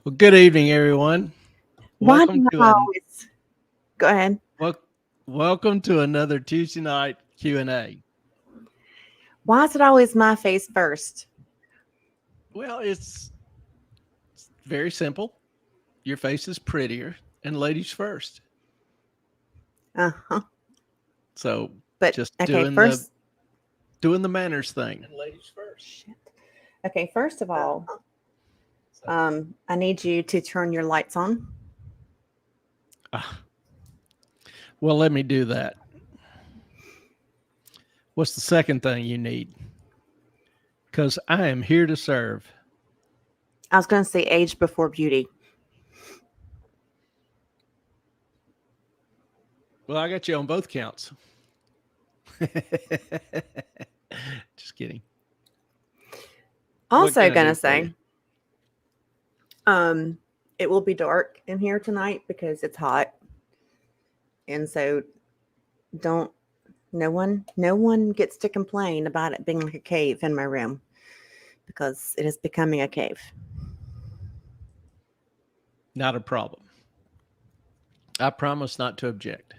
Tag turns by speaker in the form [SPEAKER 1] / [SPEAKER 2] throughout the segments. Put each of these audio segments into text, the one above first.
[SPEAKER 1] Well, good evening, everyone.
[SPEAKER 2] Why
[SPEAKER 1] Welcome
[SPEAKER 2] do
[SPEAKER 1] to
[SPEAKER 2] I
[SPEAKER 1] an
[SPEAKER 2] always go ahead?
[SPEAKER 1] wel- welcome to another Tuesday night Q&A.
[SPEAKER 2] Why is it always my face first?
[SPEAKER 1] Well, it's very simple. Your face is prettier, and ladies first.
[SPEAKER 2] Uh-huh.
[SPEAKER 1] So
[SPEAKER 2] But
[SPEAKER 1] just
[SPEAKER 2] okay,
[SPEAKER 1] doing the manners thing. And ladies first.
[SPEAKER 2] shit. Okay, first of all, I need you to turn your lights on.
[SPEAKER 1] Ah, well, let me do that. What's the second thing you need? Because I am here to serve.
[SPEAKER 2] I was going to say age before beauty.
[SPEAKER 1] Well, I got you on both counts. Just kidding. What
[SPEAKER 2] Also
[SPEAKER 1] can I
[SPEAKER 2] going to
[SPEAKER 1] do for you?
[SPEAKER 2] say, um, it will be dark in here tonight because it's hot, and so don't. No one gets to complain about it being like a cave in my room because it is becoming a cave.
[SPEAKER 1] Not a problem. I promise not to object.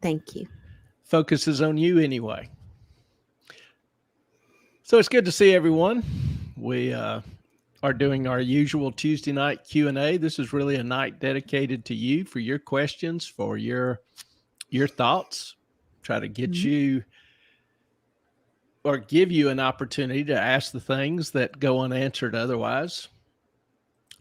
[SPEAKER 2] Thank you.
[SPEAKER 1] Focus is on you anyway. So it's good to see everyone. We are doing our usual Tuesday night Q&A. This is really a night dedicated to you for your questions, for your thoughts. Try to get
[SPEAKER 2] Mhm.
[SPEAKER 1] you or give you an opportunity to ask the things that go unanswered otherwise.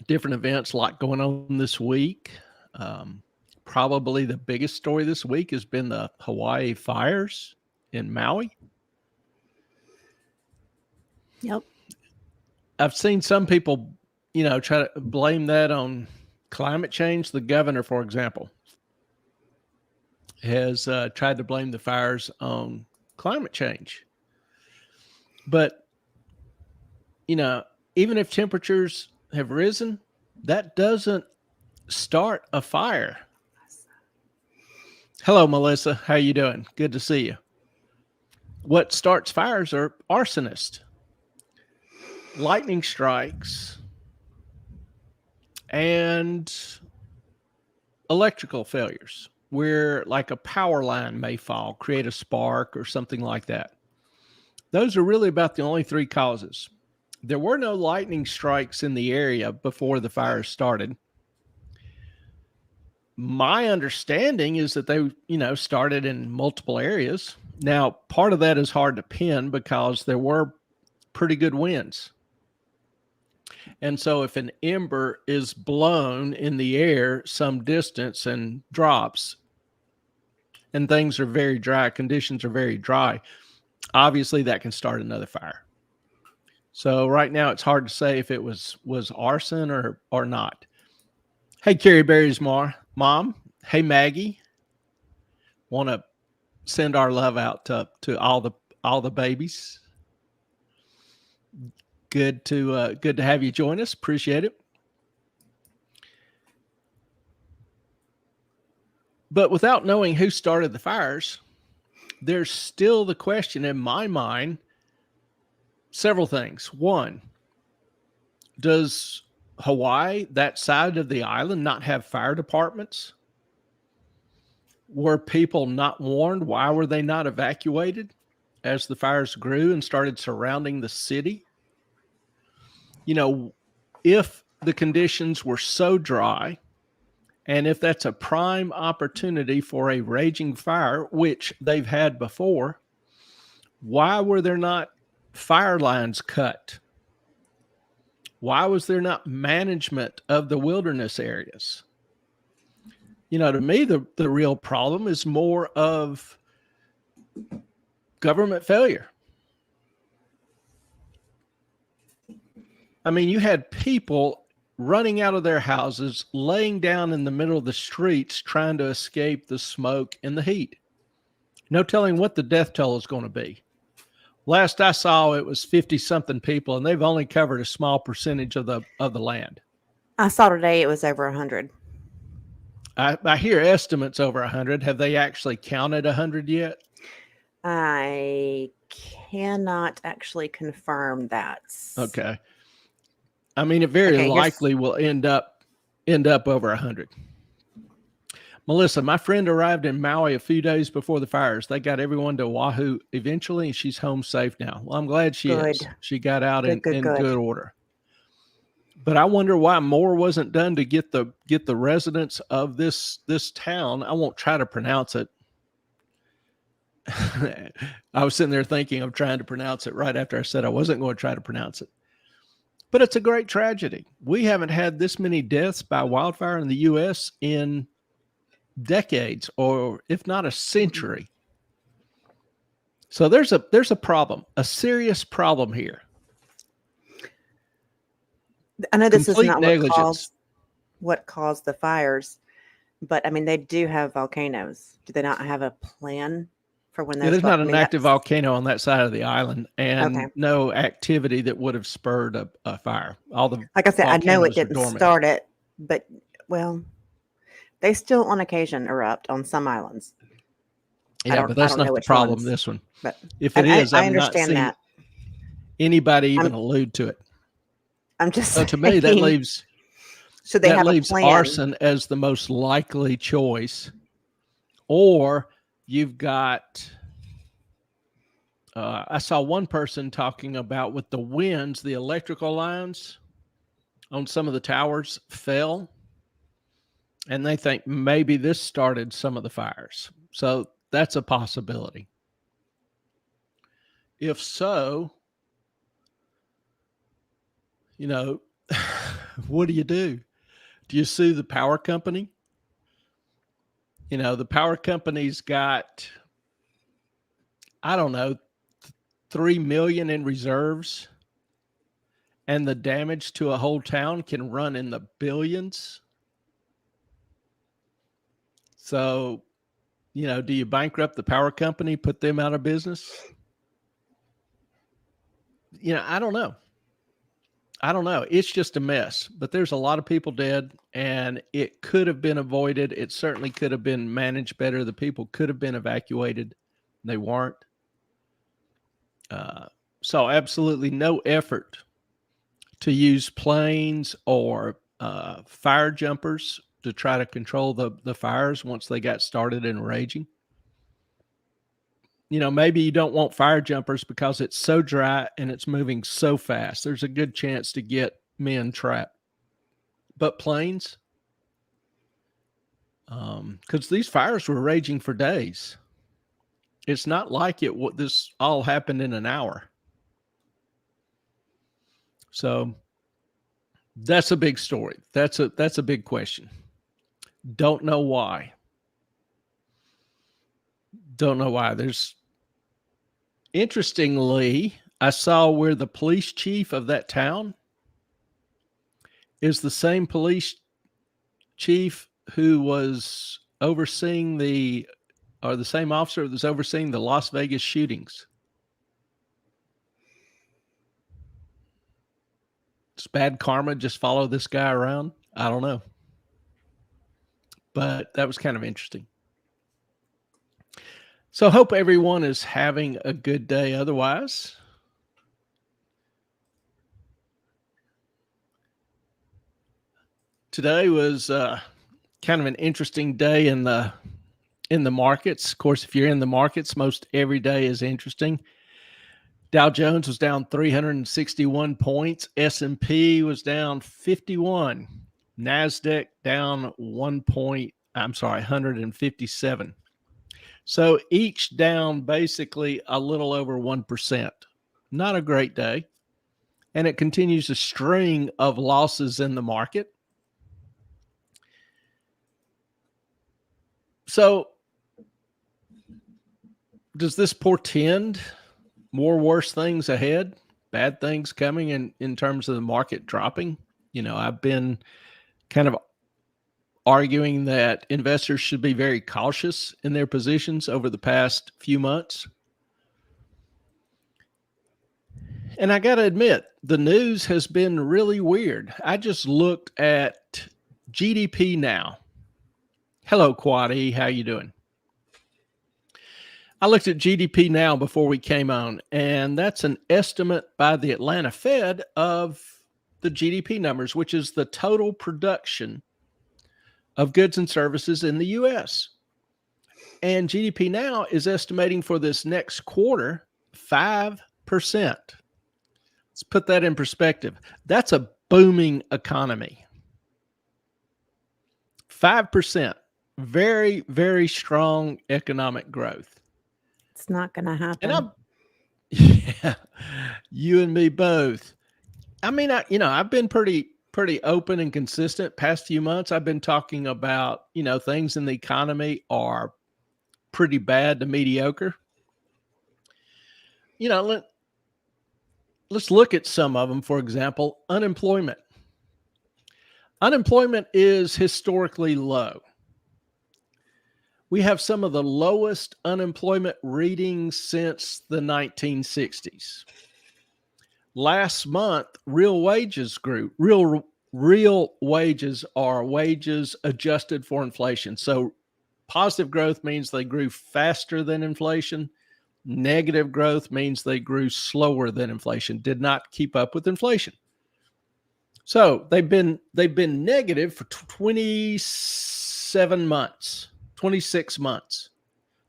[SPEAKER 1] Different events like going on this week. Um, Probably the biggest story this week has been the Hawaii fires in Maui.
[SPEAKER 2] Yep.
[SPEAKER 1] I've seen some people, try to blame that on climate change. The governor, for example, has tried to blame the fires on climate change. But, you know, even if temperatures have risen, that doesn't start a fire. Hello, Melissa. How you doing? Good to see you. What starts fires are arsonists, lightning strikes, and electrical failures where like a power line may fall, create a spark or something like that. Those are really about the only three causes. There were no lightning strikes in the area before the fires started. My understanding is that they, started in multiple areas. Now, part of that is hard to pin because there were pretty good winds. And so if an ember is blown in the air some distance and drops, and things are very dry, conditions are very dry, obviously that can start another fire. So right now it's hard to say if it was arson or not. Hey, Carrie Berry's mom. Hey, Maggie. Want to send our love out to all the babies. Good to have you join us. Appreciate it. But without knowing who started the fires, there's still the question in my mind. Several things. One, does Hawaii, that side of the island, not have fire departments? Were people not warned? Why were they not evacuated as the fires grew and started surrounding the city? You know, if the conditions were so dry, and if that's a prime opportunity for a raging fire, which they've had before, why were there not fire lines cut? Why was there not management of the wilderness areas? To me, the real problem is more of government failure. I mean, you had people running out of their houses, laying down in the middle of the streets, trying to escape the smoke and the heat. No telling what the death toll is going to be. Last I saw, it was 50 something people, and they've only covered a small percentage of the land.
[SPEAKER 2] I saw today it was over 100.
[SPEAKER 1] I hear estimates over 100. Have they actually counted 100 yet?
[SPEAKER 2] I cannot actually confirm that.
[SPEAKER 1] Okay. I mean, it very
[SPEAKER 2] Okay,
[SPEAKER 1] likely will end up over 100. Melissa, my friend arrived in Maui a few days before the fires. They got everyone to Oahu eventually, and she's home safe now. Well, I'm glad she is. She got out in good order. But I wonder why more wasn't done to get the residents of this town. I won't try to pronounce it. I was sitting there thinking of trying to pronounce it right after I said I wasn't going to try to pronounce it. But it's a great tragedy. We haven't had this many deaths by wildfire in the U.S. in decades, or if not a century. So there's a problem, a serious problem here.
[SPEAKER 2] I know this is not what caused the fires, but I mean, they do have volcanoes. Do they not have a plan for when those?
[SPEAKER 1] There's not an active volcano on that side of the island, and no activity that would have spurred a fire.
[SPEAKER 2] Like I said, I know it didn't start it, but they still on occasion erupt on some islands.
[SPEAKER 1] Yeah, but that's not the problem. This one, but if it is,
[SPEAKER 2] I understand that.
[SPEAKER 1] Anybody even allude to it?
[SPEAKER 2] I'm just
[SPEAKER 1] so to me that leaves.
[SPEAKER 2] So that leaves
[SPEAKER 1] arson as the most likely choice, or you've got. I saw one person talking about with the winds, the electrical lines on some of the towers fell, and they think maybe this started some of the fires. So that's a possibility. If so, what do you do? Do you sue the power company? The power company's got, I don't know, 3 million in reserves, and the damage to a whole town can run in the billions. So, do you bankrupt the power company, put them out of business? I don't know. It's just a mess, but there's a lot of people dead, and it could have been avoided. It certainly could have been managed better. The people could have been evacuated. They weren't. So absolutely no effort to use planes or fire jumpers to try to control the fires once they got started and raging. Maybe you don't want fire jumpers because it's so dry and it's moving so fast. There's a good chance to get men trapped. But planes, because these fires were raging for days. It's not like this all happened in an hour. So that's a big story. That's a big question. Don't know why. Interestingly, I saw where the police chief of that town is the same police chief who was overseeing the same officer that was overseeing the Las Vegas shootings. Does bad karma just follow this guy around? I don't know. But that was kind of interesting. So I hope everyone is having a good day otherwise. Today was kind of an interesting day in the markets. Of course, if you're in the markets, most every day is interesting. Dow Jones was down 361 points. S&P was down 51. NASDAQ down 157. So each down basically a little over 1%. Not a great day. And it continues a string of losses in the market. So does this portend more worse things ahead? Bad things coming in terms of the market dropping? I've been kind of arguing that investors should be very cautious in their positions over the past few months. And I got to admit, the news has been really weird. I just looked at GDP now. Hello, Quad E. How you doing? I looked at GDP now before we came on, and that's an estimate by the Atlanta Fed of the GDP numbers, which is the total production of goods and services in the U.S. And GDP now is estimating for this next quarter 5%. Let's put that in perspective. That's a booming economy. 5%. Very, very strong economic growth.
[SPEAKER 2] It's not going to happen.
[SPEAKER 1] And yeah, you and me both. I mean, I've been pretty open and consistent past few months. I've been talking about, things in the economy are pretty bad to mediocre. Let's look at some of them. For example, unemployment. Unemployment is historically low. We have some of the lowest unemployment readings since the 1960s. Last month, real wages grew. Real wages are wages adjusted for inflation. So positive growth means they grew faster than inflation. Negative growth means they grew slower than inflation, did not keep up with inflation. So they've been negative for 27 months, 26 months.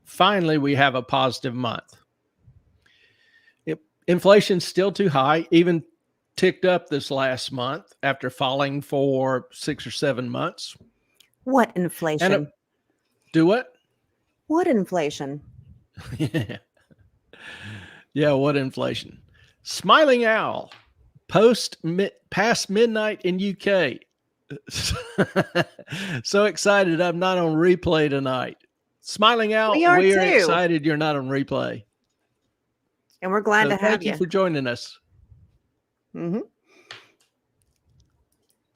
[SPEAKER 1] Finally, we have a positive month. Inflation's still too high, even ticked up this last month after falling for 6 or 7 months.
[SPEAKER 2] What inflation?
[SPEAKER 1] Do what?
[SPEAKER 2] What inflation?
[SPEAKER 1] Yeah, what inflation? Smiling Owl, past midnight in UK. So excited I'm not on replay tonight. Smiling Owl, we are excited you're not on replay.
[SPEAKER 2] And we're glad to have you.
[SPEAKER 1] Thank you for joining us.
[SPEAKER 2] Mm-hmm.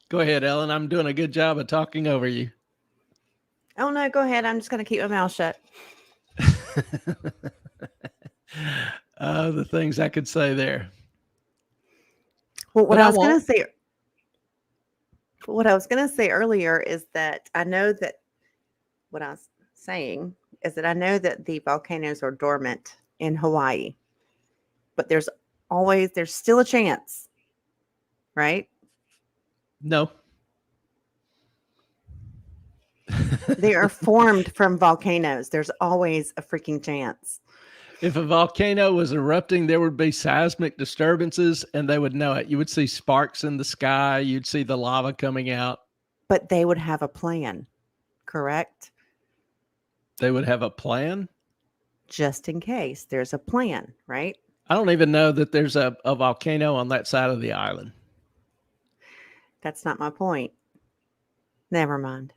[SPEAKER 1] Go ahead, Ellen. I'm doing a good job of talking over you.
[SPEAKER 2] Oh, no, go ahead. I'm just going to keep my mouth shut.
[SPEAKER 1] The things I could say there.
[SPEAKER 2] Well, what I was going to say earlier is that I know that what I was saying is that I know that the volcanoes are dormant in Hawaii, but there's still a chance, right?
[SPEAKER 1] No.
[SPEAKER 2] They are formed from volcanoes. There's always a freaking chance.
[SPEAKER 1] If a volcano was erupting, there would be seismic disturbances and they would know it. You would see sparks in the sky. You'd see the lava coming out.
[SPEAKER 2] But they would have a plan, correct?
[SPEAKER 1] They would have a plan?
[SPEAKER 2] Just in case. There's a plan, right?
[SPEAKER 1] I don't even know that there's a volcano on that side of the island.
[SPEAKER 2] That's not my point. Never mind.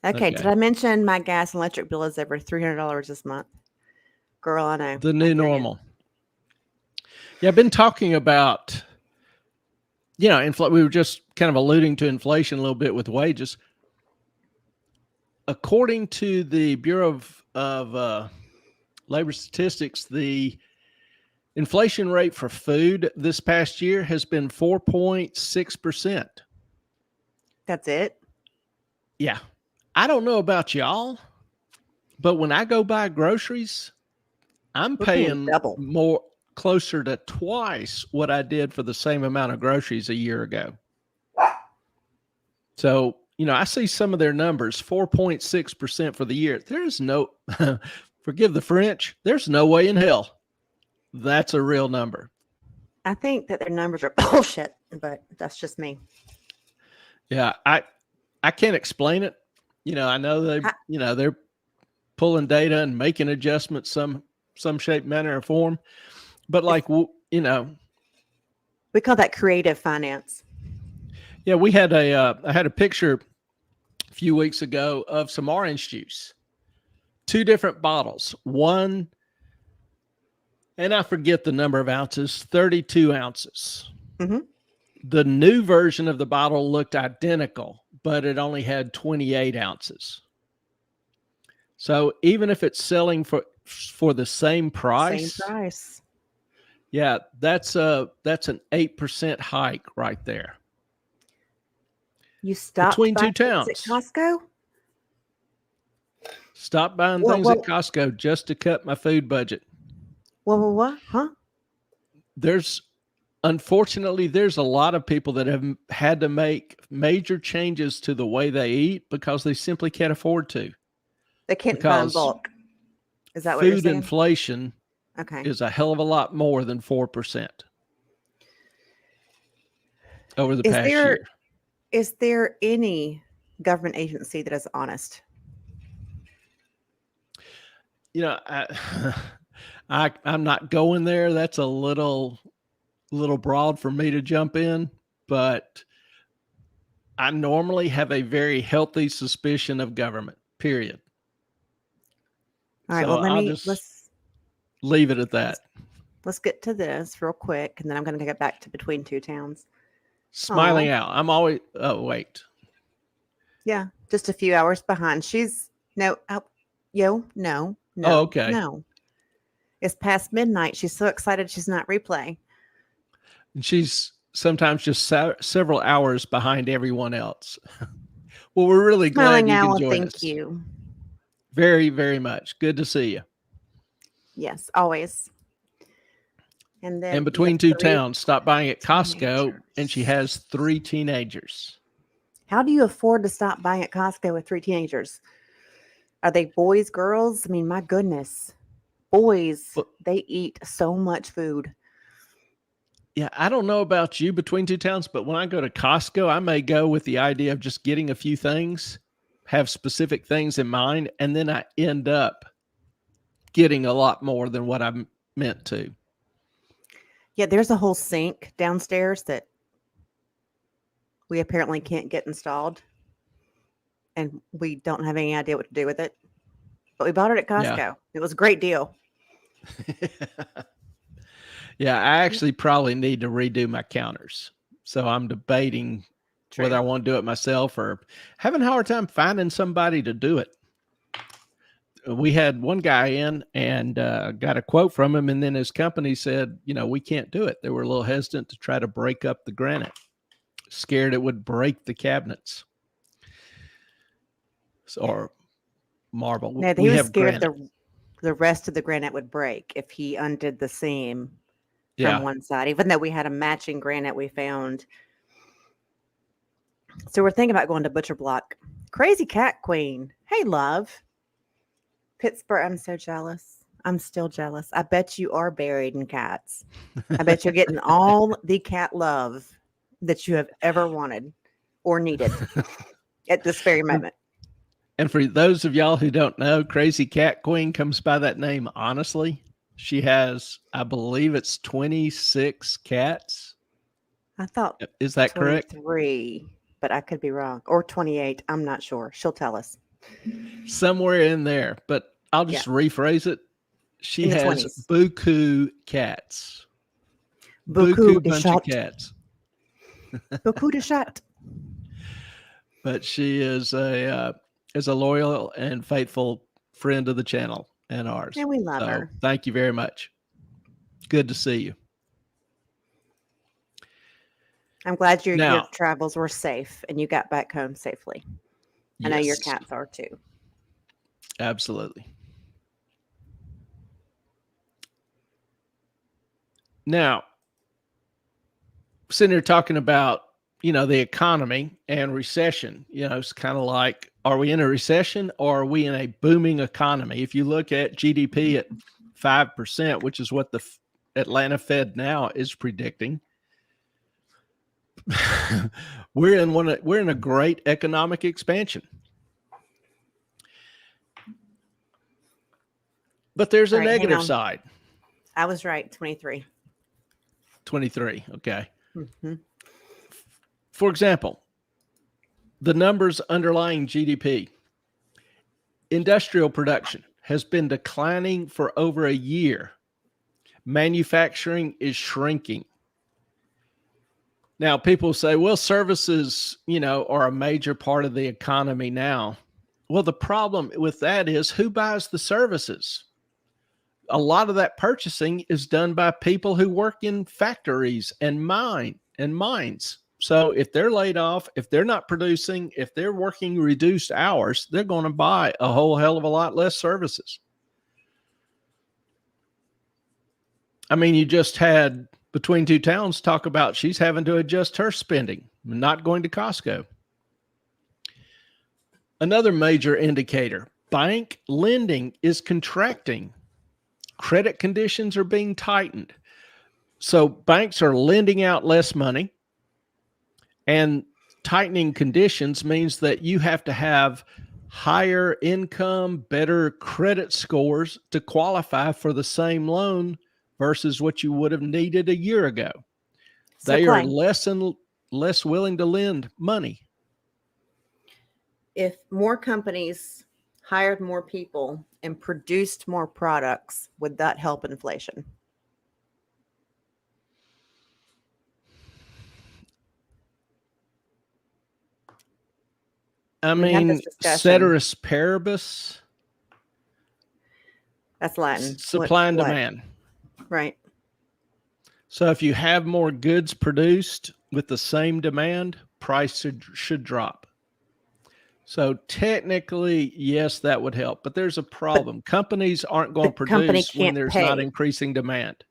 [SPEAKER 2] Okay. Did I mention my gas and electric bill is over $300 this month? Girl, I know.
[SPEAKER 1] The new normal. Yeah, I've been talking about, we were just kind of alluding to inflation a little bit with wages. According to the Bureau of Labor Statistics, the inflation rate for food this past year has been 4.6%.
[SPEAKER 2] That's it?
[SPEAKER 1] Yeah. I don't know about y'all, but when I go buy groceries, I'm paying
[SPEAKER 2] double,
[SPEAKER 1] more, closer to twice what I did for the same amount of groceries a year ago. So, I see some of their numbers, 4.6% for the year. There's no, forgive the French, there's no way in hell that's a real number.
[SPEAKER 2] I think that their numbers are bullshit, but that's just me.
[SPEAKER 1] Yeah, I can't explain it. I know they're pulling data and making adjustments some shape, manner, or form. But we call
[SPEAKER 2] that creative finance.
[SPEAKER 1] Yeah, I had a picture a few weeks ago of some orange juice, 2 different bottles, one, and I forget the number of ounces, 32 ounces.
[SPEAKER 2] Mm-hmm.
[SPEAKER 1] The new version of the bottle looked identical, but it only had 28 ounces. So even if it's selling for the same price, yeah, that's an 8% hike right there.
[SPEAKER 2] You stopped
[SPEAKER 1] between 2 towns
[SPEAKER 2] at Costco?
[SPEAKER 1] Stop buying things at Costco just to cut my food budget.
[SPEAKER 2] What? Huh?
[SPEAKER 1] There's unfortunately, there's a lot of people that have had to make major changes to the way they eat because they simply can't afford to.
[SPEAKER 2] They can't buy in
[SPEAKER 1] Because
[SPEAKER 2] bulk. Is that what you're
[SPEAKER 1] food
[SPEAKER 2] saying?
[SPEAKER 1] inflation
[SPEAKER 2] Okay.
[SPEAKER 1] is a hell of a lot more than 4% over the past year.
[SPEAKER 2] Is there any government agency that is honest?
[SPEAKER 1] You know, I'm not going there. That's a little broad for me to jump in, but I normally have a very healthy suspicion of government, period.
[SPEAKER 2] All right.
[SPEAKER 1] So
[SPEAKER 2] Well,
[SPEAKER 1] I'll just
[SPEAKER 2] let's
[SPEAKER 1] leave it at that.
[SPEAKER 2] let's get to this real quick, and then I'm going to get back to Between Two Towns.
[SPEAKER 1] Smiling
[SPEAKER 2] Aw.
[SPEAKER 1] out. I'm always, oh, wait.
[SPEAKER 2] Yeah, just a few hours behind. She's no, no,
[SPEAKER 1] Oh, okay.
[SPEAKER 2] no. It's past midnight. She's so excited she's not replay.
[SPEAKER 1] And she's sometimes just several hours behind everyone else. Well, we're really glad
[SPEAKER 2] Smiling
[SPEAKER 1] you can
[SPEAKER 2] owl,
[SPEAKER 1] join
[SPEAKER 2] thank
[SPEAKER 1] us.
[SPEAKER 2] you.
[SPEAKER 1] Very, very much. Good to see you.
[SPEAKER 2] Yes, always. And then
[SPEAKER 1] And
[SPEAKER 2] you
[SPEAKER 1] Between
[SPEAKER 2] have
[SPEAKER 1] Two
[SPEAKER 2] 3
[SPEAKER 1] Towns, stop buying at Costco, and she
[SPEAKER 2] teenagers.
[SPEAKER 1] has 3 teenagers.
[SPEAKER 2] How do you afford to stop buying at Costco with 3 teenagers? Are they boys, girls? I mean, my goodness. Boys,
[SPEAKER 1] Well,
[SPEAKER 2] they eat so much food.
[SPEAKER 1] yeah, I don't know about you, Between Two Towns, but when I go to Costco, I may go with the idea of just getting a few things, have specific things in mind, and then I end up getting a lot more than what I'm meant to.
[SPEAKER 2] Yeah, there's a whole sink downstairs that we apparently can't get installed. And we don't have any idea what to do with it. But we bought it at Costco.
[SPEAKER 1] Yeah.
[SPEAKER 2] It was a great deal.
[SPEAKER 1] Yeah, I actually probably need to redo my counters. So I'm debating whether I want to do it myself or having a hard time finding somebody to do it. We had one guy in and got a quote from him, and then his company said, we can't do it. They were a little hesitant to try to break up the granite, scared it would break the cabinets or marble.
[SPEAKER 2] No, he was scared the rest of the granite would break if he undid the seam from one side, even though we had a matching granite we found. So we're thinking about going to Butcher Block. Crazy Cat Queen. Hey, love. Pittsburgh, I'm so jealous. I'm still jealous. I bet you are buried in cats. I bet you're getting all the cat love that you have ever wanted or needed at this very moment.
[SPEAKER 1] And for those of y'all who don't know, Crazy Cat Queen comes by that name honestly. She has, I believe it's 26 cats.
[SPEAKER 2] I thought,
[SPEAKER 1] is that correct?
[SPEAKER 2] 23, but I could be wrong. Or 28. I'm not sure. She'll tell us.
[SPEAKER 1] Somewhere in there, but I'll just rephrase it. She has
[SPEAKER 2] 20s.
[SPEAKER 1] buku cats.
[SPEAKER 2] Buku
[SPEAKER 1] bunch of cats.
[SPEAKER 2] Buku de chat.
[SPEAKER 1] But she is a loyal and faithful friend of the channel and ours.
[SPEAKER 2] And we love her.
[SPEAKER 1] Thank you very much. Good to see you.
[SPEAKER 2] I'm glad your travels were safe and you got back home safely. Yes. I know your cats are too.
[SPEAKER 1] Absolutely. Now, sitting here talking about, the economy and recession, it's kind of like, are we in a recession or are we in a booming economy? If you look at GDP at 5%, which is what the Atlanta Fed now is predicting, we're in a great economic expansion. But there's a negative side.
[SPEAKER 2] I was right. 23.
[SPEAKER 1] 23. Okay.
[SPEAKER 2] Mm-hmm.
[SPEAKER 1] For example, the numbers underlying GDP. Industrial production has been declining for over a year. Manufacturing is shrinking. Now, people say, well, services, are a major part of the economy now. Well, the problem with that is who buys the services? A lot of that purchasing is done by people who work in factories and mines. So if they're laid off, if they're not producing, if they're working reduced hours, they're going to buy a whole hell of a lot less services. I mean, you just had between two towns talk about she's having to adjust her spending, not going to Costco. Another major indicator, bank lending is contracting. Credit conditions are being tightened. So banks are lending out less money, and tightening conditions means that you have to have higher income, better credit scores to qualify for the same loan versus what you would have needed a year ago.
[SPEAKER 2] So
[SPEAKER 1] They are
[SPEAKER 2] Clay,
[SPEAKER 1] less and less willing to lend money.
[SPEAKER 2] if more companies hired more people and produced more products, would that help inflation?
[SPEAKER 1] I
[SPEAKER 2] We had this
[SPEAKER 1] mean,
[SPEAKER 2] discussion.
[SPEAKER 1] ceteris paribus,
[SPEAKER 2] That's Latin.
[SPEAKER 1] supply and
[SPEAKER 2] What?
[SPEAKER 1] demand.
[SPEAKER 2] Right.
[SPEAKER 1] So if you have more goods produced with the same demand, price should drop. So technically, yes, that would help, but there's a problem. Companies aren't going to
[SPEAKER 2] company
[SPEAKER 1] produce when
[SPEAKER 2] can't
[SPEAKER 1] there's not
[SPEAKER 2] pay.
[SPEAKER 1] increasing demand.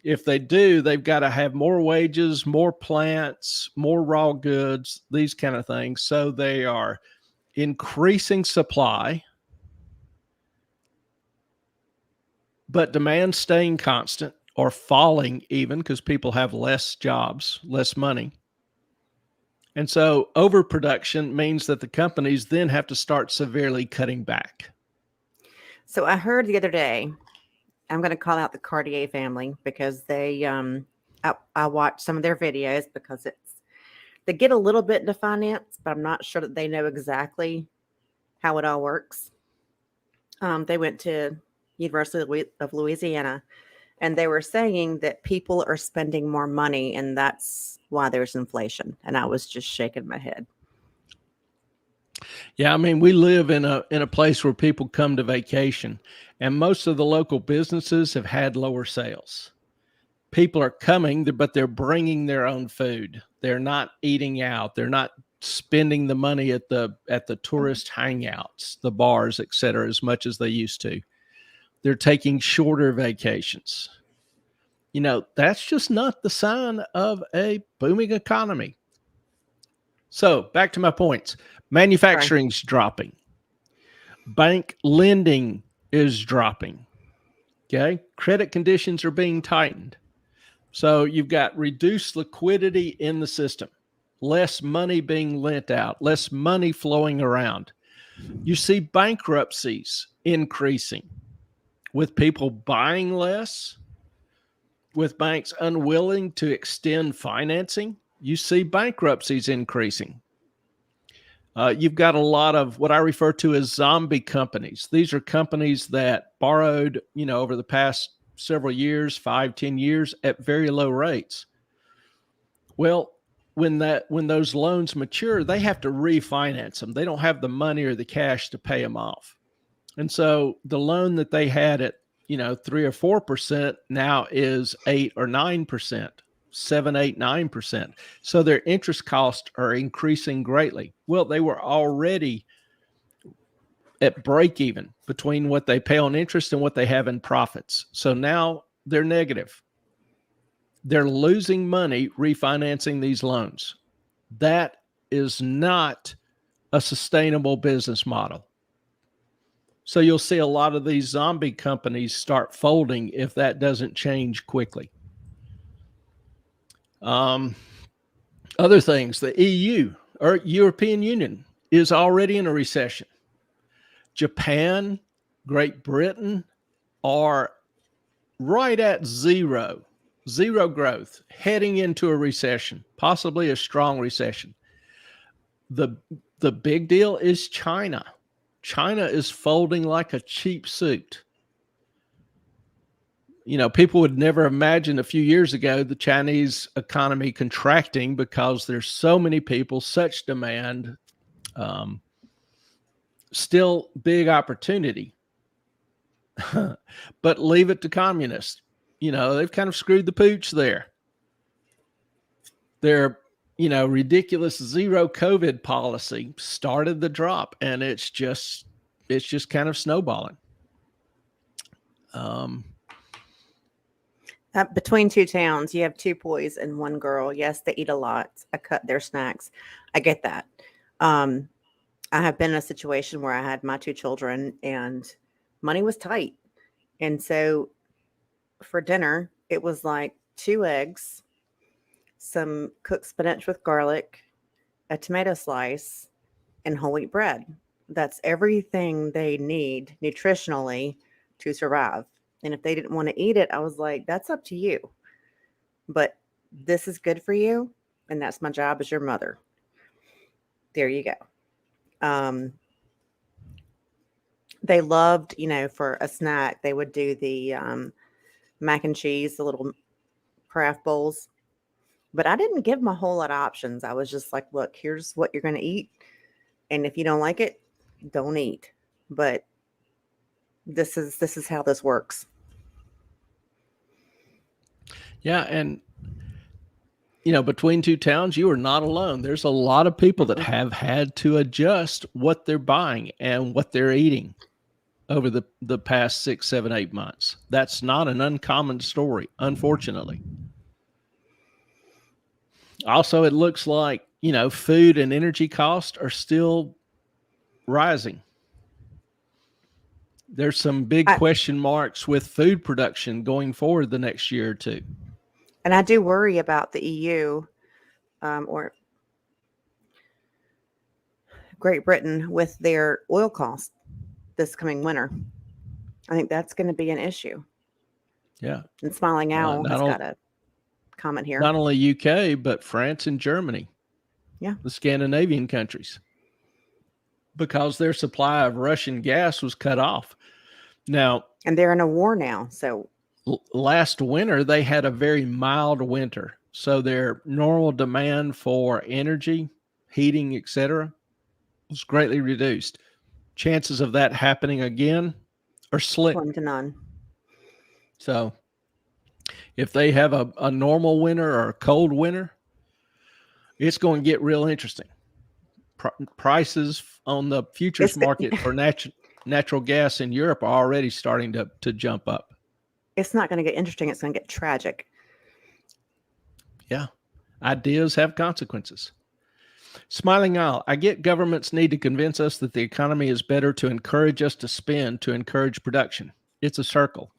[SPEAKER 1] If they do, they've got to have more wages, more plants, more raw goods, these kind of things. So they are increasing supply, but demand staying constant or falling even because people have less jobs, less money. And so overproduction means that the companies then have to start severely cutting back.
[SPEAKER 2] So I heard the other day, I'm going to call out the Cartier family because they, I watched some of their videos because they get a little bit into finance, but I'm not sure that they know exactly how it all works. They went to University of Louisiana, and they were saying that people are spending more money, and that's why there's inflation. And I was just shaking my head.
[SPEAKER 1] Yeah, I mean, we live in a place where people come to vacation, and most of the local businesses have had lower sales. People are coming, but they're bringing their own food. They're not eating out. They're not spending the money at the tourist hangouts, the bars, et cetera, as much as they used to. They're taking shorter vacations. You know, that's just not the sign of a booming economy. So back to my points. Manufacturing's dropping. Bank lending is dropping. Okay. Credit conditions are being tightened. So you've got reduced liquidity in the system, less money being lent out, less money flowing around. You see bankruptcies increasing with people buying less, with banks unwilling to extend financing. You see bankruptcies increasing. You've got a lot of what I refer to as zombie companies. These are companies that borrowed, over the past several years, 5-10 years at very low rates. Well, when those loans mature, they have to refinance them. They don't have the money or the cash to pay them off. And so the loan that they had at, 3 or 4% now is 8 or 9%. 7, 8, 9%. So their interest costs are increasing greatly. Well, they were already at break even between what they pay on interest and what they have in profits. So now they're negative. They're losing money refinancing these loans. That is not a sustainable business model. So you'll see a lot of these zombie companies start folding if that doesn't change quickly. Other things, the EU or European Union is already in a recession. Japan, Great Britain are right at zero growth, heading into a recession, possibly a strong recession. The big deal is China. China is folding like a cheap suit. People would never imagine a few years ago the Chinese economy contracting because there's so many people, such demand, still big opportunity. But leave it to communists. They've kind of screwed the pooch there. Their, ridiculous zero COVID policy started the drop, and it's just kind of snowballing.
[SPEAKER 2] Between two towns, you have two boys and one girl. Yes, they eat a lot. I cut their snacks. I get that. Um, I have been in a situation where I had my two children and money was tight. And so for dinner, it was like 2 eggs, some cooked spinach with garlic, a tomato slice, and whole wheat bread. That's everything they need nutritionally to survive. And if they didn't want to eat it, I was like, that's up to you. But this is good for you. And that's my job as your mother. There you go. They loved, for a snack, they would do the mac and cheese, the little craft bowls. But I didn't give them a whole lot of options. I was just like, look, here's what you're going to eat. And if you don't like it, don't eat. But this is how this works.
[SPEAKER 1] Yeah, and between two towns, you are not alone. There's a lot of people that have had to adjust what they're buying and what they're eating over the past 6, 7, 8 months. That's not an uncommon story, unfortunately. Also, it looks like, food and energy costs are still rising. There's some big question marks with food production going forward the next year or two.
[SPEAKER 2] And I do worry about the EU or Great Britain with their oil costs this coming winter. I think that's going to be an issue.
[SPEAKER 1] Yeah.
[SPEAKER 2] And Smiling Owl has got a comment here.
[SPEAKER 1] Not only UK, but France and Germany.
[SPEAKER 2] Yeah.
[SPEAKER 1] The Scandinavian countries. Because their supply of Russian gas was cut off. Now,
[SPEAKER 2] and they're in a war now. So
[SPEAKER 1] last winter, they had a very mild winter. So their normal demand for energy, heating, etc., was greatly reduced. Chances of that happening again are slim.
[SPEAKER 2] Slim to none.
[SPEAKER 1] So if they have a normal winter or a cold winter, it's going to get real interesting. Prices on the futures market for natural gas in Europe are already starting to jump up.
[SPEAKER 2] It's not going to get interesting. It's going to get tragic.
[SPEAKER 1] Yeah. Ideas have consequences. Smiling Owl, I get governments need to convince us that the economy is better to encourage us to spend, to encourage production. It's a circle.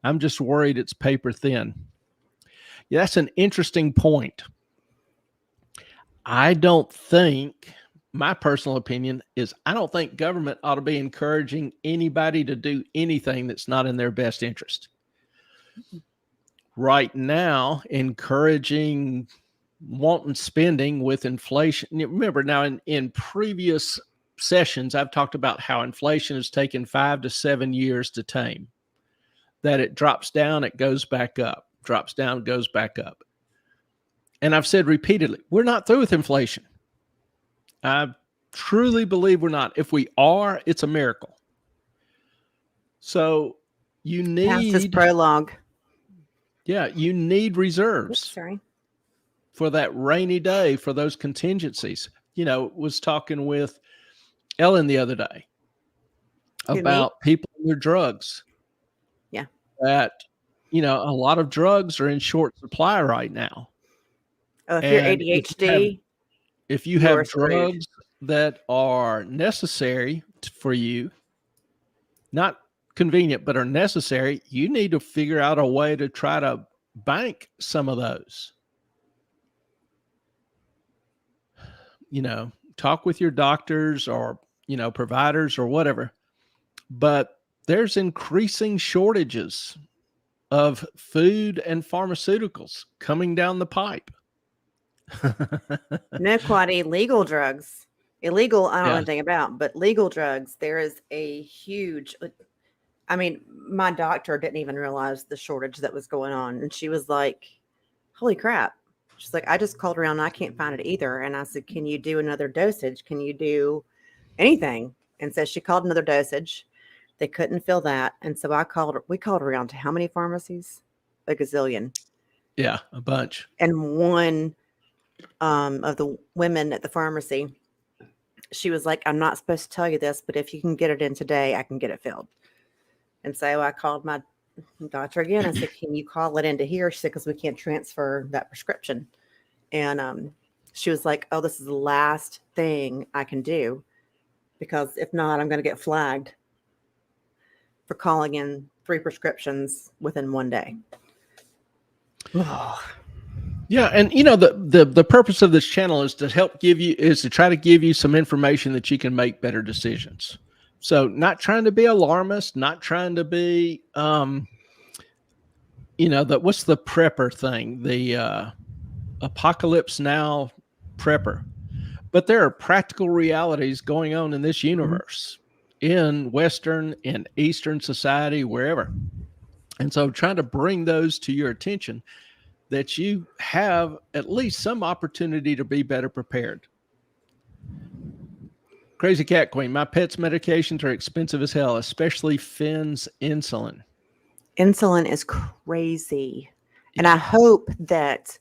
[SPEAKER 1] I'm just worried it's paper thin. Yeah, that's an interesting point. I don't think, my personal opinion is, I don't think government ought to be encouraging anybody to do anything that's not in their best interest. Right now, encouraging wanton spending with inflation. Remember now in previous sessions, I've talked about how inflation has taken 5 to 7 years to tame, that it drops down, it goes back up, drops down, goes back up. And I've said repeatedly, we're not through with inflation. I truly believe we're not. If we are, it's a miracle. So you need
[SPEAKER 2] this prologue.
[SPEAKER 1] Yeah, you need reserves.
[SPEAKER 2] Oops, sorry.
[SPEAKER 1] For that rainy day, for those contingencies. Was talking with Ellen the other day about people and their drugs.
[SPEAKER 2] Yeah.
[SPEAKER 1] That, a lot of drugs are in short supply right now.
[SPEAKER 2] Oh, if you're ADHD,
[SPEAKER 1] if you have drugs that are necessary for you, not convenient, but are necessary, you need to figure out a way to try to bank some of those. Talk with your doctors or, providers or whatever. But there's increasing shortages of food and pharmaceuticals coming down the pipe.
[SPEAKER 2] No, quite illegal drugs. Illegal, I don't know anything about, but legal drugs, there is a huge, my doctor didn't even realize the shortage that was going on. And she was like, holy crap. She's like, I just called around and I can't find it either. And I said, can you do another dosage? Can you do anything? And so she called another dosage. They couldn't fill that. And so we called around to how many pharmacies? A gazillion.
[SPEAKER 1] Yeah, a bunch.
[SPEAKER 2] And one of the women at the pharmacy, she was like, I'm not supposed to tell you this, but if you can get it in today, I can get it filled. And so I called my doctor again. I said, can you call it into here? She said, because we can't transfer that prescription. And she was like, oh, this is the last thing I can do, because if not, I'm going to get flagged for calling in 3 prescriptions within one day.
[SPEAKER 1] Yeah, and the purpose of this channel is to try to give you some information that you can make better decisions. So, not trying to be alarmist, not trying to be what's the prepper thing, the apocalypse now prepper. But there are practical realities going on in this universe, in Western and Eastern society, wherever. And so trying to bring those to your attention, that you have at least some opportunity to be better prepared. Crazy Cat Queen, my pet's medications are expensive as hell, especially Finn's insulin.
[SPEAKER 2] Insulin is crazy. And I hope that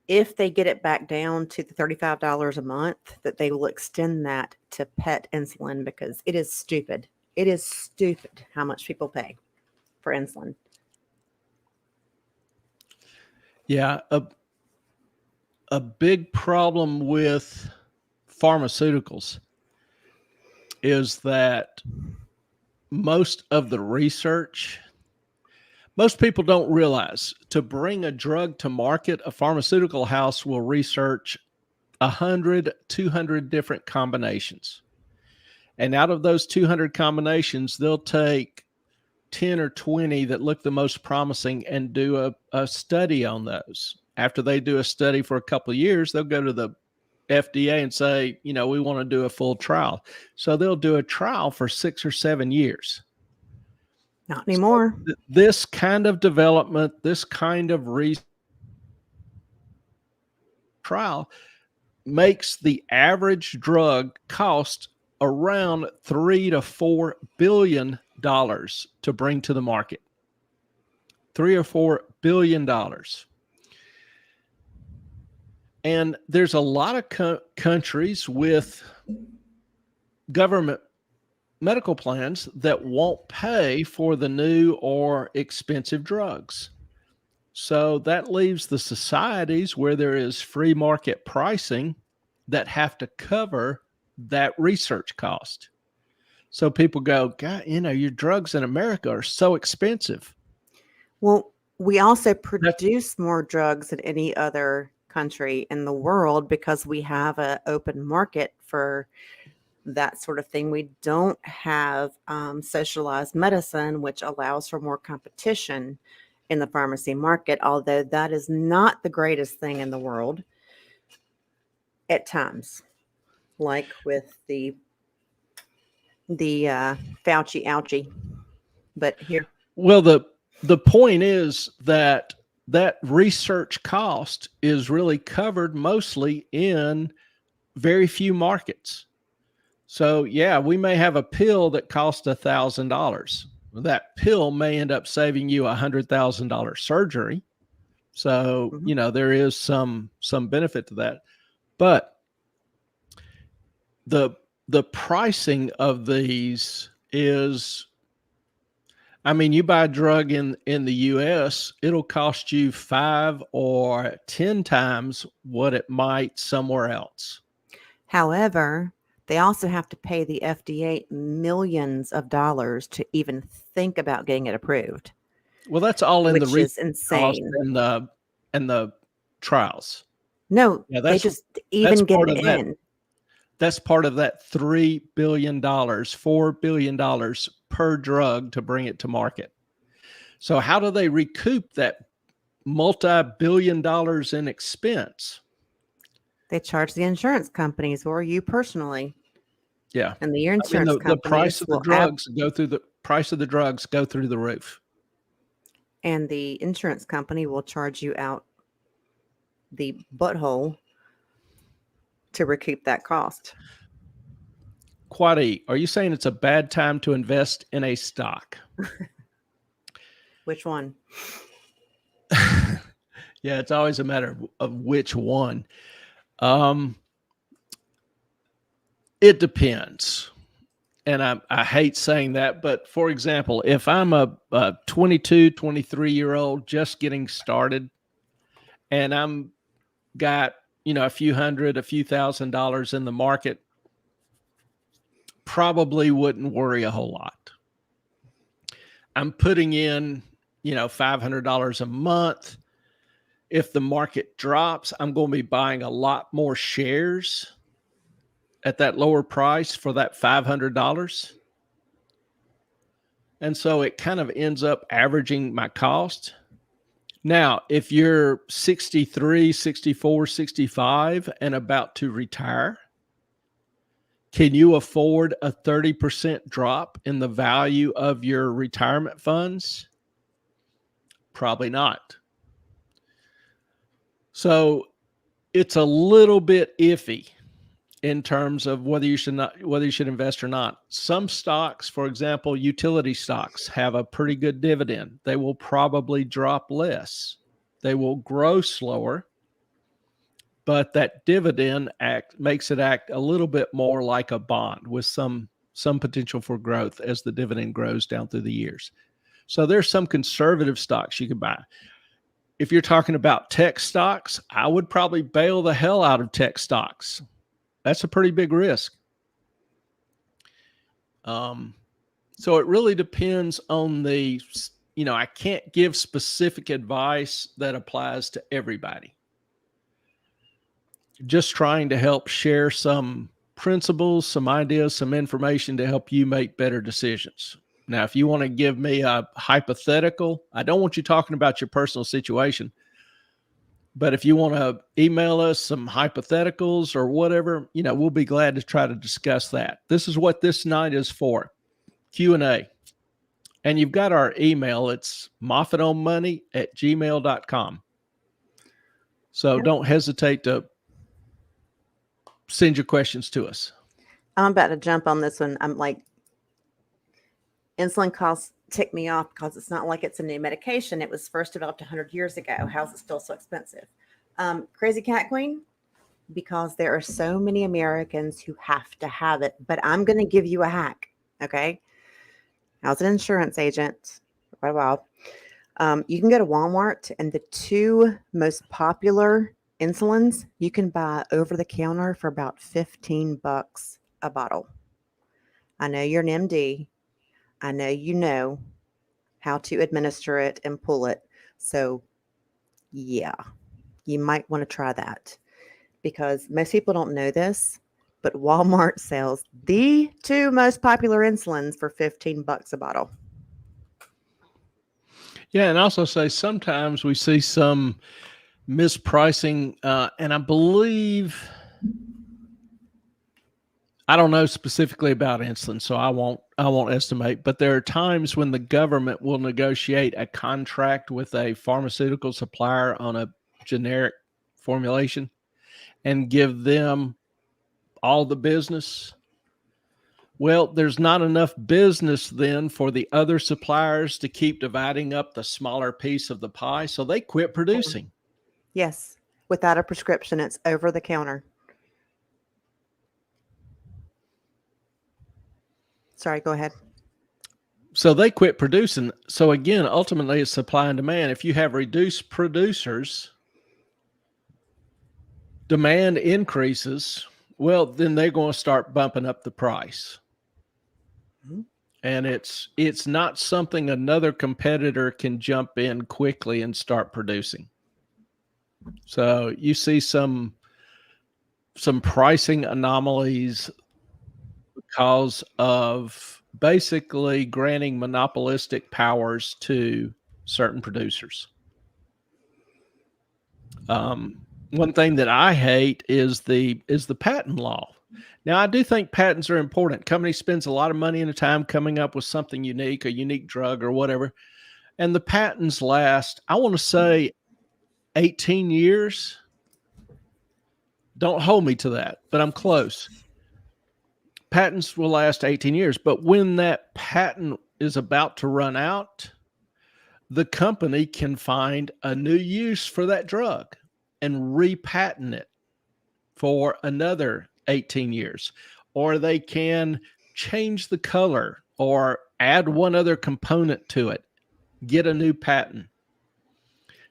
[SPEAKER 2] if they get it back down to the $35 a month, that they will extend that to pet insulin, because it is stupid. It is stupid how much people pay for insulin.
[SPEAKER 1] Yeah, a big problem with pharmaceuticals is that most people don't realize, to bring a drug to market, a pharmaceutical house will research 100, 200 different combinations. And out of those 200 combinations, they'll take 10 or 20 that look the most promising and do a study on those. After they do a study for a couple of years, they'll go to the FDA and say, we want to do a full trial. So they'll do a trial for 6 or 7 years.
[SPEAKER 2] Not anymore.
[SPEAKER 1] So this kind of development, this kind of trial makes the average drug cost around $3 to $4 billion to bring to the market. $3 or $4 billion. And there's a lot of countries with government medical plans that won't pay for the new or expensive drugs. So that leaves the societies where there is free market pricing that have to cover that research cost. So people go, God, your drugs in America are so expensive.
[SPEAKER 2] Well, we also produce more drugs than any other country in the world because we have an open market for that sort of thing. We don't have socialized medicine, which allows for more competition in the pharmacy market, although that is not the greatest thing in the world at times, like with the Fauci ouchie. But here,
[SPEAKER 1] well, the point is that research cost is really covered mostly in very few markets. So yeah, we may have a pill that costs $1,000. That pill may end up saving you $100,000 surgery. So, there is some benefit to that. But the pricing of these is, you buy a drug in the US, it'll cost you 5 or 10 times what it might somewhere else.
[SPEAKER 2] However, they also have to pay the FDA millions of dollars to even think about getting it approved.
[SPEAKER 1] Well, that's all in the
[SPEAKER 2] which is insane.
[SPEAKER 1] And the trials.
[SPEAKER 2] No,
[SPEAKER 1] Yeah,
[SPEAKER 2] they just even get it in.
[SPEAKER 1] That's part of that $3 billion, $4 billion per drug to bring it to market. So how do they recoup that multi-billion dollars in expense?
[SPEAKER 2] They charge the insurance companies or you personally.
[SPEAKER 1] Yeah.
[SPEAKER 2] And the insurance companies,
[SPEAKER 1] the price of the drugs go through the roof.
[SPEAKER 2] And the insurance company will charge you out the butthole to recoup that cost.
[SPEAKER 1] Quaddy, are you saying it's a bad time to invest in a stock?
[SPEAKER 2] Which one?
[SPEAKER 1] Yeah, it's always a matter of which one. It depends. and I hate saying that, but for example, if I'm a 22, 23-year-old just getting started and I'm got, a few hundred, a few $1,000s in the market, probably wouldn't worry a whole lot. I'm putting in, $500 a month. If the market drops, I'm going to be buying a lot more shares at that lower price for that $500. And so it kind of ends up averaging my cost. Now, if you're 63, 64, 65 and about to retire, can you afford a 30% drop in the value of your retirement funds? Probably not. So it's a little bit iffy in terms of whether you should invest or not. Some stocks, for example, utility stocks, have a pretty good dividend. They will probably drop less. They will grow slower, but that dividend makes it act a little bit more like a bond with some potential for growth as the dividend grows down through the years. So there's some conservative stocks you can buy. If you're talking about tech stocks, I would probably bail the hell out of tech stocks. That's a pretty big risk. So it really depends on I can't give specific advice that applies to everybody. Just trying to help share some principles, some ideas, some information to help you make better decisions. Now, if you want to give me a hypothetical, I don't want you talking about your personal situation, but if you want to email us some hypotheticals or whatever, we'll be glad to try to discuss that. This is what this night is for, Q&A. And you've got our email. It's moffatonmoney@gmail.com. So don't hesitate to send your questions to us.
[SPEAKER 2] I'm about to jump on this one. I'm like, insulin costs tick me off because it's not like it's a new medication. It was first developed 100 years ago. How's it still so expensive? Crazy Cat Queen, because there are so many Americans who have to have it. But I'm going to give you a hack, okay? I was an insurance agent for quite a while. You can go to Walmart, and the two most popular insulins you can buy over the counter for about $15 a bottle. I know you're an MD. I know you know how to administer it and pull it. So yeah, you might want to try that, because most people don't know this, but Walmart sells the two most popular insulins for $15 a bottle.
[SPEAKER 1] Yeah, and also say sometimes we see some mispricing, and I believe, I don't know specifically about insulin, so I won't estimate, but there are times when the government will negotiate a contract with a pharmaceutical supplier on a generic formulation and give them all the business. Well, there's not enough business then for the other suppliers to keep dividing up the smaller piece of the pie, so they quit producing.
[SPEAKER 2] Yes, without a prescription, it's over the counter. Sorry, go ahead.
[SPEAKER 1] So they quit producing. So again, ultimately it's supply and demand. If you have reduced producers, demand increases, well, then they're going to start bumping up the price. Mm-hmm. And it's not something another competitor can jump in quickly and start producing. So you see some pricing anomalies because of basically granting monopolistic powers to certain producers. One thing that I hate is the patent law. Now, I do think patents are important. Company spends a lot of money and time coming up with something unique, a unique drug or whatever, and the patents last, I want to say, 18 years. Don't hold me to that, but I'm close. Patents will last 18 years, but when that patent is about to run out, the company can find a new use for that drug and repatent it for another 18 years. Or they can change the color or add one other component to it, get a new patent.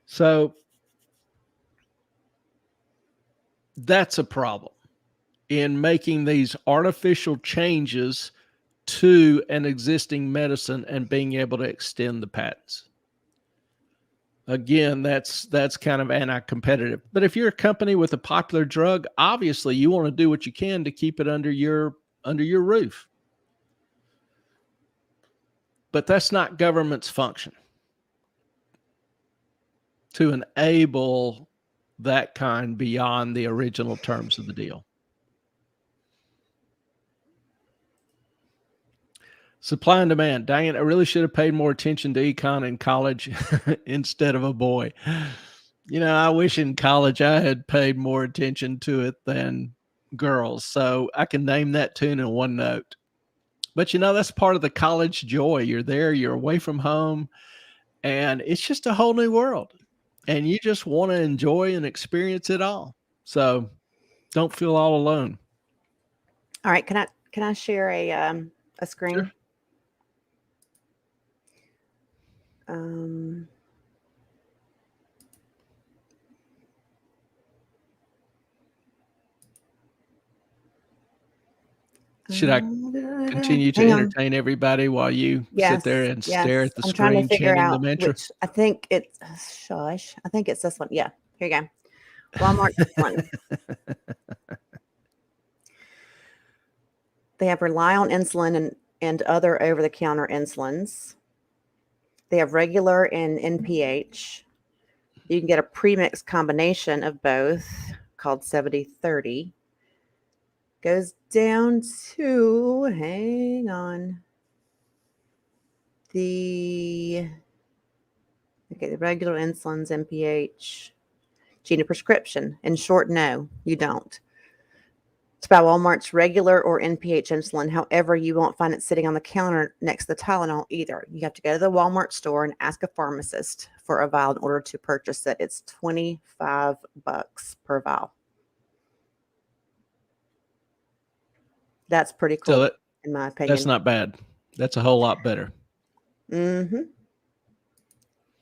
[SPEAKER 1] So that's a problem in making these artificial changes to an existing medicine and being able to extend the patents. Again, that's kind of anti-competitive. But if you're a company with a popular drug, obviously you want to do what you can to keep it under your roof. But that's not government's function, to enable that kind beyond the original terms of the deal. Supply and demand. Dang it, I really should have paid more attention to econ in college instead of a boy. You know, I wish in college I had paid more attention to it than girls. So I can name that tune in one note. But, you know, that's part of the college joy. You're there, you're away from home, and it's just a whole new world. And you just want to enjoy and experience it all. So don't feel all alone.
[SPEAKER 2] All right. Can I share a screen?
[SPEAKER 1] Sure. Should I continue to entertain everybody while you sit there and stare at the screen chanting the mantra?
[SPEAKER 2] Which I think it's, shush, I think it's this one. Yeah, here you go. Walmart one. They have rely on insulin and other over-the-counter insulins. They have regular and NPH. You can get a premixed combination of both called 70/30. Goes down to, hang on, the regular insulins, NPH. Do you need a prescription? In short, no, you don't. It's by Walmart's regular or NPH insulin. However, you won't find it sitting on the counter next to the Tylenol either. You have to go to the Walmart store and ask a pharmacist for a vial in order to purchase it. It's $25 per vial. That's pretty cool,
[SPEAKER 1] So
[SPEAKER 2] in my opinion.
[SPEAKER 1] That's not bad. That's a whole lot better.
[SPEAKER 2] Mm-hmm.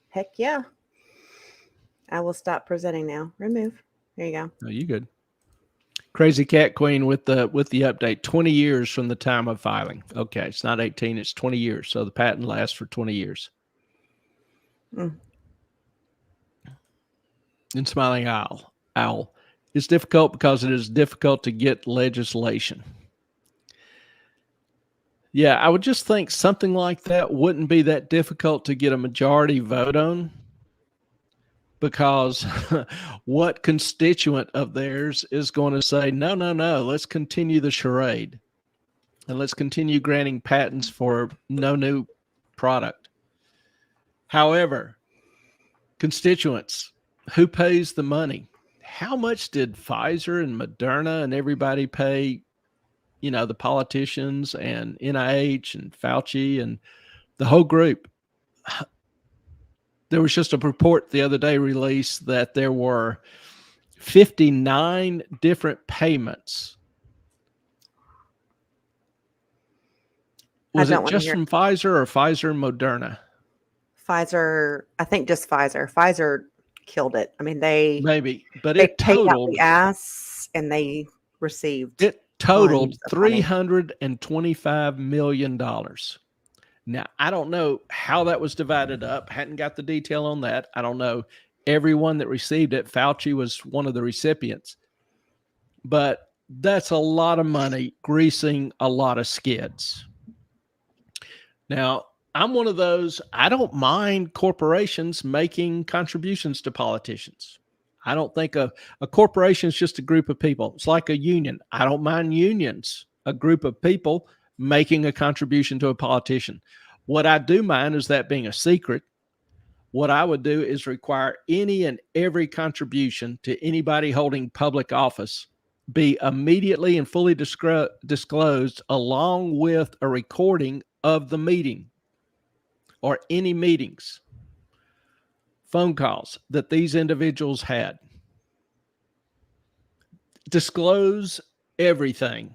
[SPEAKER 2] Heck yeah. I will stop presenting now. Remove. There you go.
[SPEAKER 1] Oh, you good. Crazy Cat Queen with the update. 20 years from the time of filing. Okay, it's not 18, it's 20 years. So the patent lasts for 20 years. And Smiling Owl. It's difficult because it is difficult to get legislation. Yeah, I would just think something like that wouldn't be that difficult to get a majority vote on, because what constituent of theirs is going to say, no, let's continue the charade and let's continue granting patents for no new product. However, constituents, who pays the money? How much did Pfizer and Moderna and everybody pay, you know, the politicians and NIH and Fauci and the whole group? There was just a report the other day released that there were 59 different payments. Was it just from Pfizer or Pfizer and Moderna?
[SPEAKER 2] Pfizer, I think just Pfizer. Pfizer killed it. I mean, they
[SPEAKER 1] totaled
[SPEAKER 2] out the ass and they received.
[SPEAKER 1] It totaled $325 million. Now, I don't know how that was divided up. Hadn't got the detail on that. I don't know everyone that received it. Fauci was one of the recipients. But that's a lot of money greasing a lot of skids. Now, I'm one of those, I don't mind corporations making contributions to politicians. I don't think a corporation is just a group of people. It's like a union. I don't mind unions, a group of people making a contribution to a politician. What I do mind is that being a secret. What I would do is require any and every contribution to anybody holding public office be immediately and fully disclosed, along with a recording of the meeting or any meetings, phone calls that these individuals had. Disclose everything,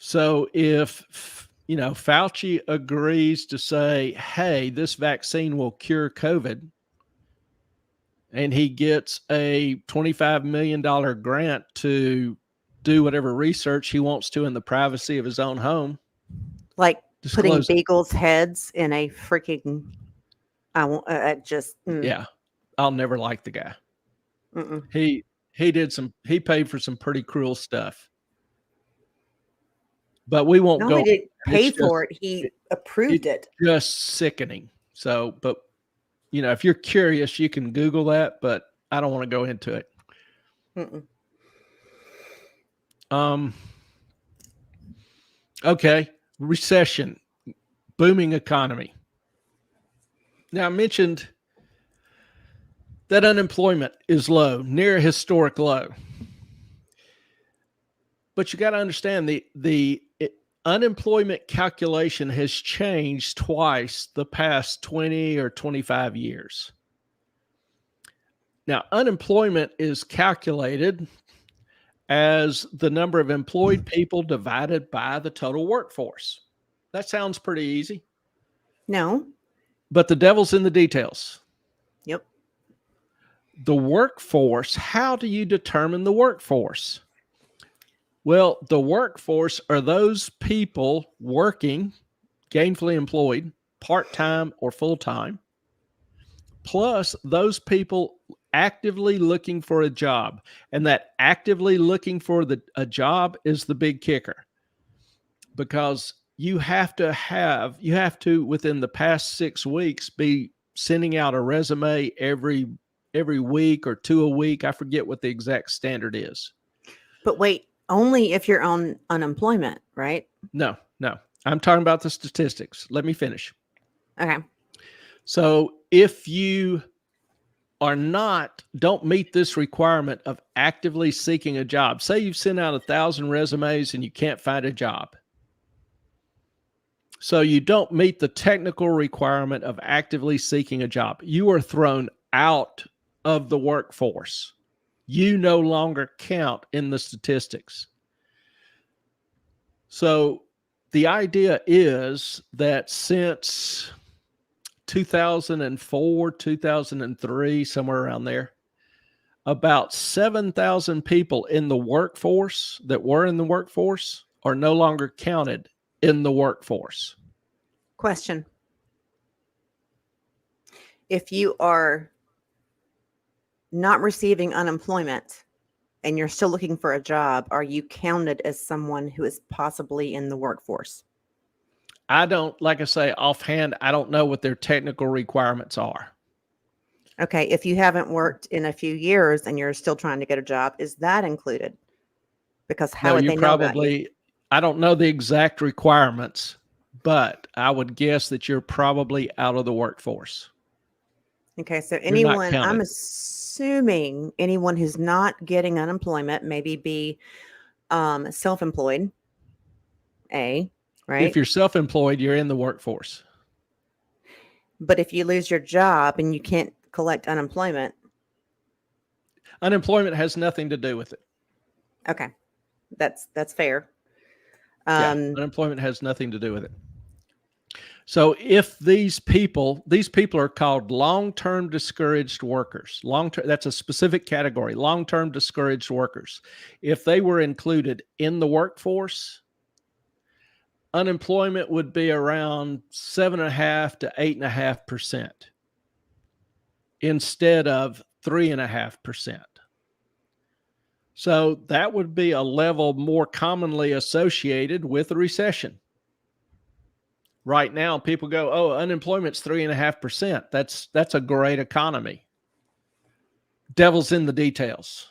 [SPEAKER 1] So if, Fauci agrees to say, hey, this vaccine will cure COVID, and he gets a $25 million grant to do whatever research he wants to in the privacy of his own home,
[SPEAKER 2] Like putting
[SPEAKER 1] disclose it.
[SPEAKER 2] beagles' heads in a freaking. I won't.
[SPEAKER 1] Yeah, I'll never like the guy.
[SPEAKER 2] Mm-mm.
[SPEAKER 1] He paid for some pretty cruel stuff. But we won't
[SPEAKER 2] Not
[SPEAKER 1] go.
[SPEAKER 2] only did he pay
[SPEAKER 1] It's
[SPEAKER 2] for it, he approved it.
[SPEAKER 1] just sickening. So, but if you're curious, you can Google that, but I don't want to go into it.
[SPEAKER 2] Mm-mm.
[SPEAKER 1] Okay. Recession, booming economy. Now, I mentioned that unemployment is low, near a historic low. But you got to understand the unemployment calculation has changed twice the past 20 or 25 years. Now, unemployment is calculated as the number of employed people divided by the total workforce. That sounds pretty easy.
[SPEAKER 2] No.
[SPEAKER 1] But the devil's in the details.
[SPEAKER 2] Yep.
[SPEAKER 1] The workforce, how do you determine the workforce? Well, the workforce are those people working, gainfully employed, part-time or full-time, plus those people actively looking for a job. And that actively looking for a job is the big kicker, because you have to within the past 6 weeks be sending out a resume every week or 2 a week. I forget what the exact standard is.
[SPEAKER 2] But wait, only if you're on unemployment, right?
[SPEAKER 1] No. I'm talking about the statistics. Let me finish.
[SPEAKER 2] Okay.
[SPEAKER 1] So if you don't meet this requirement of actively seeking a job, say you've sent out 1,000 resumes and you can't find a job. So you don't meet the technical requirement of actively seeking a job. You are thrown out of the workforce. You no longer count in the statistics. So the idea is that since 2004, 2003, somewhere around there, about 7,000 people in the workforce that were in the workforce are no longer counted in the workforce.
[SPEAKER 2] Question. If you are not receiving unemployment and you're still looking for a job, are you counted as someone who is possibly in the workforce?
[SPEAKER 1] I don't, like I say, offhand, I don't know what their technical requirements are.
[SPEAKER 2] Okay. If you haven't worked in a few years and you're still trying to get a job, is that included? Because how would they know about you?
[SPEAKER 1] I don't know the exact requirements, but I would guess that you're probably out of the workforce.
[SPEAKER 2] Okay. So
[SPEAKER 1] You're not
[SPEAKER 2] I'm
[SPEAKER 1] counted.
[SPEAKER 2] assuming anyone who's not getting unemployment, maybe be self-employed, right?
[SPEAKER 1] If you're self-employed, you're in the workforce.
[SPEAKER 2] But if you lose your job and you can't collect unemployment.
[SPEAKER 1] Unemployment has nothing to do with it.
[SPEAKER 2] Okay. That's fair.
[SPEAKER 1] Unemployment has nothing to do with it. So if these people are called long-term discouraged workers. That's a specific category, long-term discouraged workers. If they were included in the workforce, unemployment would be around 7.5 to 8.5% instead of 3.5%. So that would be a level more commonly associated with a recession. Right now, people go, "Oh, unemployment's 3.5%. That's a great economy." Devil's in the details.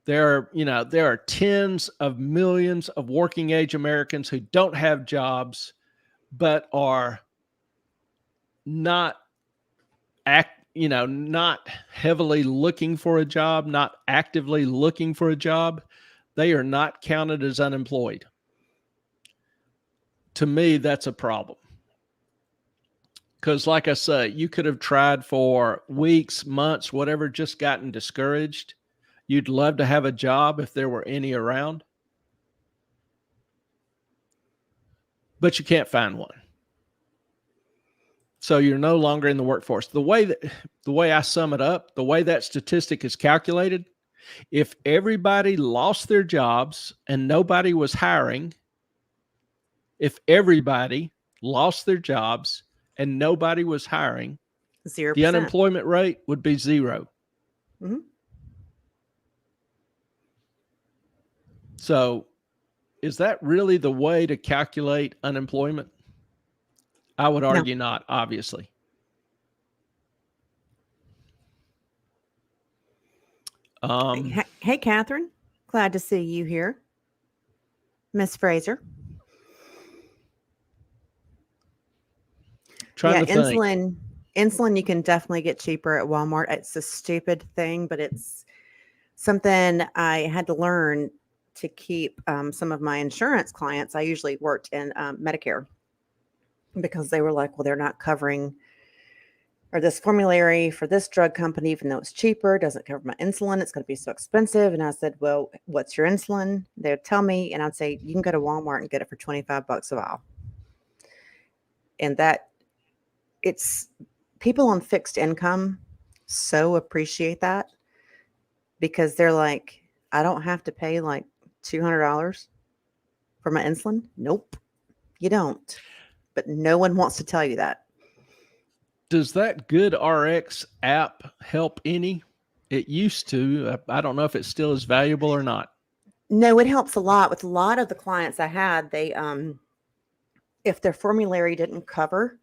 [SPEAKER 1] There are tens of millions of working age Americans who don't have jobs, but are not not heavily looking for a job, not actively looking for a job. They are not counted as unemployed. To me, that's a problem. Because like I say, you could have tried for weeks, months, whatever, just gotten discouraged. You'd love to have a job if there were any around. but you can't find one. So you're no longer in the workforce. The way I sum it up, the way that statistic is calculated, if everybody lost their jobs and nobody was hiring, if everybody lost their jobs and nobody was hiring,
[SPEAKER 2] 0%.
[SPEAKER 1] the unemployment rate would be 0.
[SPEAKER 2] Mm-hmm.
[SPEAKER 1] So is that really the way to calculate unemployment? I would argue not, obviously.
[SPEAKER 2] Hey, Catherine. Glad to see you here. Miss Fraser.
[SPEAKER 1] Trying to think.
[SPEAKER 2] Insulin you can definitely get cheaper at Walmart. It's a stupid thing, but it's something I had to learn to keep some of my insurance clients. I usually worked in Medicare because they were like, well, they're not covering or this formulary for this drug company, even though it's cheaper, doesn't cover my insulin. It's going to be so expensive. And I said, well, what's your insulin? They would tell me, and I'd say, you can go to Walmart and get it for $25 a vial. And it's people on fixed income so appreciate that because they're like, I don't have to pay like $200 for my insulin. Nope, you don't. But no one wants to tell you that.
[SPEAKER 1] Does that GoodRx app help any? It used to. I don't know if it still is valuable or not.
[SPEAKER 2] No, it helps a lot. With a lot of the clients I had, they if their formulary didn't cover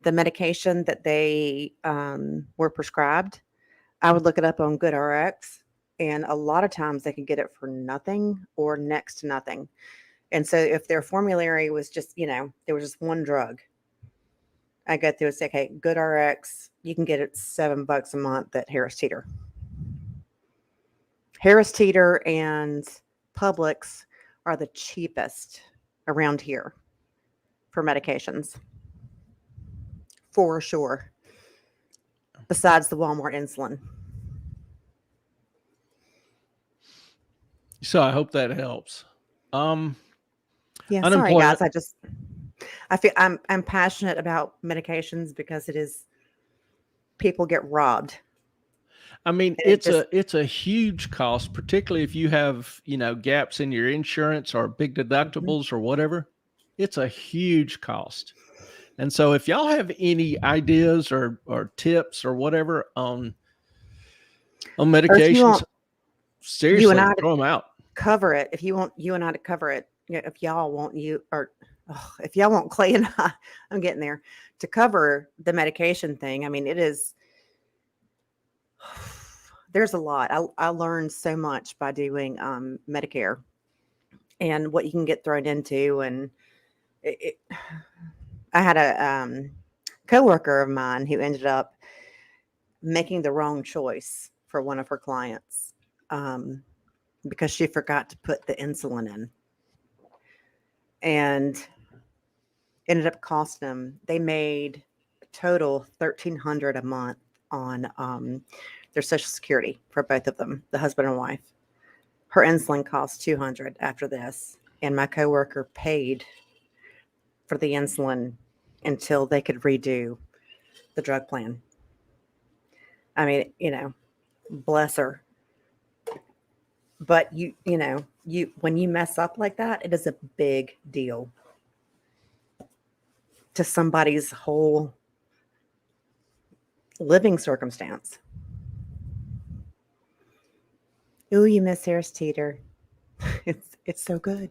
[SPEAKER 2] the medication that they were prescribed, I would look it up on GoodRx, and a lot of times they could get it for nothing or next to nothing. And so if their formulary was just, there was just one drug, I go through and say, okay, GoodRx, you can get it $7 a month at Harris Teeter. Harris Teeter and Publix are the cheapest around here for medications, for sure, besides the Walmart insulin.
[SPEAKER 1] So I hope that helps.
[SPEAKER 2] Yeah, sorry guys. I feel I'm passionate about medications because it is, people get robbed.
[SPEAKER 1] I mean, it's a huge cost, particularly if you have, gaps in your insurance or big deductibles or whatever. It's a huge cost. And so if y'all have any ideas or tips or whatever on medications, seriously, throw them out.
[SPEAKER 2] Cover it. If you want you and I to cover it, if y'all want if y'all want Clay and I'm getting there, to cover the medication thing. I mean, there's a lot. I learned so much by doing Medicare and what you can get thrown into. And I had a coworker of mine who ended up making the wrong choice for one of her clients because she forgot to put the insulin in, and ended up costing them. They made a total $1,300 a month on their Social Security for both of them, the husband and wife. Her insulin cost $200 after this, and my coworker paid for the insulin until they could redo the drug plan. I mean, bless her. But you when you mess up like that, it is a big deal to somebody's whole living circumstance. Ooh, you miss Harris Teeter. It's so good.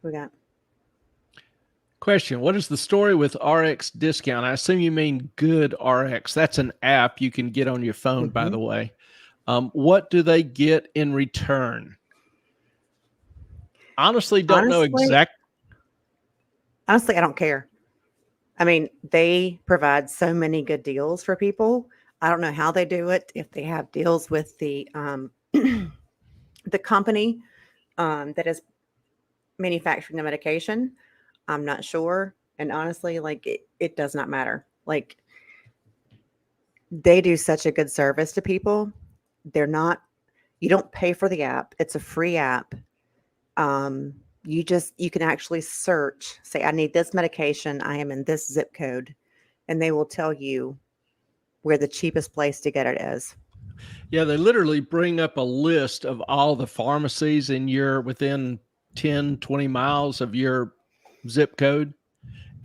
[SPEAKER 2] We got
[SPEAKER 1] question. What is the story with RX discount? I assume you mean GoodRx. That's an app you can get on your phone, by the way. What do they get in return? Honestly, don't know exact.
[SPEAKER 2] Honestly, I don't care. I mean, they provide so many good deals for people. I don't know how they do it. If they have deals with the the company that is manufacturing the medication, I'm not sure. And honestly, like it does not matter. Like they do such a good service to people. You don't pay for the app. It's a free app. You can actually search, say, I need this medication. I am in this zip code, and they will tell you where the cheapest place to get it is.
[SPEAKER 1] Yeah, they literally bring up a list of all the pharmacies within 10, 20 miles of your zip code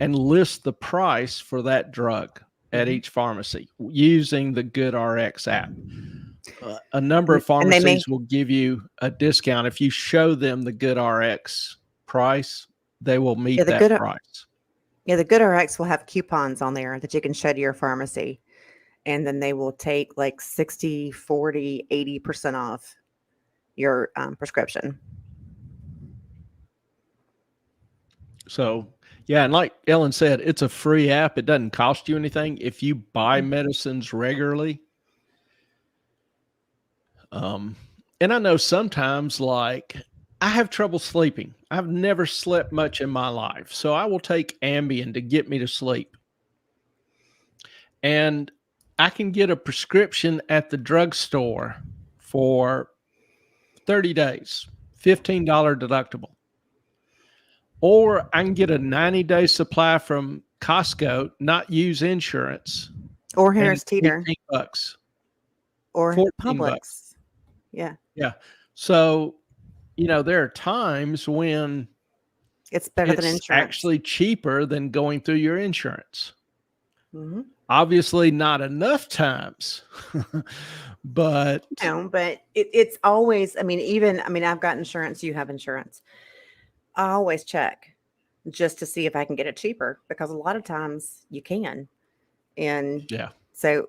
[SPEAKER 1] and list the price for that drug at each pharmacy using the GoodRx app. A number of
[SPEAKER 2] And they may,
[SPEAKER 1] pharmacies will give you a discount. If you show them the GoodRx price, they will
[SPEAKER 2] yeah,
[SPEAKER 1] meet
[SPEAKER 2] the
[SPEAKER 1] that
[SPEAKER 2] good,
[SPEAKER 1] price.
[SPEAKER 2] yeah, the GoodRx will have coupons on there that you can show to your pharmacy. And then they will take like 60, 40, 80% off your prescription.
[SPEAKER 1] So, yeah, and like Ellen said, it's a free app. It doesn't cost you anything if you buy medicines regularly. And I know sometimes, like, I have trouble sleeping. I've never slept much in my life, so I will take Ambien to get me to sleep. And I can get a prescription at the drugstore for 30 days, $15 deductible. Or I can get a 90-day supply from Costco, not use insurance.
[SPEAKER 2] Or
[SPEAKER 1] And
[SPEAKER 2] Harris Teeter.
[SPEAKER 1] $18.
[SPEAKER 2] Or
[SPEAKER 1] 14 bucks.
[SPEAKER 2] Publix. Yeah.
[SPEAKER 1] Yeah. So, there are times when
[SPEAKER 2] it's better than
[SPEAKER 1] it's
[SPEAKER 2] insurance.
[SPEAKER 1] actually cheaper than going through your insurance.
[SPEAKER 2] Mm-hmm.
[SPEAKER 1] Obviously not enough times, but
[SPEAKER 2] no, but it's always, I've got insurance, you have insurance. I always check just to see if I can get it cheaper, because a lot of times you can. And
[SPEAKER 1] yeah.
[SPEAKER 2] So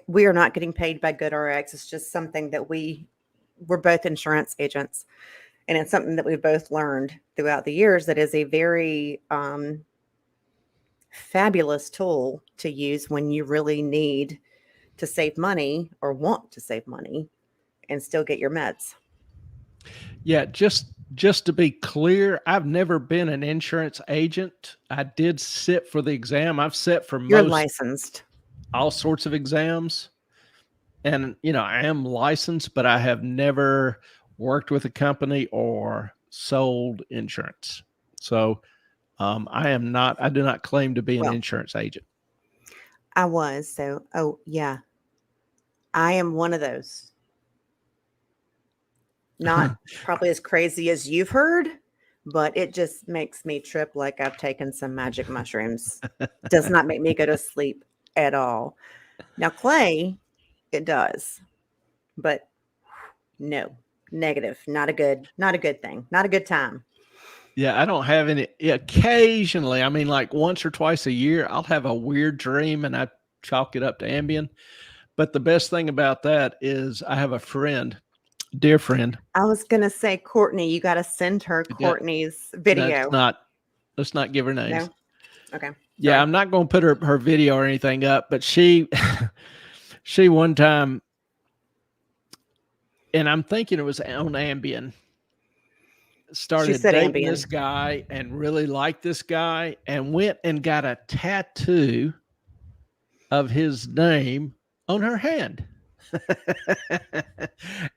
[SPEAKER 2] we are not getting paid by GoodRx. It's just something that we're both insurance agents. And it's something that we've both learned throughout the years that is a very fabulous tool to use when you really need to save money or want to save money and still get your meds.
[SPEAKER 1] Yeah, just to be clear, I've never been an insurance agent. I did sit for the exam. I've sat for
[SPEAKER 2] You're licensed.
[SPEAKER 1] All sorts of exams. And, I am licensed, but I have never worked with a company or sold insurance. So I do not claim to be an insurance agent.
[SPEAKER 2] I was. So, yeah, I am one of those. Not probably as crazy as you've heard, but it just makes me trip like I've taken some magic mushrooms. Does not make me go to sleep at all. Now, Clay, it does, but no, negative. Not a good thing. Not a good time.
[SPEAKER 1] Yeah, I don't have any. Occasionally, like once or twice a year, I'll have a weird dream and I chalk it up to Ambien. But the best thing about that is I have a friend, dear friend.
[SPEAKER 2] I was going to say, Courtney, you got to send her Courtney's video.
[SPEAKER 1] Let's not give her names.
[SPEAKER 2] No? Okay.
[SPEAKER 1] Yeah,
[SPEAKER 2] sorry.
[SPEAKER 1] I'm not going to put her video or anything up, but she one time, and I'm thinking it was on Ambien, started dating
[SPEAKER 2] Ambien.
[SPEAKER 1] this guy and really liked this guy and went and got a tattoo of his name on her hand.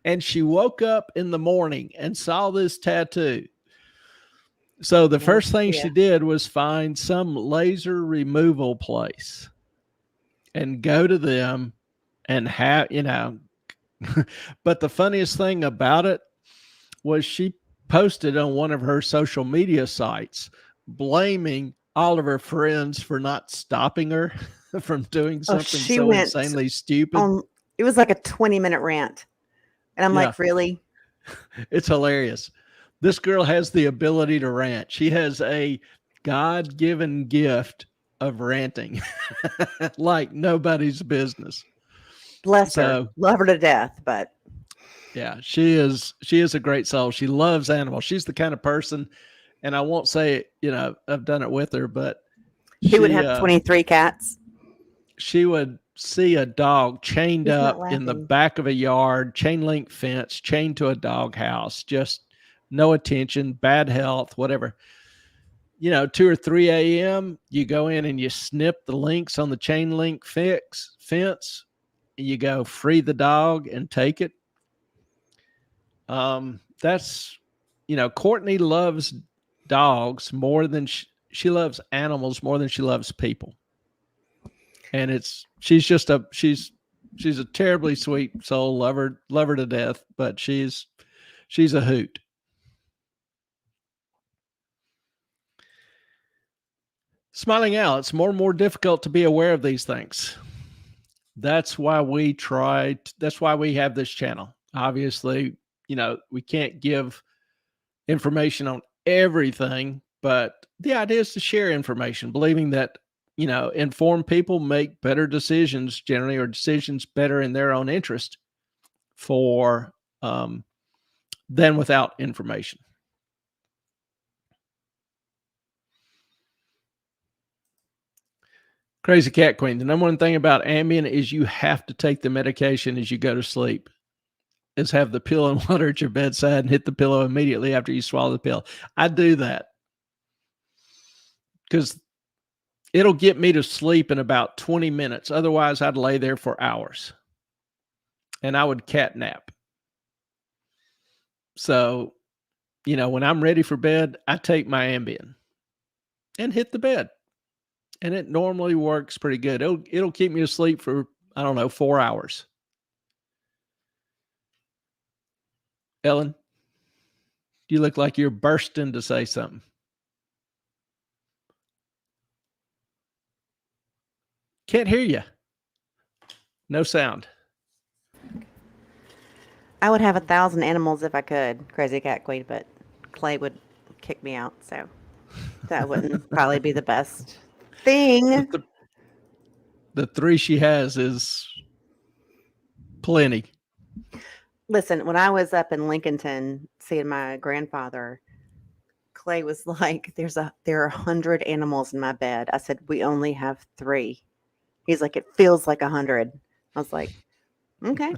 [SPEAKER 1] And she woke up in the morning and saw this tattoo. So the first thing she did was find some laser removal place and go to them and have, but the funniest thing about it was she posted on one of her social media sites blaming all of her friends for not stopping her from doing something so insanely stupid.
[SPEAKER 2] It was like a 20-minute rant. And I'm like, really?
[SPEAKER 1] It's hilarious. This girl has the ability to rant. She has a God-given gift of ranting like nobody's business.
[SPEAKER 2] Bless her. Love her to death, but
[SPEAKER 1] yeah, she is a great soul. She loves animals. She's the kind of person, and I won't say, I've done it with her, but
[SPEAKER 2] she would have 23 cats.
[SPEAKER 1] She would see a dog chained up in the back of a yard, chain link fence, chained to a dog house, just no attention, bad health, whatever. 2 or 3 a.m., you go in and you snip the links on the chain link fence. You go free the dog and take it. That's, Courtney loves dogs more than she loves animals more than she loves people. And she's a terribly sweet soul, love her to death, but she's a hoot. Smiling out, it's more and more difficult to be aware of these things. That's why we have this channel. Obviously, we can't give information on everything, but the idea is to share information, believing that, informed people make better decisions generally, or decisions better in their own interest than without information. Crazy Cat Queen. The number one thing about Ambien is you have to take the medication as you go to sleep. Is have the pill and water at your bedside and hit the pillow immediately after you swallow the pill. I do that because it'll get me to sleep in about 20 minutes. Otherwise, I'd lay there for hours and I would cat nap. So, when I'm ready for bed, I take my Ambien and hit the bed. And it normally works pretty good. It'll keep me asleep for, 4 hours. Ellen, you look like you're bursting to say something. Can't hear you. No sound.
[SPEAKER 2] I would have 1,000 animals if I could, Crazy Cat Queen, but Clay would kick me out, so that wouldn't probably be the best thing.
[SPEAKER 1] The 3 she has is plenty.
[SPEAKER 2] Listen, when I was up in Lincolnton seeing my grandfather, Clay was like, there are 100 animals in my bed. I said, we only have 3. He's like, it feels like 100. I was like, okay.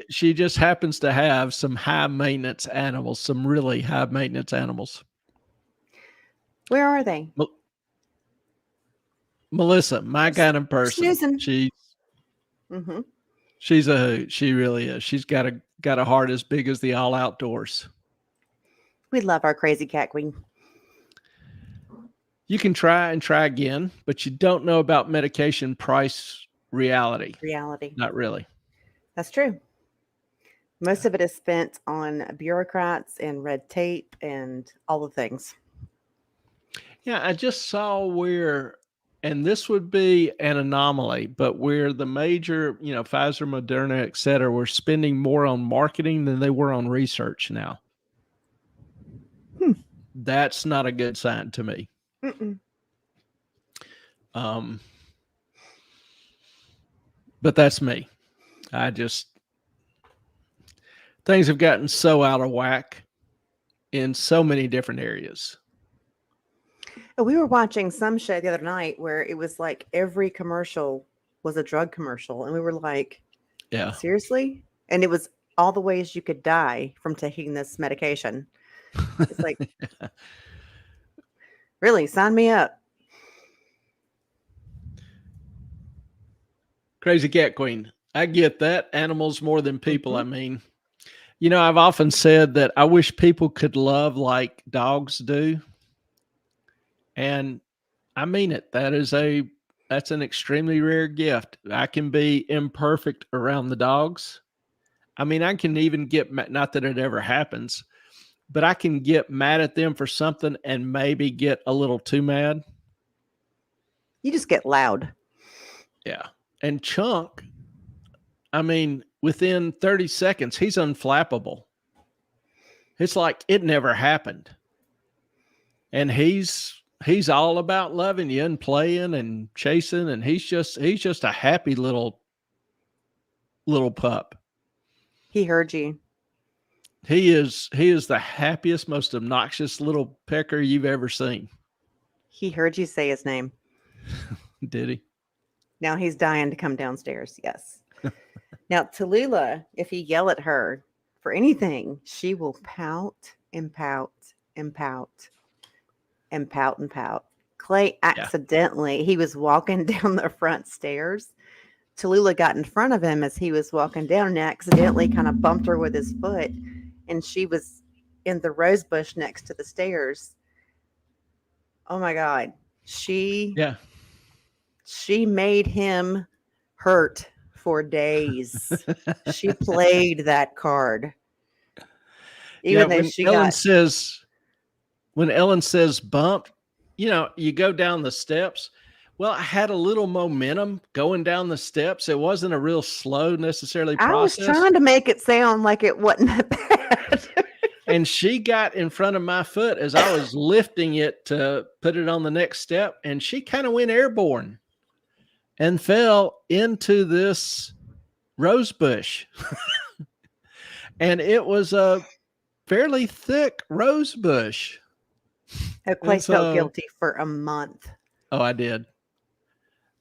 [SPEAKER 1] She just happens to have some high maintenance animals, some really high maintenance animals.
[SPEAKER 2] Where are they?
[SPEAKER 1] Melissa, my kind of person.
[SPEAKER 2] Snoozing.
[SPEAKER 1] She's a hoot. She really is. She's got a heart as big as the all outdoors.
[SPEAKER 2] We love our Crazy Cat Queen.
[SPEAKER 1] You can try and try again, but you don't know about medication price reality. Not really.
[SPEAKER 2] That's true. Most of it is spent on bureaucrats and red tape and all the things.
[SPEAKER 1] Yeah, I just saw where, and this would be an anomaly, but where the major, Pfizer, Moderna, et cetera, were spending more on marketing than they were on research now. That's not a good sign to me. But that's me. Things have gotten so out of whack in so many different areas.
[SPEAKER 2] We were watching some show the other night where it was like every commercial was a drug commercial. And we were like,
[SPEAKER 1] yeah,
[SPEAKER 2] seriously? And it was all the ways you could die from taking this medication. It's like, really, sign me up.
[SPEAKER 1] Crazy Cat Queen. I get that. Animals more than people. I mean, I've often said that I wish people could love like dogs do. And I mean it. That's an extremely rare gift. I can be imperfect around the dogs. I mean, I can even get, not that it ever happens, but I can get mad at them for something and maybe get a little too mad.
[SPEAKER 2] You just get loud.
[SPEAKER 1] Yeah. And Chunk, I mean, within 30 seconds, he's unflappable. It's like it never happened. And he's all about loving you and playing and chasing, and he's just a happy little pup.
[SPEAKER 2] He heard you.
[SPEAKER 1] He is the happiest, most obnoxious little pecker you've ever seen.
[SPEAKER 2] He heard you say his name.
[SPEAKER 1] Did he?
[SPEAKER 2] Now he's dying to come downstairs. Yes. Now, Tallulah, if you yell at her for anything, she will pout and pout and pout and pout and pout. Clay accidentally, he was walking down the front stairs. Tallulah got in front of him as he was walking down and accidentally kind of bumped her with his foot. and she was in the rose bush next to the stairs. Oh my God. She
[SPEAKER 1] Yeah.
[SPEAKER 2] she made him hurt for days. She played that card.
[SPEAKER 1] Yeah.
[SPEAKER 2] Even though she got
[SPEAKER 1] When Ellen says bump, you go down the steps. Well, I had a little momentum going down the steps. It wasn't a real slow necessarily
[SPEAKER 2] I was
[SPEAKER 1] process.
[SPEAKER 2] trying to make it sound like it wasn't that bad.
[SPEAKER 1] And she got in front of my foot as I was lifting it to put it on the next step. And she kind of went airborne and fell into this rose bush. And it was a fairly thick rose bush.
[SPEAKER 2] Clay
[SPEAKER 1] And
[SPEAKER 2] felt
[SPEAKER 1] so,
[SPEAKER 2] guilty for a month.
[SPEAKER 1] oh, I did.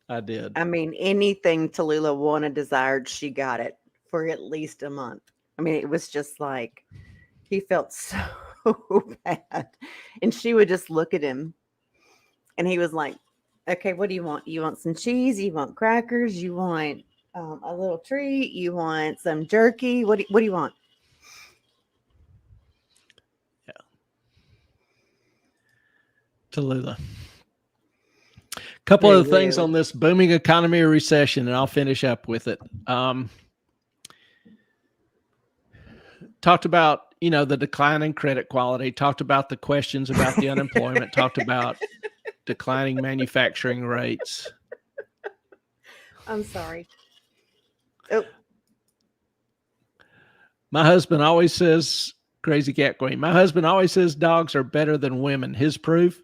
[SPEAKER 2] I mean, anything Tallulah wanted, desired, she got it for at least a month. I mean, it was just like he felt so bad. And she would just look at him and he was like, okay, what do you want? You want some cheese? You want crackers? You want a little treat? You want some jerky? What do you want?
[SPEAKER 1] Yeah. Tallulah. Couple of things on this booming economy or recession, and I'll finish up with it. Talked about, the decline in credit quality, talked about the questions about the unemployment, talked about declining manufacturing rates.
[SPEAKER 2] I'm sorry. Oh.
[SPEAKER 1] My husband always says, Crazy Cat Queen, my husband always says dogs are better than women. His proof?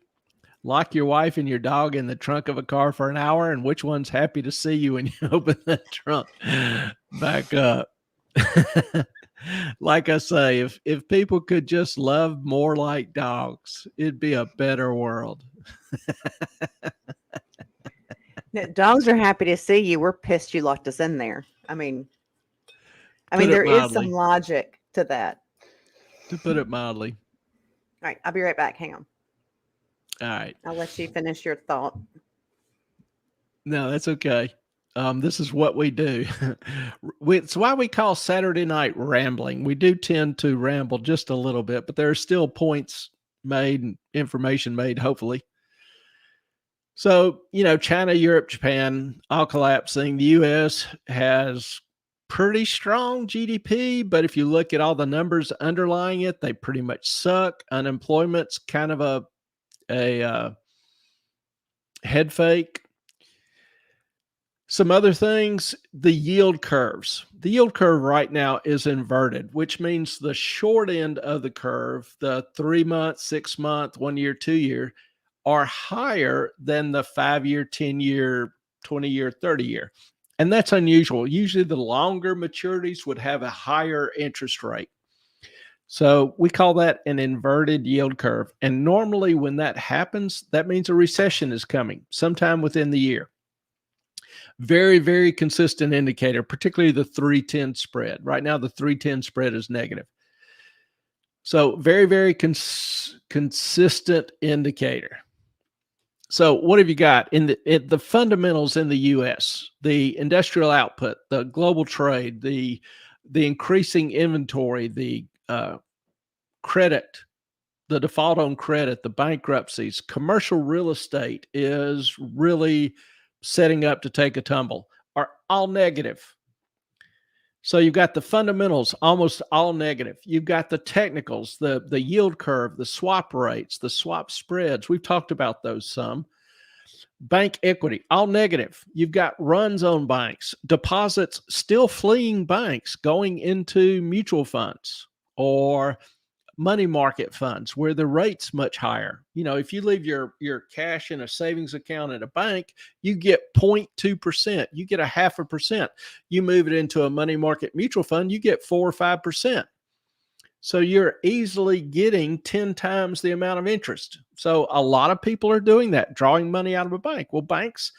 [SPEAKER 1] Lock your wife and your dog in the trunk of a car for an hour, and which one's happy to see you when you open that trunk back up? Like I say, if people could just love more like dogs, it'd be a better world.
[SPEAKER 2] Dogs are happy to see you. We're pissed you locked us in there. I mean, there is some logic to that.
[SPEAKER 1] To put it mildly.
[SPEAKER 2] All right, I'll be right back. Hang on.
[SPEAKER 1] All right.
[SPEAKER 2] I'll let you finish your thought.
[SPEAKER 1] No, that's okay. This is what we do. It's why we call Saturday night rambling. We do tend to ramble just a little bit, but there are still points made and information made, hopefully. So, China, Europe, Japan, all collapsing. The U.S. has pretty strong GDP, but if you look at all the numbers underlying it, they pretty much suck. Unemployment's kind of a head fake. Some other things, the yield curves. The yield curve right now is inverted, which means the short end of the curve, the 3 month, 6 month, 1 year, 2 year, are higher than the 5 year, 10 year, 20 year, 30 year. And that's unusual. Usually the longer maturities would have a higher interest rate. So we call that an inverted yield curve. And normally when that happens, that means a recession is coming sometime within the year. Very, very consistent indicator, particularly the 310 spread. Right now, the 310 spread is negative. So very, very consistent indicator. So what have you got in the fundamentals in the U.S., the industrial output, the global trade, the increasing inventory, the credit, the default on credit, the bankruptcies, commercial real estate is really setting up to take a tumble, are all negative. So you've got the fundamentals almost all negative. You've got the technicals, the yield curve, the swap rates, the swap spreads. We've talked about those some. Bank equity, all negative. You've got runs on banks, deposits still fleeing banks, going into mutual funds or money market funds where the rate's much higher. If you leave your cash in a savings account at a bank, you get 0.2%. You get 0.5%. You move it into a money market mutual fund, you get 4 or 5%. So you're easily getting 10 times the amount of interest. So a lot of people are doing that, drawing money out of a bank. Well, banks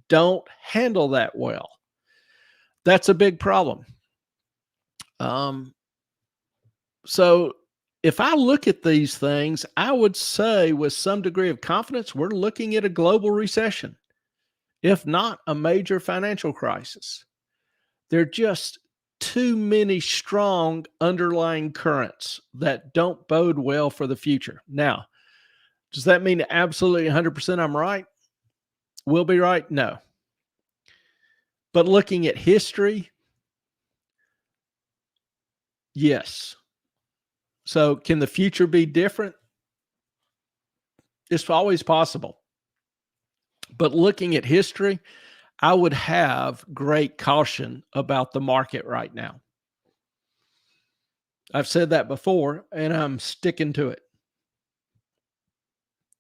[SPEAKER 1] don't handle that well. That's a big problem. So if I look at these things, I would say with some degree of confidence, we're looking at a global recession, if not a major financial crisis. There are just too many strong underlying currents that don't bode well for the future. Now, does that mean absolutely 100% I'm right? Will be right? No. But looking at history, yes. So can the future be different? It's always possible. But looking at history, I would have great caution about the market right now. I've said that before, and I'm sticking to it.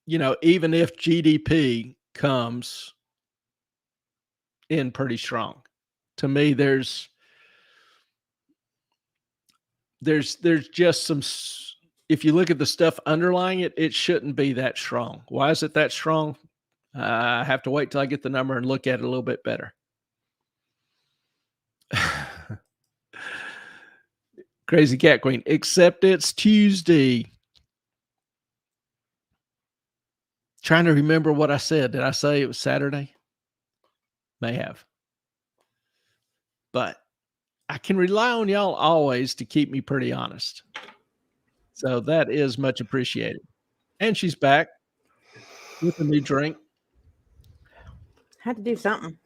[SPEAKER 1] Even if GDP comes in pretty strong, to me, there's just some. If you look at the stuff underlying it, it shouldn't be that strong. Why is it that strong? I have to wait till I get the number and look at it a little bit better. Crazy Cat Queen, except it's Tuesday. Trying to remember what I said. Did I say it was Saturday? May have. But I can rely on y'all always to keep me pretty honest. So that is much appreciated. And she's back with a new drink.
[SPEAKER 2] Had to do something.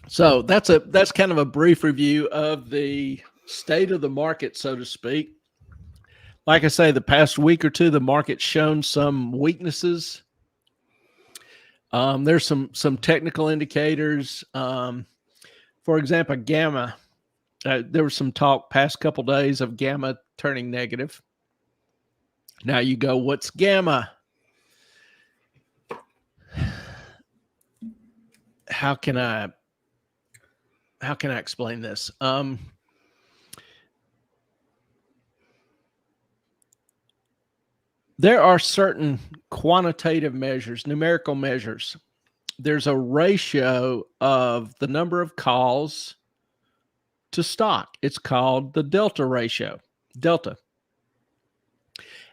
[SPEAKER 1] So that's kind of a brief review of the state of the market, so to speak. Like I say, the past week or two, the market's shown some weaknesses. There's some technical indicators. For example, gamma. There was some talk past couple days of gamma turning negative. Now you go, what's gamma? How can I explain this? There are certain quantitative measures, numerical measures. There's a ratio of the number of calls to stock. It's called the delta ratio, delta.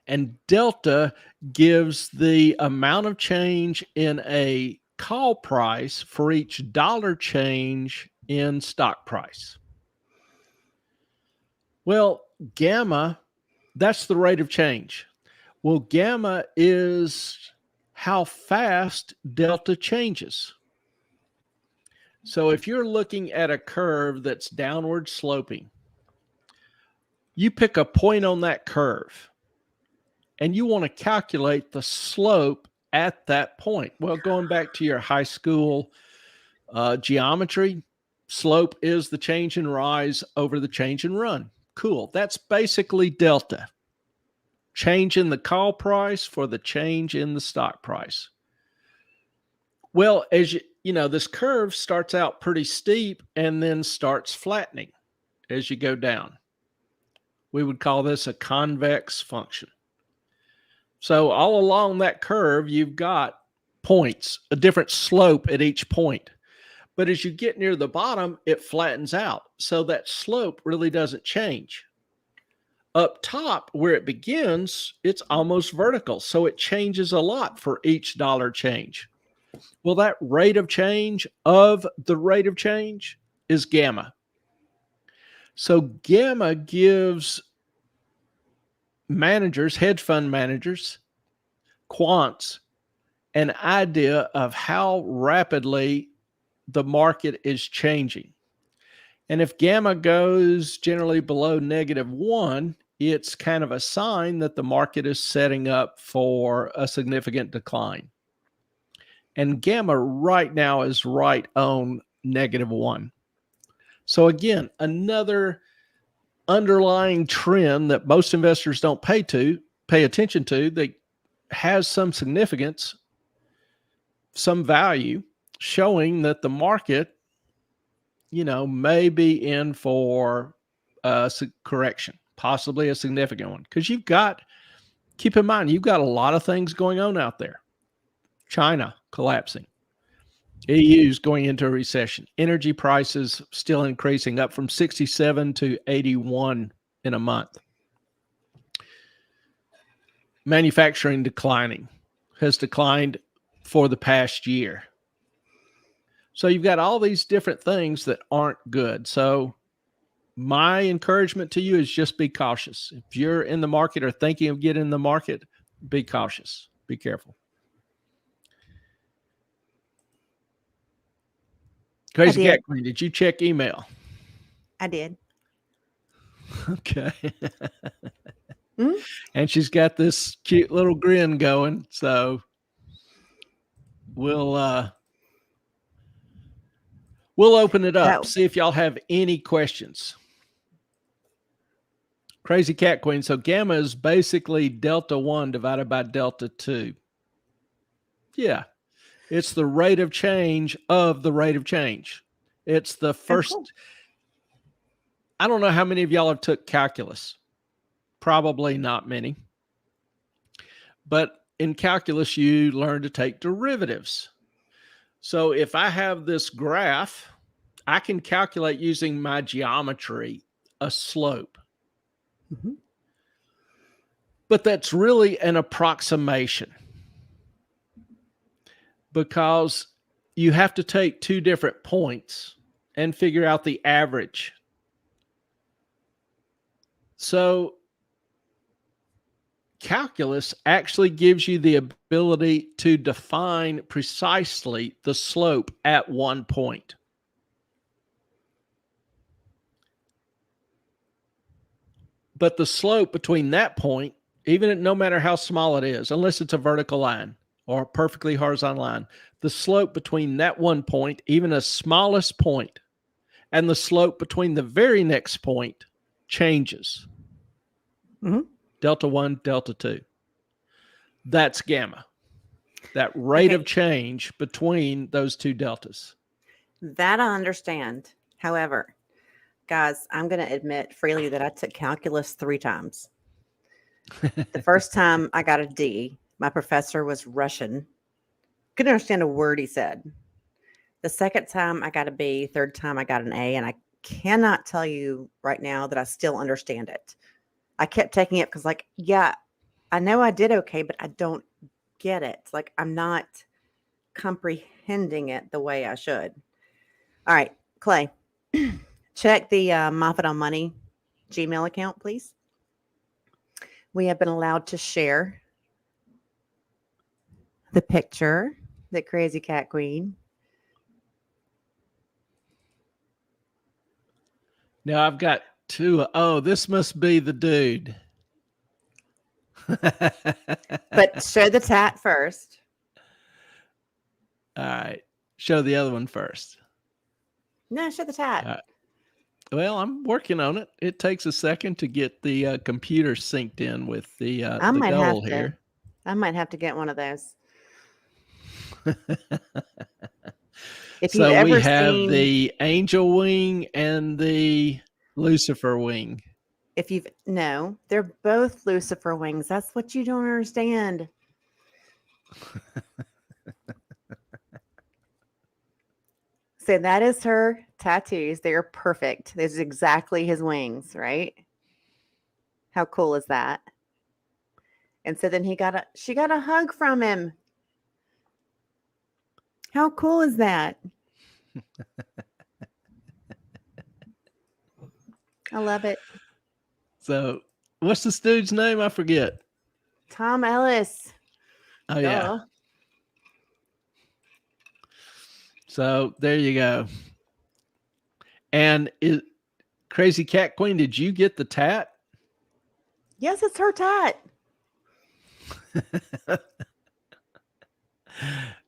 [SPEAKER 1] And delta gives the amount of change in a call price for each dollar change in stock price. Well, gamma, that's the rate of change. Well, gamma is how fast delta changes. So if you're looking at a curve that's downward sloping, you pick a point on that curve and you want to calculate the slope at that point. Well, going back to your high school geometry, slope is the change in rise over the change in run. Cool. That's basically delta. Change in the call price for the change in the stock price. Well, as you know, this curve starts out pretty steep and then starts flattening as you go down. We would call this a convex function. So all along that curve, you've got points, a different slope at each point. But as you get near the bottom, it flattens out. So that slope really doesn't change. Up top, where it begins, it's almost vertical. So it changes a lot for each dollar change. Well, that rate of change of the rate of change is gamma. So gamma gives managers, hedge fund managers, quants, an idea of how rapidly the market is changing. And if gamma goes generally below -1, it's kind of a sign that the market is setting up for a significant decline. And gamma right now is right on -1. So again, another underlying trend that most investors don't pay attention to, that has some significance, some value, showing that the market, may be in for a correction, possibly a significant one. Because keep in mind, you've got a lot of things going on out there. China collapsing. EU's going into a recession. Energy prices still increasing, up from 67 to 81 in a month. Manufacturing has declined for the past year. So you've got all these different things that aren't good. So my encouragement to you is just be cautious. If you're in the market or thinking of getting in the market, be cautious. Be careful. Crazy Cat Queen, did you check email?
[SPEAKER 2] I did.
[SPEAKER 1] Okay. And she's got this cute little grin going. So we'll open it up. See if y'all have any questions. Crazy Cat Queen. So gamma is basically delta 1 divided by delta 2. Yeah. It's the rate of change of the rate of change. It's the first. Oh, cool. I don't know how many of y'all have took calculus. Probably not many. But in calculus, you learn to take derivatives. So if I have this graph, I can calculate using my geometry a slope. Mm-hmm. But that's really an approximation, because you have to take two different points and figure out the average. So calculus actually gives you the ability to define precisely the slope at one point. But the slope between that point, even no matter how small it is, unless it's a vertical line or a perfectly horizontal line, the slope between that one point, even the smallest point, and the slope between the very next point changes. Mm-hmm. Delta 1, delta 2. That's gamma. That rate of change between those two deltas.
[SPEAKER 2] That I understand. However, guys, I'm going to admit freely that I took calculus 3 times. The first time I got a D. My professor was Russian. Couldn't understand a word he said. The second time I got a B. Third time I got an A. And I cannot tell you right now that I still understand it. I kept taking it because, like, yeah, I know I did okay, but I don't get it. Like, I'm not comprehending it the way I should. All right, Clay, check the Moffat on Money Gmail account, please. We have been allowed to share the picture that Crazy Cat Queen.
[SPEAKER 1] Now I've got two. Oh, this must be the dude.
[SPEAKER 2] But show the tat first.
[SPEAKER 1] All right. Show the other one first.
[SPEAKER 2] No, show the tat.
[SPEAKER 1] Well, I'm working on it. It takes a second to get the computer synced in with the goal here.
[SPEAKER 2] I might have to get one of those.
[SPEAKER 1] So we have the angel wing and the Lucifer wing.
[SPEAKER 2] No, they're both Lucifer wings. That's what you don't understand. So that is her tattoos. They are perfect. This is exactly his wings, right? How cool is that? And so then she got a hug from him. How cool is that? I love it.
[SPEAKER 1] So what's this dude's name? I forget.
[SPEAKER 2] Tom Ellis.
[SPEAKER 1] Oh, yeah. So there you go. And Crazy Cat Queen, did you get the tat?
[SPEAKER 2] Yes, it's her tat.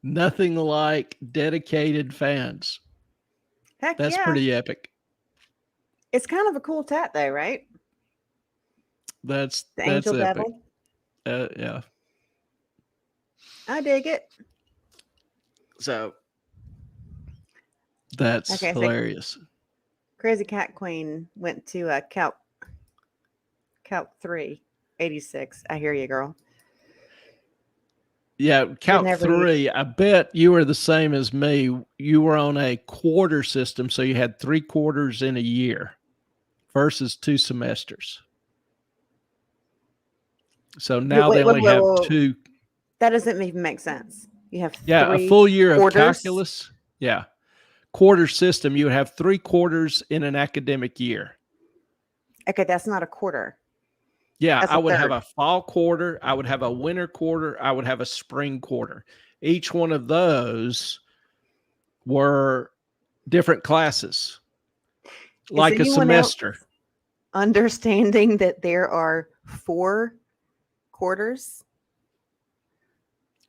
[SPEAKER 1] Nothing like dedicated fans.
[SPEAKER 2] Heck,
[SPEAKER 1] that's pretty epic.
[SPEAKER 2] It's kind of a cool tat, though, right?
[SPEAKER 1] That's
[SPEAKER 2] Angel
[SPEAKER 1] epic.
[SPEAKER 2] Devil.
[SPEAKER 1] Yeah.
[SPEAKER 2] I dig it.
[SPEAKER 1] So that's hilarious. So
[SPEAKER 2] Crazy Cat Queen went to Calc 3, 86. I hear you, girl.
[SPEAKER 1] Yeah, Calc 3. I bet you were the same as me. You were on a quarter system, so you had 3 quarters in a year versus 2 semesters. So now they only have 2.
[SPEAKER 2] That doesn't even make sense. You have 3
[SPEAKER 1] a full year
[SPEAKER 2] quarters?
[SPEAKER 1] of calculus. Yeah. quarter system, you would have 3 quarters in an academic year.
[SPEAKER 2] Okay, that's not a quarter.
[SPEAKER 1] Yeah,
[SPEAKER 2] That's
[SPEAKER 1] I
[SPEAKER 2] a
[SPEAKER 1] would have
[SPEAKER 2] third.
[SPEAKER 1] a fall quarter, I would have a winter quarter, I would have a spring quarter. Each one of those were different classes,
[SPEAKER 2] Is
[SPEAKER 1] like a
[SPEAKER 2] anyone else
[SPEAKER 1] semester.
[SPEAKER 2] understanding that there are 4 quarters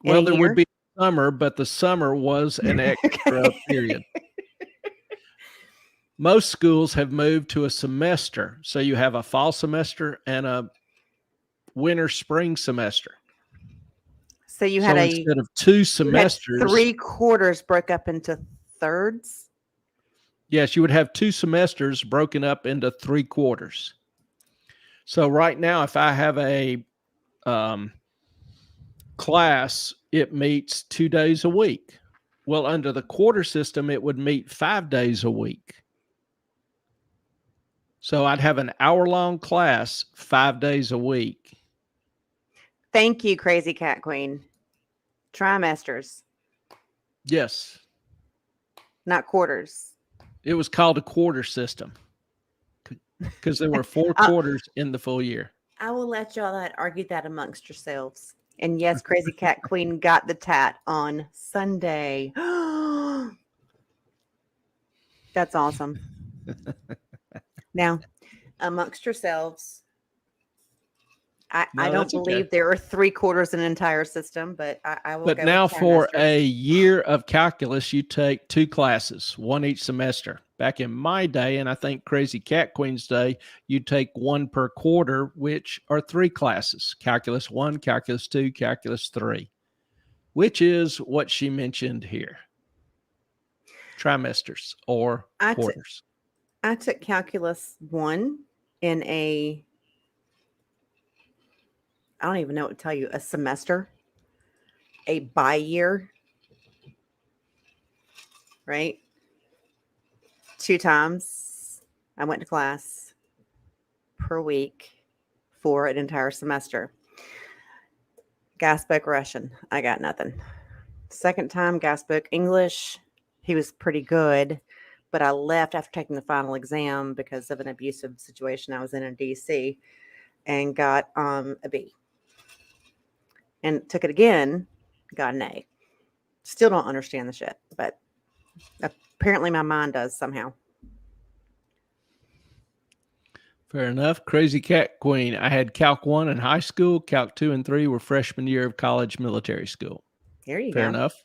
[SPEAKER 2] in a
[SPEAKER 1] Well, there would
[SPEAKER 2] year?
[SPEAKER 1] be summer, but the summer was an extra
[SPEAKER 2] Okay.
[SPEAKER 1] period. Most schools have moved to a semester. So you have a fall semester and a winter spring semester.
[SPEAKER 2] So you
[SPEAKER 1] So
[SPEAKER 2] had
[SPEAKER 1] instead of 2 semesters,
[SPEAKER 2] 3 quarters broke up into thirds.
[SPEAKER 1] yes, you would have 2 semesters broken up into 3 quarters. So right now, if I have a class, it meets 2 days a week. Well, under the quarter system, it would meet 5 days a week. So I'd have an hour-long class 5 days a week.
[SPEAKER 2] Thank you, Crazy Cat Queen. Trimesters,
[SPEAKER 1] Yes,
[SPEAKER 2] not quarters.
[SPEAKER 1] it was called a quarter system because there were 4
[SPEAKER 2] Uh,
[SPEAKER 1] quarters in the full year.
[SPEAKER 2] I will let y'all argue that amongst yourselves. And yes, Crazy Cat Queen got the tat on Sunday. That's awesome. Now, amongst yourselves, I
[SPEAKER 1] No,
[SPEAKER 2] don't
[SPEAKER 1] that's okay.
[SPEAKER 2] believe there are 3 quarters in an entire system, but I will
[SPEAKER 1] But
[SPEAKER 2] go
[SPEAKER 1] now
[SPEAKER 2] with
[SPEAKER 1] for
[SPEAKER 2] trimesters.
[SPEAKER 1] a year of calculus, you take 2 classes, one each semester. Back in my day, and I think Crazy Cat Queen's day, you take 1 per quarter, which are 3 classes, calculus 1, calculus 2, calculus 3, which is what she mentioned here. Trimesters or quarters.
[SPEAKER 2] I took calculus 1 in I don't even know what to tell you, a semester, a bi-year, right? 2 times I went to class per week for an entire semester. Guy spoke Russian. I got nothing. Second time, guy spoke English. He was pretty good, but I left after taking the final exam because of an abusive situation I was in DC and got a B. And took it again, got an A. Still don't understand the shit, but apparently my mind does somehow.
[SPEAKER 1] Fair enough. Crazy Cat Queen. I had Calc 1 in high school. Calc 2 and 3 were freshman year of college military school.
[SPEAKER 2] There you
[SPEAKER 1] Fair
[SPEAKER 2] go.
[SPEAKER 1] enough.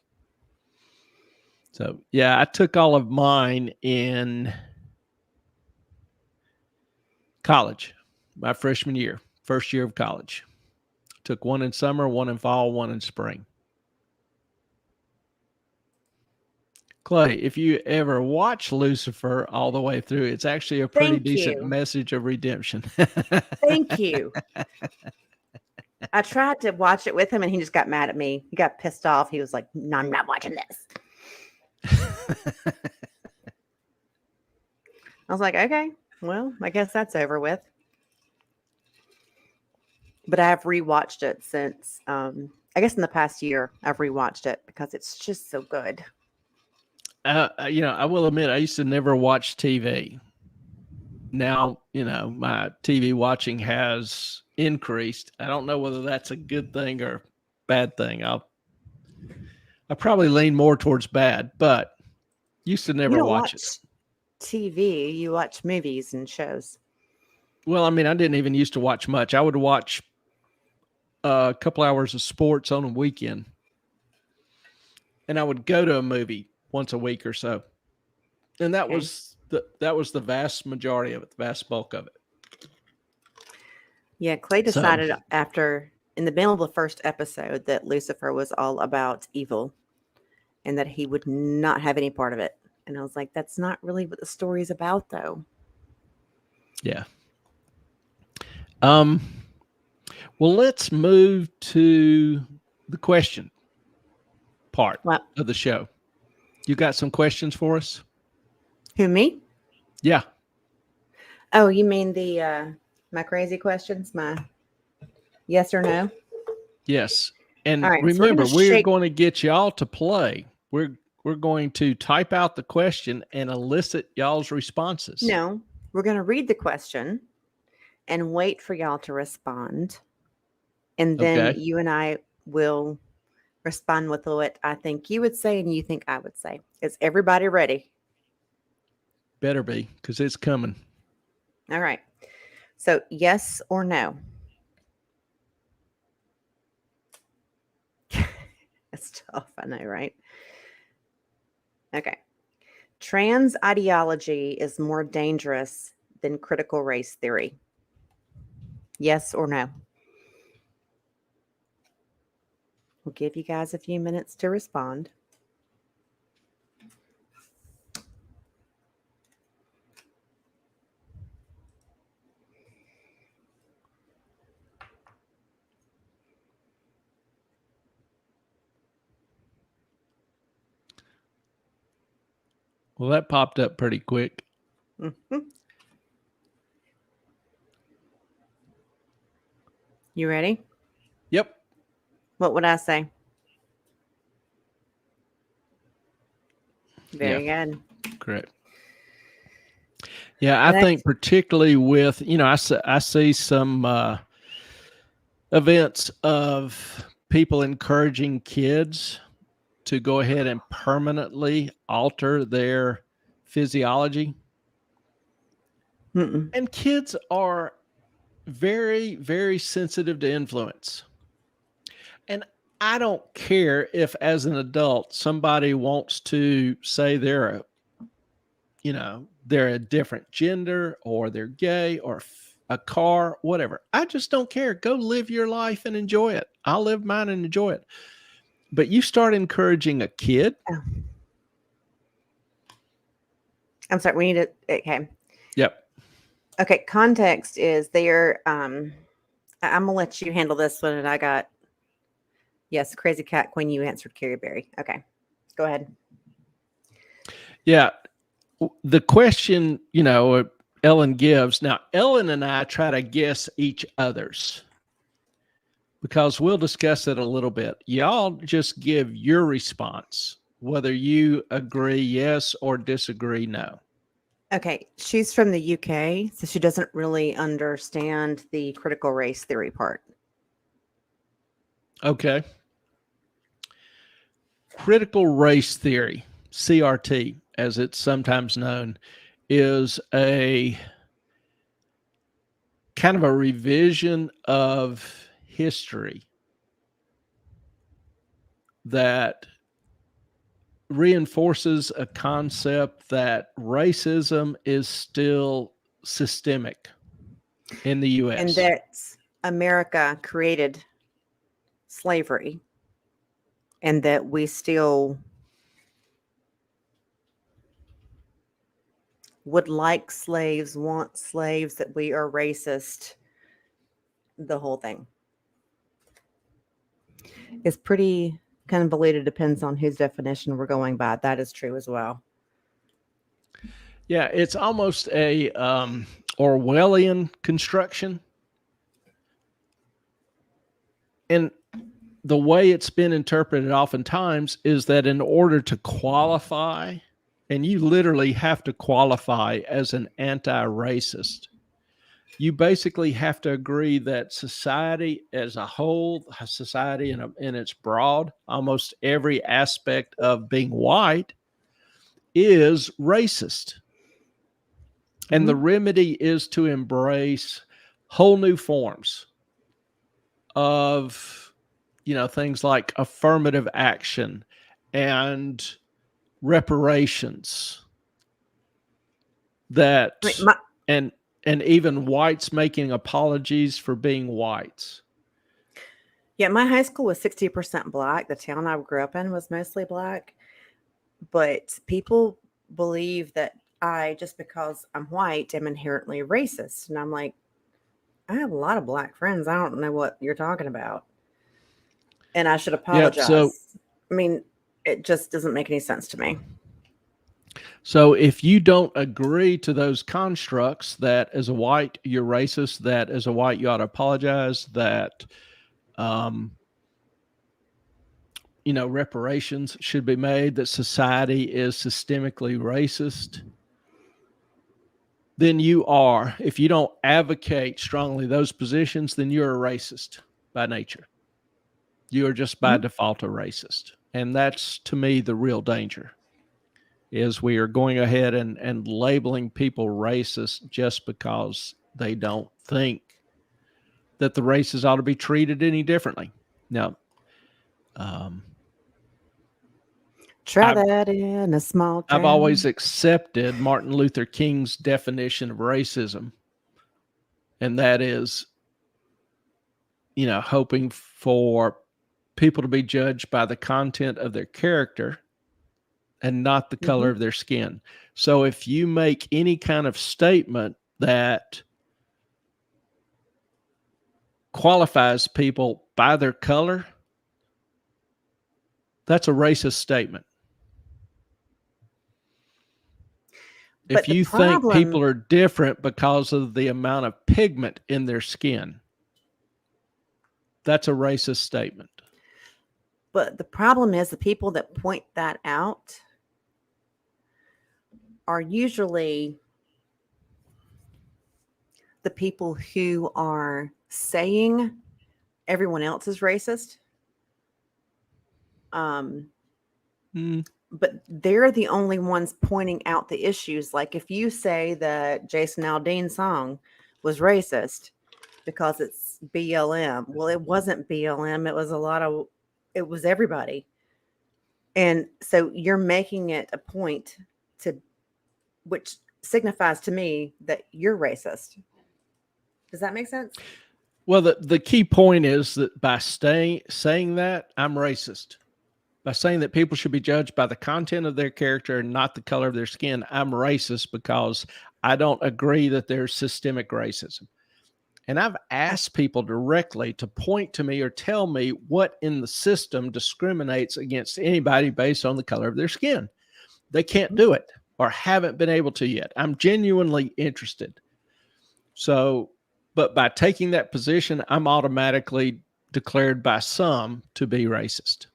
[SPEAKER 1] So, yeah, I took all of mine in college, my freshman year, first year of college. Took 1 in summer, 1 in fall, 1 in spring. Clay, if you ever watch Lucifer all the way through, it's actually a pretty decent message of redemption.
[SPEAKER 2] Thank you. I tried to watch it with him and he just got mad at me. He got pissed off. He was like, no, I'm not watching this. I was like, okay, well, I guess that's over with. But I have rewatched it since, I guess in the past year, I've rewatched it because it's just so good.
[SPEAKER 1] I will admit, I used to never watch TV. Now, my TV watching has increased. I don't know whether that's a good thing or bad thing. I probably lean more towards bad, but used to never watch it.
[SPEAKER 2] TV, you watch movies and shows.
[SPEAKER 1] Well, I mean, I didn't even used to watch much. I would watch a couple hours of sports on a weekend, and I would go to a movie once a week or so, and that was the vast majority of it, the vast bulk of it.
[SPEAKER 2] Yeah, Clay decided in the middle of the first episode that Lucifer was all about evil and that he would not have any part of it. And I was like, that's not really what the story is about, though.
[SPEAKER 1] Yeah. Well, let's move to the question part of the show. You got some questions for us?
[SPEAKER 2] Who, me?
[SPEAKER 1] Yeah.
[SPEAKER 2] Oh, you mean the my crazy questions? My yes or no?
[SPEAKER 1] Yes. And
[SPEAKER 2] all right,
[SPEAKER 1] remember, we're going to get y'all to play. We're we're going to type out the question and elicit y'all's responses.
[SPEAKER 2] No, we're going to read the question and wait for y'all to respond. And then
[SPEAKER 1] Okay.
[SPEAKER 2] you and I will respond with what I think you would say and you think I would say. Is everybody ready?
[SPEAKER 1] Better be, because it's coming.
[SPEAKER 2] All right. So, yes or no? It's tough, I know, right? Okay. Trans ideology is more dangerous than critical race theory. Yes or no? We'll give you guys a few minutes to respond.
[SPEAKER 1] Well, that popped up pretty quick.
[SPEAKER 2] Mm-hmm. You ready?
[SPEAKER 1] Yep.
[SPEAKER 2] What would I say? Very good.
[SPEAKER 1] Correct. Yeah, I think particularly with, I see some events of people encouraging kids to go ahead and permanently alter their physiology.
[SPEAKER 2] Mm-mm.
[SPEAKER 1] And kids are very, very sensitive to influence. And I don't care if, as an adult, somebody wants to say they're a different gender, or they're gay, or a car, whatever. I just don't care. Go live your life and enjoy it. I'll live mine and enjoy it. But you start encouraging a kid.
[SPEAKER 2] Oh. I'm sorry. We need to. Okay.
[SPEAKER 1] Yep.
[SPEAKER 2] Okay. Context is there. I'm gonna let you handle this one, and I got. Yes, Crazy Cat Queen. You answered Carrie Berry. Okay, go ahead.
[SPEAKER 1] Yeah, the question, Ellen gives. Now, Ellen and I try to guess each other's, because we'll discuss it a little bit. Y'all just give your response, whether you agree yes or disagree no.
[SPEAKER 2] Okay, she's from the UK, so she doesn't really understand the critical race theory part.
[SPEAKER 1] Okay. Critical race theory, CRT, as it's sometimes known, is a kind of a revision of history that reinforces a concept that racism is still systemic in the U.S.
[SPEAKER 2] And that America created slavery, and that we still would like slaves, want slaves, that we are racist. The whole thing is pretty convoluted. Depends on whose definition we're going by. That is true as well.
[SPEAKER 1] Yeah, it's almost a Orwellian construction. And the way it's been interpreted oftentimes is that in order to qualify, and you literally have to qualify as an anti-racist, you basically have to agree that society as a whole, society in its broad, almost every aspect of being white is racist. And the remedy is to embrace whole new forms of, things like affirmative action and reparations, that and even whites making apologies for being whites.
[SPEAKER 2] Yeah, my high school was 60% black. The town I grew up in was mostly black. But people believe that just because I'm white, am inherently racist. And I'm like, I have a lot of black friends. I don't know what you're talking about. And I should apologize.
[SPEAKER 1] Yeah, so,
[SPEAKER 2] I mean, it just doesn't make any sense to me.
[SPEAKER 1] So if you don't agree to those constructs, that as a white, you're racist, that as a white, you ought to apologize, that reparations should be made, that society is systemically racist, then if you don't advocate strongly those positions, then you're a racist by nature. You are just by default a racist. And that's, to me, the real danger, is we are going ahead and labeling people racist just because they don't think that the races ought to be treated any differently. Now,
[SPEAKER 2] try that in a small town.
[SPEAKER 1] I've always accepted Martin Luther King's definition of racism, and that is, hoping for people to be judged by the content of their character and not the color of their skin. So if you make any kind of statement that qualifies people by their color, that's a racist statement. If you think people are different because of the amount of pigment in their skin, that's a racist statement.
[SPEAKER 2] But the problem is the people that point that out are usually the people who are saying everyone else is racist. But they're the only ones pointing out the issues. Like if you say that Jason Aldean's song was racist because it's BLM, well, it wasn't BLM. It was everybody. And so you're making it a point which signifies to me that you're racist. Does that make sense?
[SPEAKER 1] Well, the key point is that by saying that, I'm racist. By saying that people should be judged by the content of their character and not the color of their skin, I'm racist because I don't agree that there's systemic racism. And I've asked people directly to point to me or tell me what in the system discriminates against anybody based on the color of their skin. They can't do it or haven't been able to yet. I'm genuinely interested. So, but by taking that position, I'm automatically declared by some to be racist.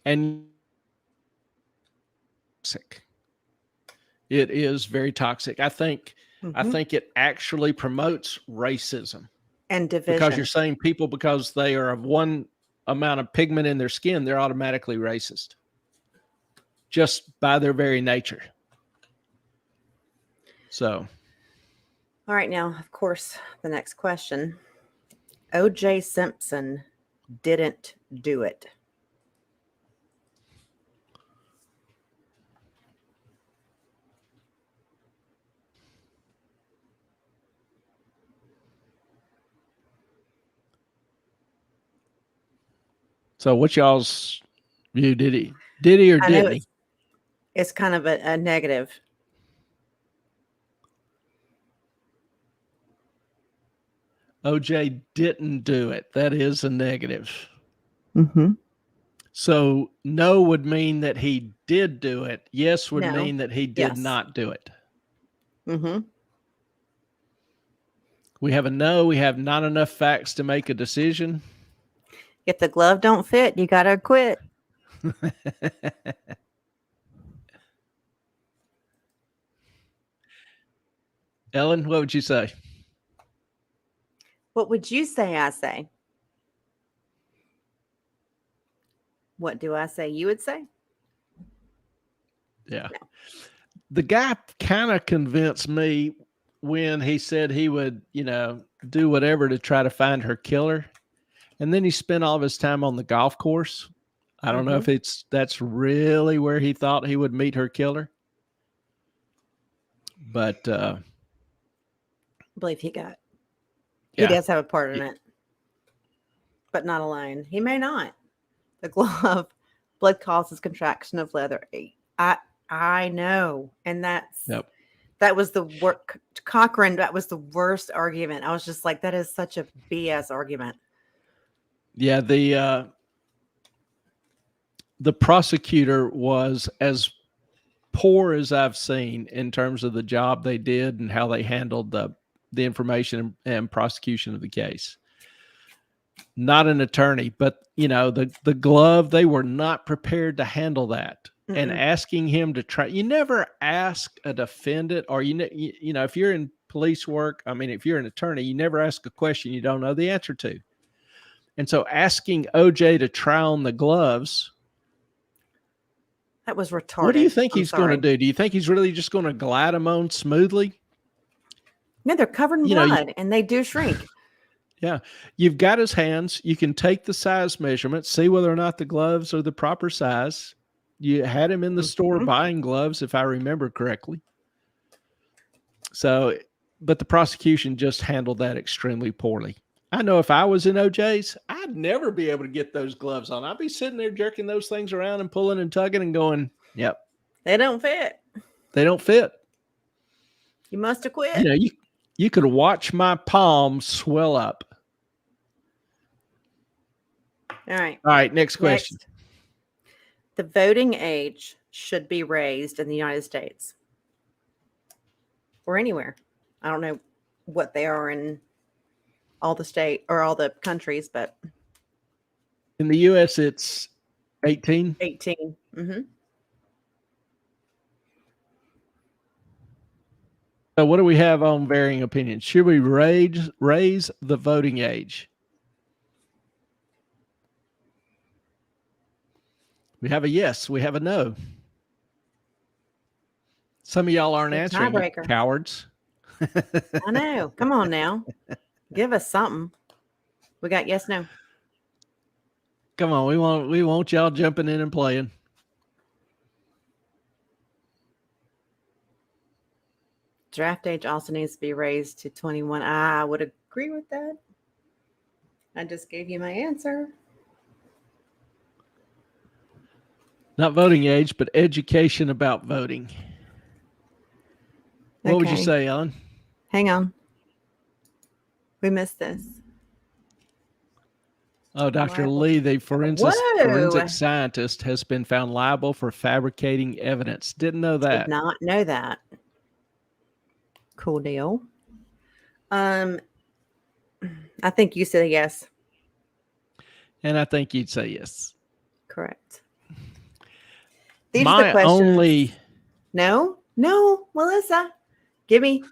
[SPEAKER 1] And it is very toxic. I think it actually promotes racism
[SPEAKER 2] and division.
[SPEAKER 1] Because you're saying people, because they are of one amount of pigment in their skin, they're automatically racist just by their very nature. So.
[SPEAKER 2] All right. Now, of course, the next question. O.J. Simpson didn't do it.
[SPEAKER 1] So what's y'all's view? Did he or didn't he?
[SPEAKER 2] It's kind of a negative.
[SPEAKER 1] OJ didn't do it. That is a negative.
[SPEAKER 2] Mm-hmm.
[SPEAKER 1] So no would mean that he did do it. Yes would mean that he did not do it.
[SPEAKER 2] Mm-hmm.
[SPEAKER 1] We have a no. We have not enough facts to make a decision.
[SPEAKER 2] If the glove don't fit, you got to quit.
[SPEAKER 1] Ellen, what would you say?
[SPEAKER 2] What would you say I say? What do I say you would say?
[SPEAKER 1] Yeah. No. The guy kind of convinced me when he said he would, do whatever to try to find her killer. And then he spent all of his time on the golf course. I don't know if that's really where he thought he would meet her killer. But
[SPEAKER 2] I believe he does have a part in it, but not alone. He may not. The glove, blood causes contraction of leather. I know. And that was the work. Cochran, that was the worst argument. I was just like, that is such a BS argument.
[SPEAKER 1] Yeah, the prosecutor was as poor as I've seen in terms of the job they did and how they handled the information and prosecution of the case. not an attorney, but the glove, they were not prepared to handle that. And asking him to try, you never ask a defendant, or if you're in police work, I mean, if you're an attorney, you never ask a question you don't know the answer to. And so asking OJ to try on the gloves,
[SPEAKER 2] that was retarded.
[SPEAKER 1] What do you think he's going to do? Do you think he's really just going to glide them on smoothly?
[SPEAKER 2] No, they're covered in blood, and they do shrink.
[SPEAKER 1] Yeah. You've got his hands. You can take the size measurement, see whether or not the gloves are the proper size. You had him in the store buying gloves, if I remember correctly. So, but the prosecution just handled that extremely poorly. I know if I was in OJ's, I'd never be able to get those gloves on. I'd be sitting there jerking those things around and pulling and tugging and going, yep.
[SPEAKER 2] They don't fit.
[SPEAKER 1] They don't fit.
[SPEAKER 2] You must have quit.
[SPEAKER 1] You could watch my palms swell up.
[SPEAKER 2] All
[SPEAKER 1] right. Next question.
[SPEAKER 2] The voting age should be raised in the United States or anywhere. I don't know what they are in all the state or all the countries, but
[SPEAKER 1] in the U.S. it's 18.
[SPEAKER 2] 18.
[SPEAKER 1] So what do we have on varying opinions? Should we raise the voting age? We have a yes. We have a no. Some of y'all aren't answering, cowards.
[SPEAKER 2] I know. Come on now. Give us something. We got yes, no.
[SPEAKER 1] Come on. We want y'all jumping in and playing.
[SPEAKER 2] Draft age also needs to be raised to 21. I would agree with that. I just gave you my answer. Not
[SPEAKER 1] voting age, but education about voting. What would you say, Ellen?
[SPEAKER 2] Hang on. We missed this.
[SPEAKER 1] Oh, Dr. Lee, the forensic scientist, has been found liable for fabricating evidence. Didn't know that.
[SPEAKER 2] Did not know that. Cool deal. I think you said yes.
[SPEAKER 1] And I think you'd say yes.
[SPEAKER 2] Correct. These are the questions. No, Melissa, give me.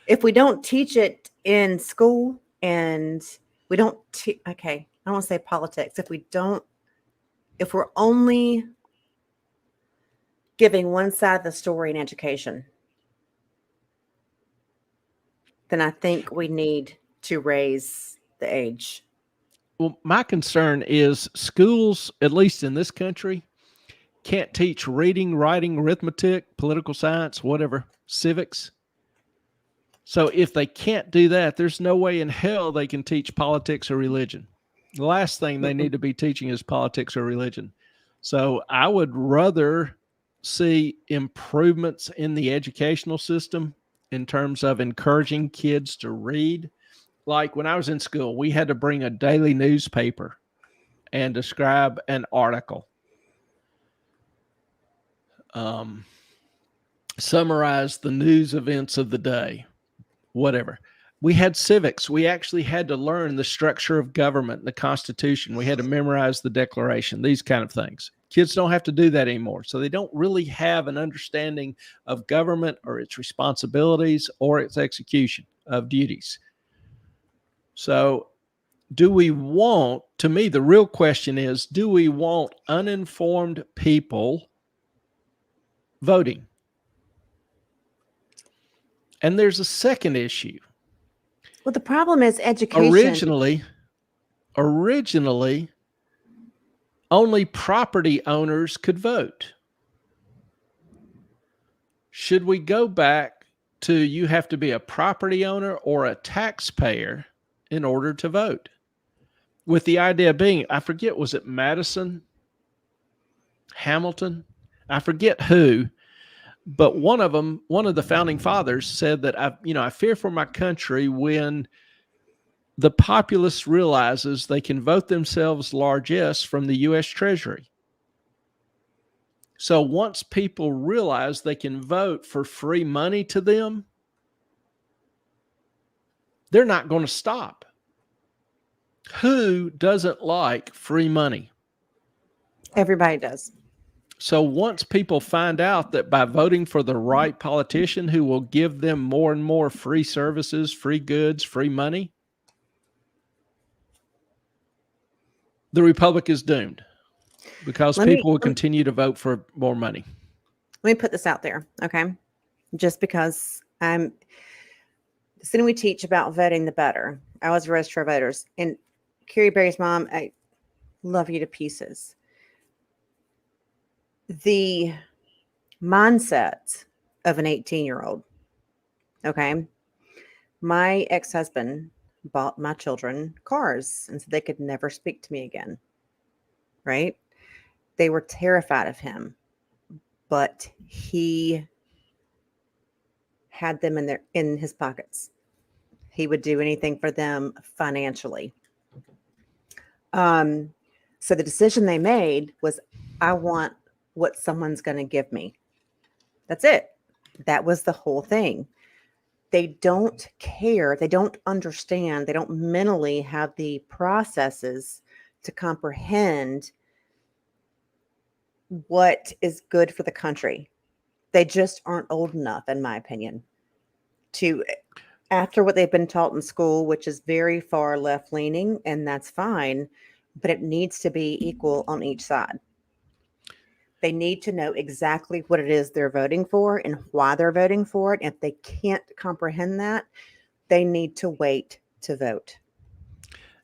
[SPEAKER 2] If we don't teach it in school and we don't, okay, I don't want to say politics. If we're only giving one side of the story in education, then I think we need to raise the age.
[SPEAKER 1] Well, my concern is schools, at least in this country, can't teach reading, writing, arithmetic, political science, whatever, civics. So if they can't do that, there's no way in hell they can teach politics or religion. The last thing they need to be teaching is politics or religion. So I would rather see improvements in the educational system in terms of encouraging kids to read. Like when I was in school, we had to bring a daily newspaper and describe an article. Summarize the news events of the day, whatever. We had civics. We actually had to learn the structure of government, the Constitution. We had to memorize the Declaration, these kind of things. Kids don't have to do that anymore. So they don't really have an understanding of government or its responsibilities or its execution of duties. So do we want, to me, the real question is, do we want uninformed people voting? And there's a second issue.
[SPEAKER 2] Well, the problem is education.
[SPEAKER 1] Originally, only property owners could vote. Should we go back to you have to be a property owner or a taxpayer in order to vote? With the idea being, I forget, was it Madison? Hamilton? I forget who, but one of the founding fathers said that I fear for my country when the populace realizes they can vote themselves largesse from the U.S. Treasury. So once people realize they can vote for free money to them, they're not going to stop. Who doesn't like free money?
[SPEAKER 2] Everybody does.
[SPEAKER 1] So once people find out that by voting for the right politician who will give them more and more free services, free goods, free money, the republic is doomed because people will continue to vote for more money.
[SPEAKER 2] Let me put this out there, okay? Just because the sooner we teach about voting, the better. I was a register of voters. And Carrie Berry's mom, I love you to pieces. The mindset of an 18-year-old, okay? My ex-husband bought my children cars and said they could never speak to me again, right? They were terrified of him, but he had them in his pockets. He would do anything for them financially. So the decision they made was, I want what someone's going to give me. That's it. That was the whole thing. They don't care. They don't understand. They don't mentally have the processes to comprehend what is good for the country. They just aren't old enough, in my opinion, to, after what they've been taught in school, which is very far left leaning, and that's fine, but it needs to be equal on each side. They need to know exactly what it is they're voting for and why they're voting for it. If they can't comprehend that, they need to wait to vote.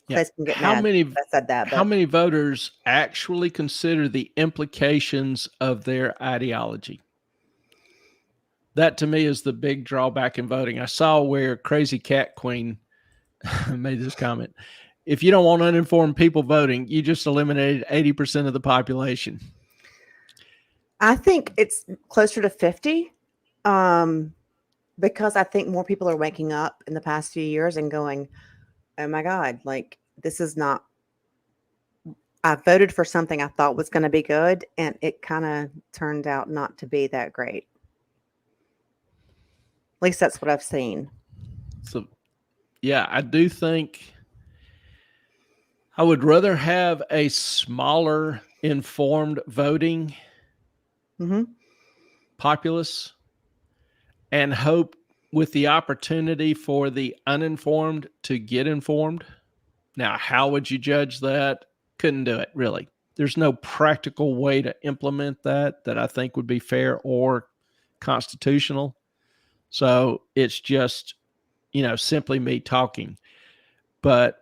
[SPEAKER 1] Yeah. How many voters actually consider the implications of their ideology? That to me is the big drawback in voting. I saw where Crazy Cat Queen made this comment. If you don't want uninformed people voting, you just eliminated 80% of the population.
[SPEAKER 2] I think it's closer to 50, because I think more people are waking up in the past few years and going, oh my God, like this is not, I voted for something I thought was going to be good, and it kind of turned out not to be that great. At least that's what I've seen.
[SPEAKER 1] So, yeah, I do think I would rather have a smaller informed voting populace and hope with the opportunity for the uninformed to get informed. Now, how would you judge that? Couldn't do it, really. There's no practical way to implement that I think would be fair or constitutional. So it's just, simply me talking. But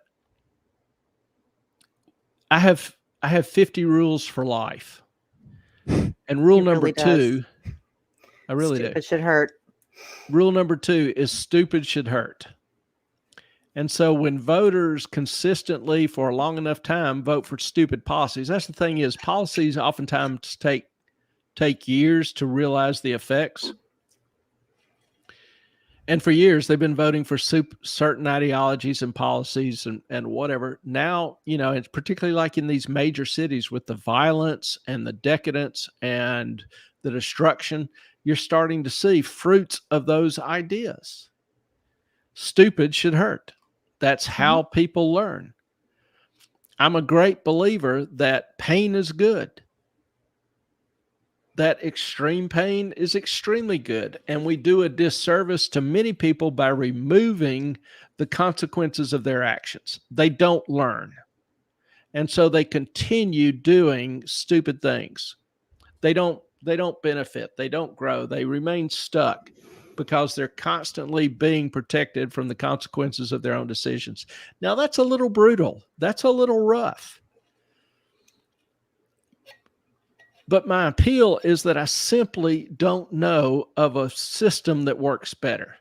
[SPEAKER 1] I have 50 rules for life. And rule number 2, I really do.
[SPEAKER 2] Stupid should hurt.
[SPEAKER 1] Rule number 2 is stupid should hurt. And so when voters consistently for a long enough time vote for stupid policies, that's the thing is policies oftentimes take years to realize the effects. And for years, they've been voting for certain ideologies and policies and whatever. Now, it's particularly like in these major cities with the violence and the decadence and the destruction, you're starting to see fruits of those ideas. Stupid should hurt. That's how people learn. I'm a great believer that pain is good. That extreme pain is extremely good. And we do a disservice to many people by removing the consequences of their actions. They don't learn. And so they continue doing stupid things. They don't benefit. They don't grow. They remain stuck because they're constantly being protected from the consequences of their own decisions. Now, that's a little brutal. That's a little rough. But my appeal is that I simply don't know of a system that works better.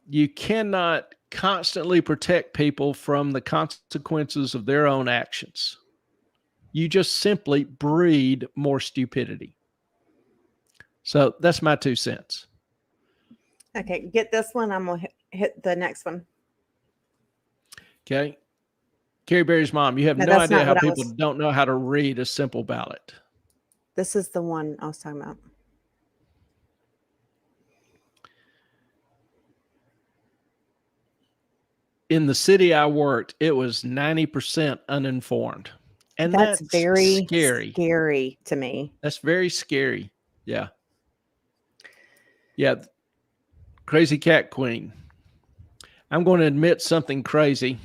[SPEAKER 1] You cannot constantly protect people from the consequences of their own actions. You just simply breed more stupidity. So that's my 2 cents.
[SPEAKER 2] Okay, get this one. I'm going to hit the next one.
[SPEAKER 1] Okay. Carrie Berry's mom, you have no idea how people don't know how to read a simple ballot.
[SPEAKER 2] This is the one I was talking about.
[SPEAKER 1] in the city I worked, it was 90% uninformed. And
[SPEAKER 2] That's
[SPEAKER 1] that's
[SPEAKER 2] very
[SPEAKER 1] scary.
[SPEAKER 2] scary to me.
[SPEAKER 1] That's very scary. Yeah. Yeah. Crazy Cat Queen. I'm going to admit something crazy.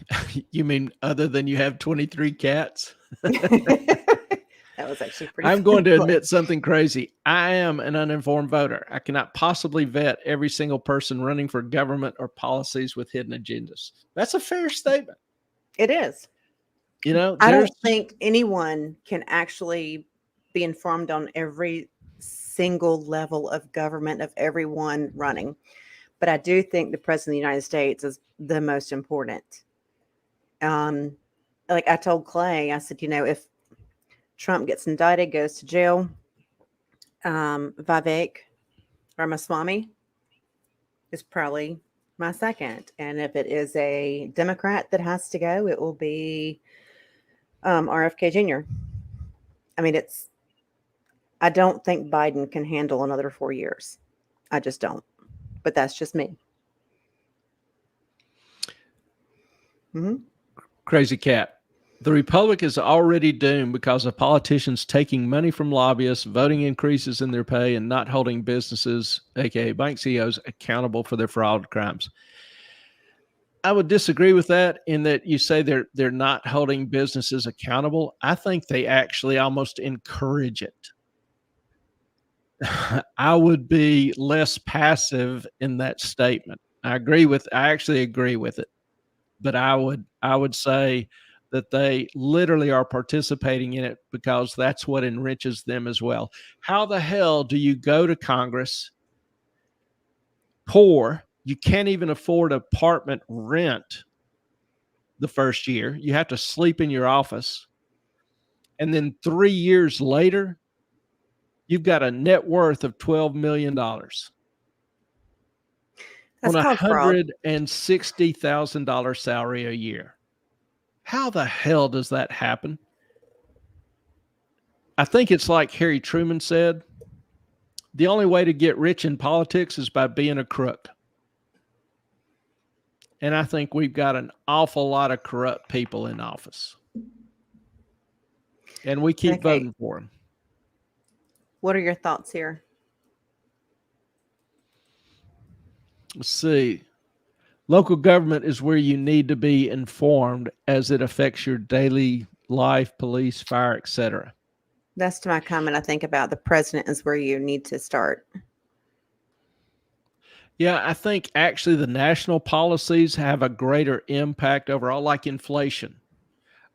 [SPEAKER 1] You mean other than you have 23 cats?
[SPEAKER 2] That was actually pretty
[SPEAKER 1] I'm going to
[SPEAKER 2] funny.
[SPEAKER 1] admit something crazy. I am an uninformed voter. I cannot possibly vet every single person running for government or policies with hidden agendas. That's a fair statement.
[SPEAKER 2] It is.
[SPEAKER 1] You know,
[SPEAKER 2] I
[SPEAKER 1] there's
[SPEAKER 2] don't think anyone can actually be informed on every single level of government of everyone running. But I do think the president of the United States is the most important. Um, like I told Clay, I said, if Trump gets indicted, goes to jail, Vivek Ramaswamy is probably my second. And if it is a Democrat that has to go, it will be RFK Jr. I mean, I don't think Biden can handle another 4 years. I just don't. But that's just me. Mm-hmm.
[SPEAKER 1] Crazy Cat. The Republic is already doomed because of politicians taking money from lobbyists, voting increases in their pay, and not holding businesses, aka bank CEOs, accountable for their fraud crimes. I would disagree with that in that you say they're not holding businesses accountable. I think they actually almost encourage it. I would be less passive in that statement. I actually agree with it. But I would say that they literally are participating in it because that's what enriches them as well. How the hell do you go to Congress poor? You can't even afford apartment rent the first year. You have to sleep in your office. And then 3 years later, you've got a net worth of $12 million on
[SPEAKER 2] That's
[SPEAKER 1] a
[SPEAKER 2] called fraud.
[SPEAKER 1] $160,000 salary a year. How the hell does that happen? I think it's like Harry Truman said, the only way to get rich in politics is by being a crook. And I think we've got an awful lot of corrupt people in office. And we keep voting for them.
[SPEAKER 2] What are your thoughts here?
[SPEAKER 1] Let's see. Local government is where you need to be informed as it affects your daily life, police, fire, etc.
[SPEAKER 2] That's to my comment. I think about the president is where you need to start.
[SPEAKER 1] Yeah, I think actually the national policies have a greater impact overall, like inflation,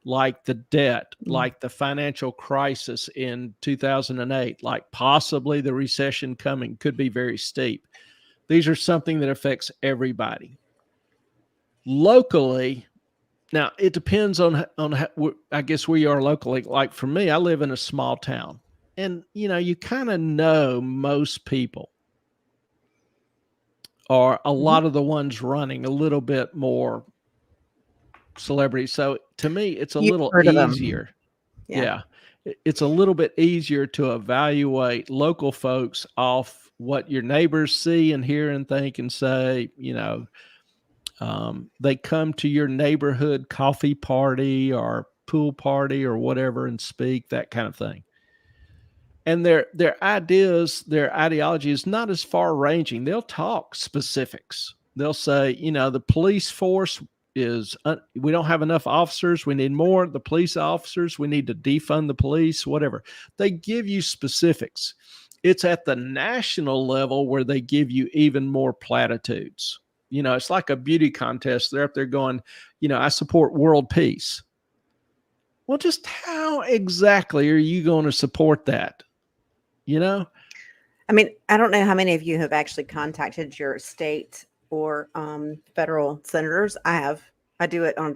[SPEAKER 1] like the debt, like the financial crisis in 2008, like possibly the recession coming could be very steep. These are something that affects everybody. Locally, now it depends on I guess where you are locally. Like for me, I live in a small town, and you kind of know most people, or a lot of the ones running a little bit more celebrity. So to me, it's a
[SPEAKER 2] You've
[SPEAKER 1] little
[SPEAKER 2] heard of them.
[SPEAKER 1] easier.
[SPEAKER 2] Yeah.
[SPEAKER 1] Yeah. It's a little bit easier to evaluate local folks off what your neighbors see and hear and think and say. They come to your neighborhood coffee party or pool party or whatever and speak, that kind of thing. And their ideas, their ideology is not as far ranging. They'll talk specifics. They'll say, the police force we don't have enough officers. We need more. The police officers, we need to defund the police, whatever. They give you specifics. It's at the national level where they give you even more platitudes. It's like a beauty contest. They're up there going, I support world peace. Well, just how exactly are you going to support that?
[SPEAKER 2] I mean, I don't know how many of you have actually contacted your state or federal senators. I have. I do it on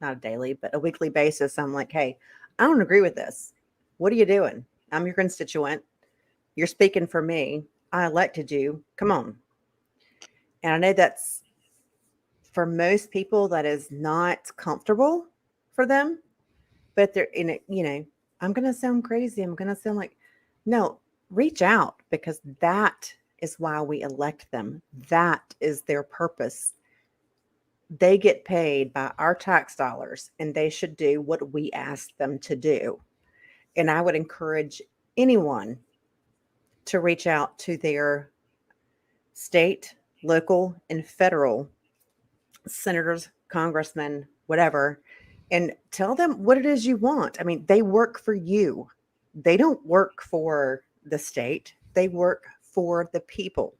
[SPEAKER 2] not a daily, but a weekly basis. I'm like, hey, I don't agree with this. What are you doing? I'm your constituent. You're speaking for me. I elected you. Come on. And I know that's for most people that is not comfortable for them, but they're in it. I'm going to sound crazy. I'm going to sound like, no, reach out, because that is why we elect them. That is their purpose. They get paid by our tax dollars and they should do what we ask them to do. And I would encourage anyone to reach out to their state, local, and federal senators, congressmen, whatever, and tell them what it is you want. I mean, they work for you. They don't work for the state, they work for the people.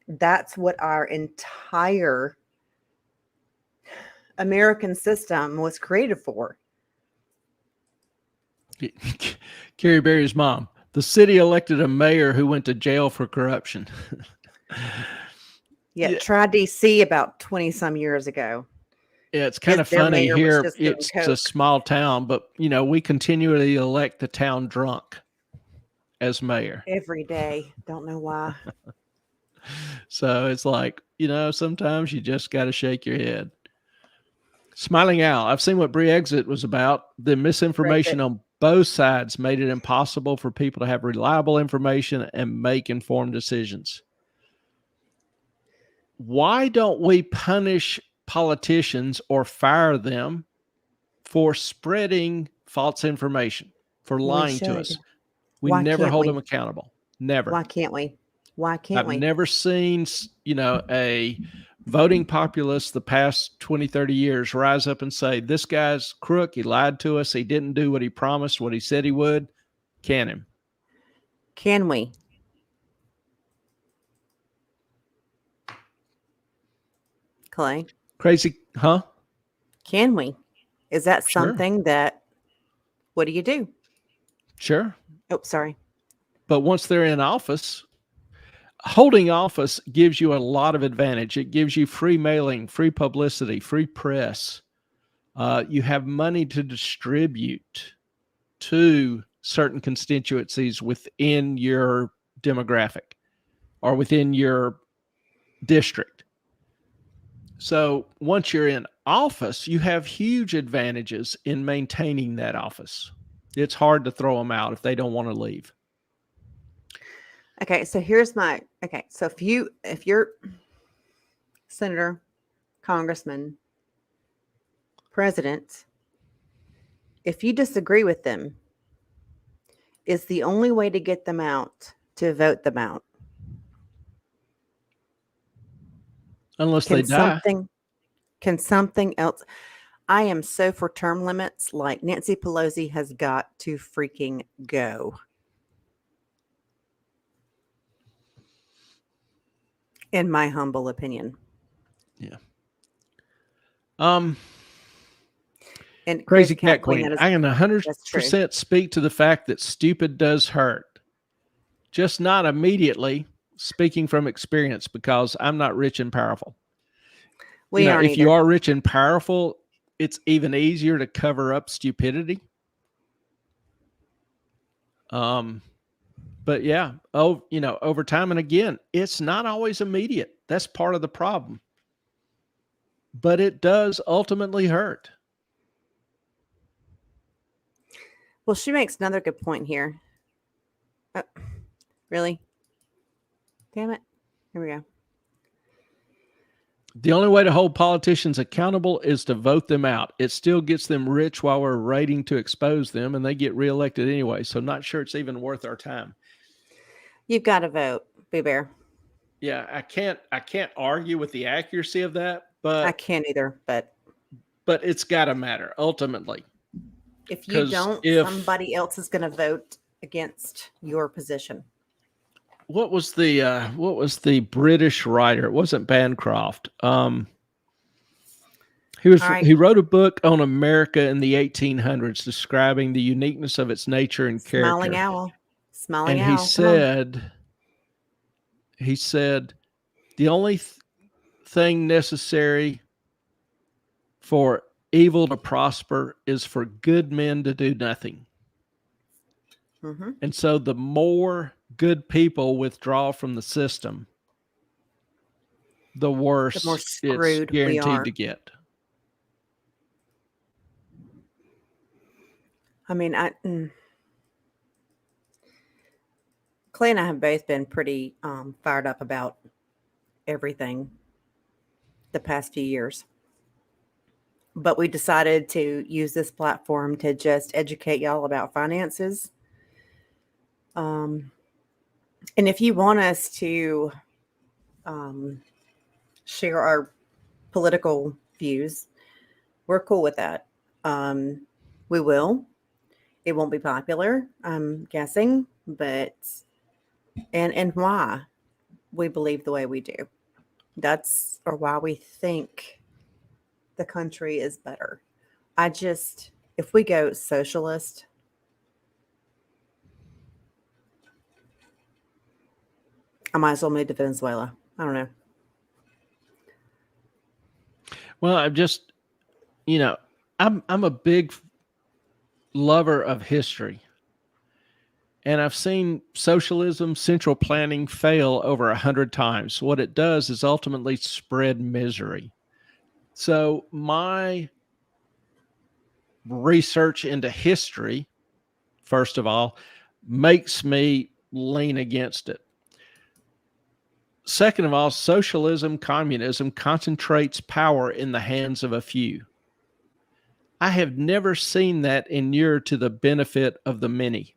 [SPEAKER 2] That's what our entire American system was created for.
[SPEAKER 1] Carrie Berry's mom. The city elected a mayor who went to jail for corruption.
[SPEAKER 2] Yeah, try DC about 20 some years ago.
[SPEAKER 1] Yeah, it's kind of
[SPEAKER 2] Their
[SPEAKER 1] funny
[SPEAKER 2] mayor was
[SPEAKER 1] here.
[SPEAKER 2] just doing
[SPEAKER 1] It's a
[SPEAKER 2] coke
[SPEAKER 1] small town, but we continually elect the town drunk as mayor.
[SPEAKER 2] every day. Don't know why.
[SPEAKER 1] So it's like, sometimes you just got to shake your head. Smiling Owl. I've seen what Brexit was about. The misinformation on both sides made it impossible for people to have reliable information and make informed decisions. Why don't we punish politicians or fire them for spreading false information, for lying to us? We
[SPEAKER 2] Why
[SPEAKER 1] never
[SPEAKER 2] can't
[SPEAKER 1] hold
[SPEAKER 2] we?
[SPEAKER 1] them accountable. Never.
[SPEAKER 2] Why can't we? Why can't
[SPEAKER 1] I've
[SPEAKER 2] we?
[SPEAKER 1] never seen, a voting populace the past 20, 30 years rise up and say, this guy's crook. He lied to us. He didn't do what he promised, what he said he would. Can him.
[SPEAKER 2] Can we? Clay?
[SPEAKER 1] Crazy, huh?
[SPEAKER 2] Can we? Is that
[SPEAKER 1] Sure.
[SPEAKER 2] something that, what do you do?
[SPEAKER 1] Sure.
[SPEAKER 2] Oh, sorry.
[SPEAKER 1] But once they're in office, holding office gives you a lot of advantage. It gives you free mailing, free publicity, free press. You have money to distribute to certain constituencies within your demographic or within your district. So once you're in office, you have huge advantages in maintaining that office. It's hard to throw them out if they don't want to leave.
[SPEAKER 2] Okay, so here's my so if you're senator, congressman, president, if you disagree with them, is the only way to get them out to vote them out.
[SPEAKER 1] Unless they die.
[SPEAKER 2] Can something else? I am so for term limits. Like Nancy Pelosi has got to freaking go. In my humble opinion.
[SPEAKER 1] Yeah.
[SPEAKER 2] And
[SPEAKER 1] Crazy Cat Queen. I can 100% speak to the fact that stupid does hurt. Just not immediately, speaking from experience, because I'm not rich and powerful. If you are rich and powerful, it's even easier to cover up stupidity. But yeah, over time, and again, it's not always immediate. That's part of the problem. But it does ultimately hurt.
[SPEAKER 2] Well, she makes another good point here. Really? Damn it. Here we go.
[SPEAKER 1] The only way to hold politicians accountable is to vote them out. It still gets them rich while we're waiting to expose them, and they get reelected anyway. So not sure it's even worth our time.
[SPEAKER 2] You've got to vote, Boo Bear.
[SPEAKER 1] Yeah, I can't argue with the accuracy of that, but
[SPEAKER 2] I can't either, but
[SPEAKER 1] it's got to matter ultimately.
[SPEAKER 2] If you don't, somebody else is going to vote against your position.
[SPEAKER 1] What was the British writer? It wasn't Bancroft. He wrote a book on America in the 1800s, describing the uniqueness of its nature and character.
[SPEAKER 2] Smiling Owl.
[SPEAKER 1] And he said, the only thing necessary for evil to prosper is for good men to do nothing.
[SPEAKER 2] Mm-hmm.
[SPEAKER 1] And so the more good people withdraw from the system, the worse
[SPEAKER 2] the more screwed
[SPEAKER 1] it's guaranteed to get.
[SPEAKER 2] I mean, Clay and I have both been pretty fired up about everything the past few years. But we decided to use this platform to just educate y'all about finances. And if you want us to share our political views, we're cool with that. We will. It won't be popular, I'm guessing, but and why we believe the way we do. That's or why we think the country is better. If we go socialist, I might as well move to Venezuela. I don't know.
[SPEAKER 1] Well, I'm a big lover of history. And I've seen socialism, central planning fail over 100 times. What it does is ultimately spread misery. So my research into history, first of all, makes me lean against it. Second of all, socialism, communism concentrates power in the hands of a few. I have never seen that inure to the benefit of the many.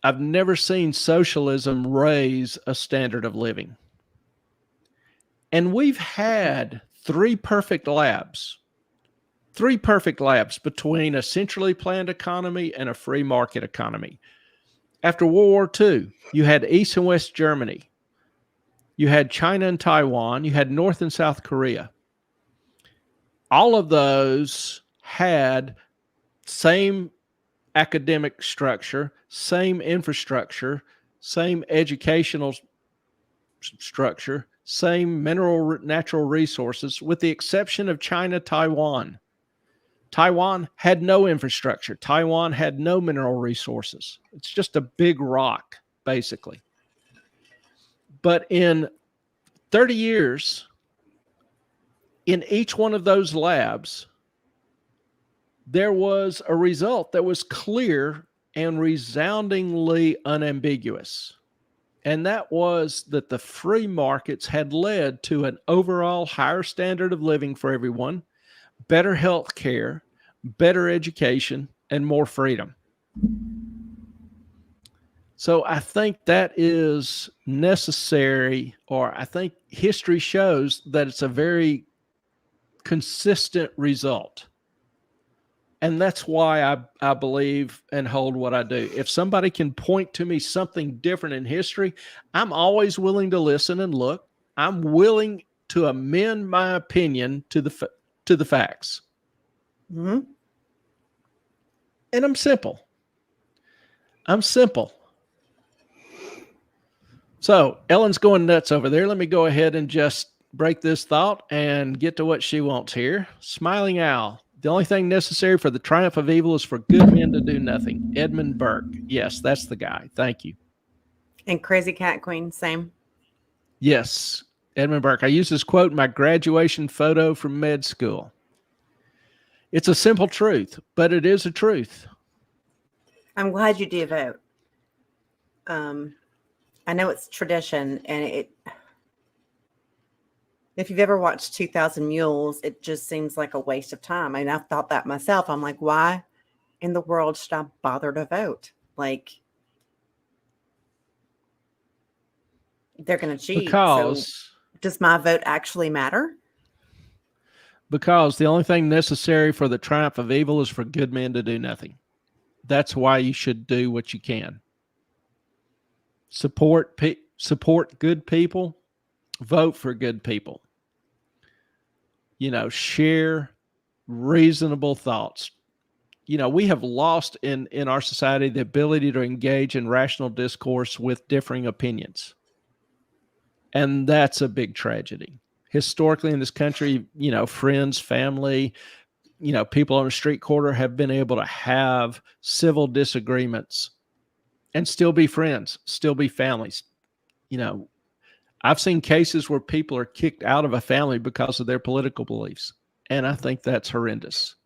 [SPEAKER 1] I've never seen socialism raise a standard of living. And we've had three perfect labs between a centrally planned economy and a free market economy. After World War II, you had East and West Germany. You had China and Taiwan. You had North and South Korea. All of those had same academic structure, same infrastructure, same educational structure, same natural resources, with the exception of China, Taiwan. Taiwan had no infrastructure. Taiwan had no mineral resources. It's just a big rock, basically. But in 30 years, in each one of those labs, there was a result that was clear and resoundingly unambiguous. And that was that the free markets had led to an overall higher standard of living for everyone, better health care, better education, and more freedom. So I think that is necessary, or I think history shows that it's a very consistent result. And that's why I believe and hold what I do. If somebody can point to me something different in history, I'm always willing to listen and look. I'm willing to amend my opinion to the facts.
[SPEAKER 2] Mm-hmm.
[SPEAKER 1] And I'm simple. So Ellen's going nuts over there. Let me go ahead and just break this thought and get to what she wants here. Smiling Owl. The only thing necessary for the triumph of evil is for good men to do nothing. Edmund Burke. Yes, that's the guy. Thank you.
[SPEAKER 2] And Crazy Cat Queen, same.
[SPEAKER 1] Yes, Edmund Burke. I used this quote in my graduation photo from med school. It's a simple truth, but it is a truth.
[SPEAKER 2] I'm glad you do vote. I know it's tradition, and if you've ever watched 2,000 Mules, it just seems like a waste of time. I mean, I've thought that myself. I'm like, why in the world should I bother to vote? Like, they're going to cheat.
[SPEAKER 1] Because
[SPEAKER 2] so does my vote actually matter?
[SPEAKER 1] Because the only thing necessary for the triumph of evil is for good men to do nothing. That's why you should do what you can. Support good people. Vote for good people. Share reasonable thoughts. We have lost in our society the ability to engage in rational discourse with differing opinions. And that's a big tragedy. Historically in this country, friends, family, people on a street corner have been able to have civil disagreements and still be friends, still be families. I've seen cases where people are kicked out of a family because of their political beliefs. And I think that's horrendous.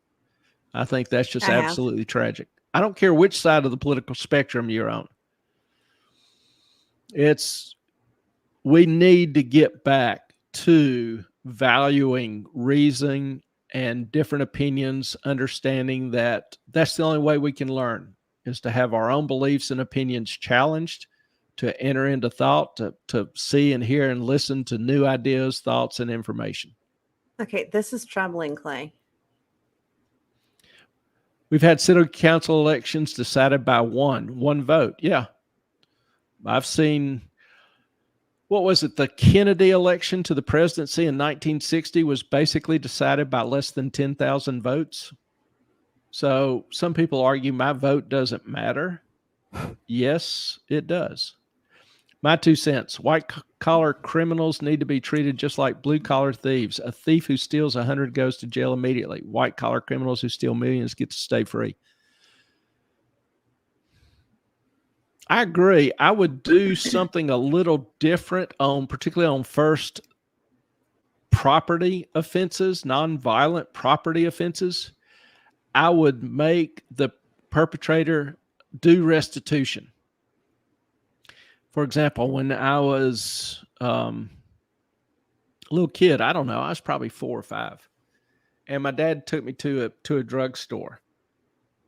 [SPEAKER 1] I think that's just absolutely tragic. I don't care which side of the political spectrum you're on. It's we need to get back to valuing reason and different opinions, understanding that that's the only way we can learn, is to have our own beliefs and opinions challenged, to enter into thought, to see and hear and listen to new ideas, thoughts, and information.
[SPEAKER 2] Okay, this is troubling, Clay.
[SPEAKER 1] We've had city council elections decided by one vote. Yeah. I've seen, what was it? The Kennedy election to the presidency in 1960 was basically decided by less than 10,000 votes. So some people argue my vote doesn't matter. Yes, it does. My 2 cents. White collar criminals need to be treated just like blue collar thieves. A thief who steals 100 goes to jail immediately. White collar criminals who steal millions get to stay free. I agree. I would do something a little different on, particularly on first property offenses, nonviolent property offenses. I would make the perpetrator do restitution. For example, when I was a little kid, I don't know, I was probably 4 or 5, and my dad took me to a drugstore.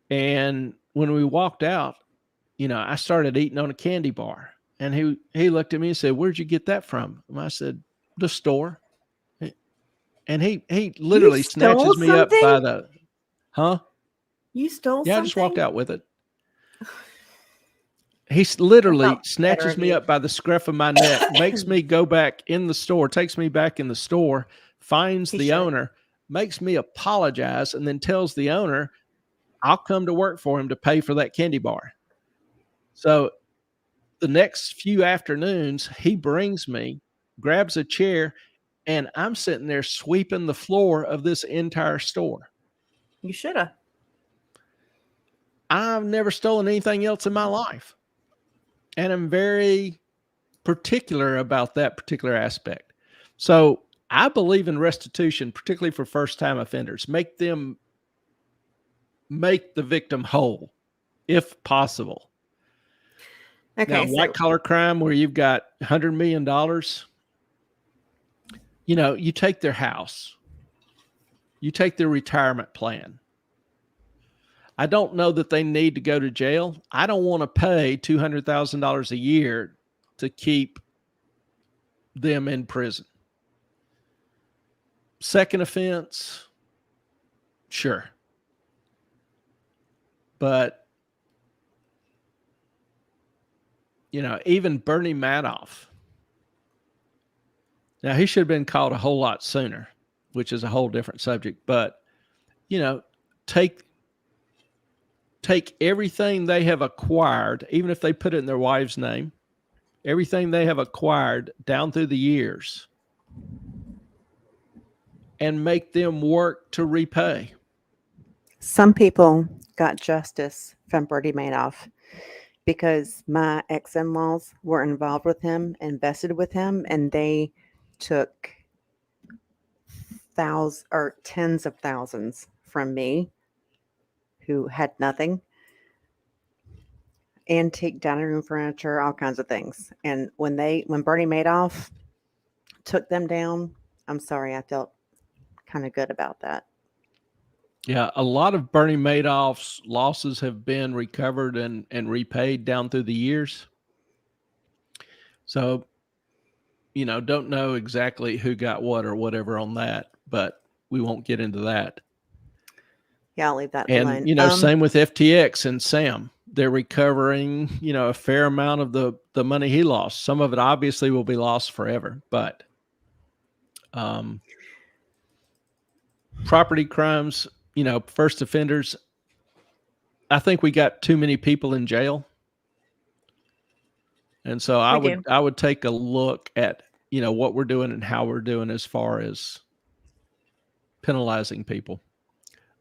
[SPEAKER 1] And when we walked out, I started eating on a candy bar, and he looked at me and said, "Where'd you get that from?" And I said, "The store." And he literally snatches me up by the, huh?
[SPEAKER 2] You stole something?
[SPEAKER 1] Yeah, I just walked out with it. He literally snatches me up by the scruff of my neck, makes me go back in the store, takes me back in the store, finds the owner, makes me apologize, and then tells the owner I'll come to work for him to pay for that candy bar. So the next few afternoons, he brings me, grabs a chair, and I'm sitting there sweeping the floor of this entire store.
[SPEAKER 2] You should have.
[SPEAKER 1] I've never stolen anything else in my life. And I'm very particular about that particular aspect. So I believe in restitution, particularly for first-time offenders. Make the victim whole, if possible. Okay, now, white-collar crime, where you've got $100 million, you take their house. You take their retirement plan. I don't know that they need to go to jail. I don't want to pay $200,000 a year to keep them in prison. Second offense, sure. But, even Bernie Madoff. Now, he should have been caught a whole lot sooner, which is a whole different subject. But, take everything they have acquired, even if they put it in their wife's name, everything they have acquired down through the years, and make them work to repay.
[SPEAKER 2] Some people got justice from Bernie Madoff because my ex-in-laws were involved with him, invested with him, and they took tens of thousands from me, who had nothing. Antique dining room furniture, all kinds of things. And when Bernie Madoff took them down, I'm sorry, I felt kind of good about that.
[SPEAKER 1] Yeah, a lot of Bernie Madoff's losses have been recovered and repaid down through the years. So, don't know exactly who got what or whatever on that, but we won't get into that.
[SPEAKER 2] Yeah, I'll leave that
[SPEAKER 1] alone.
[SPEAKER 2] And,
[SPEAKER 1] same with FTX and Sam. They're recovering, a fair amount of the money he lost. Some of it obviously will be lost forever, but property crimes, first offenders, I think we got too many people in jail. And so I would take a look at, what we're doing and how we're doing as far as penalizing people.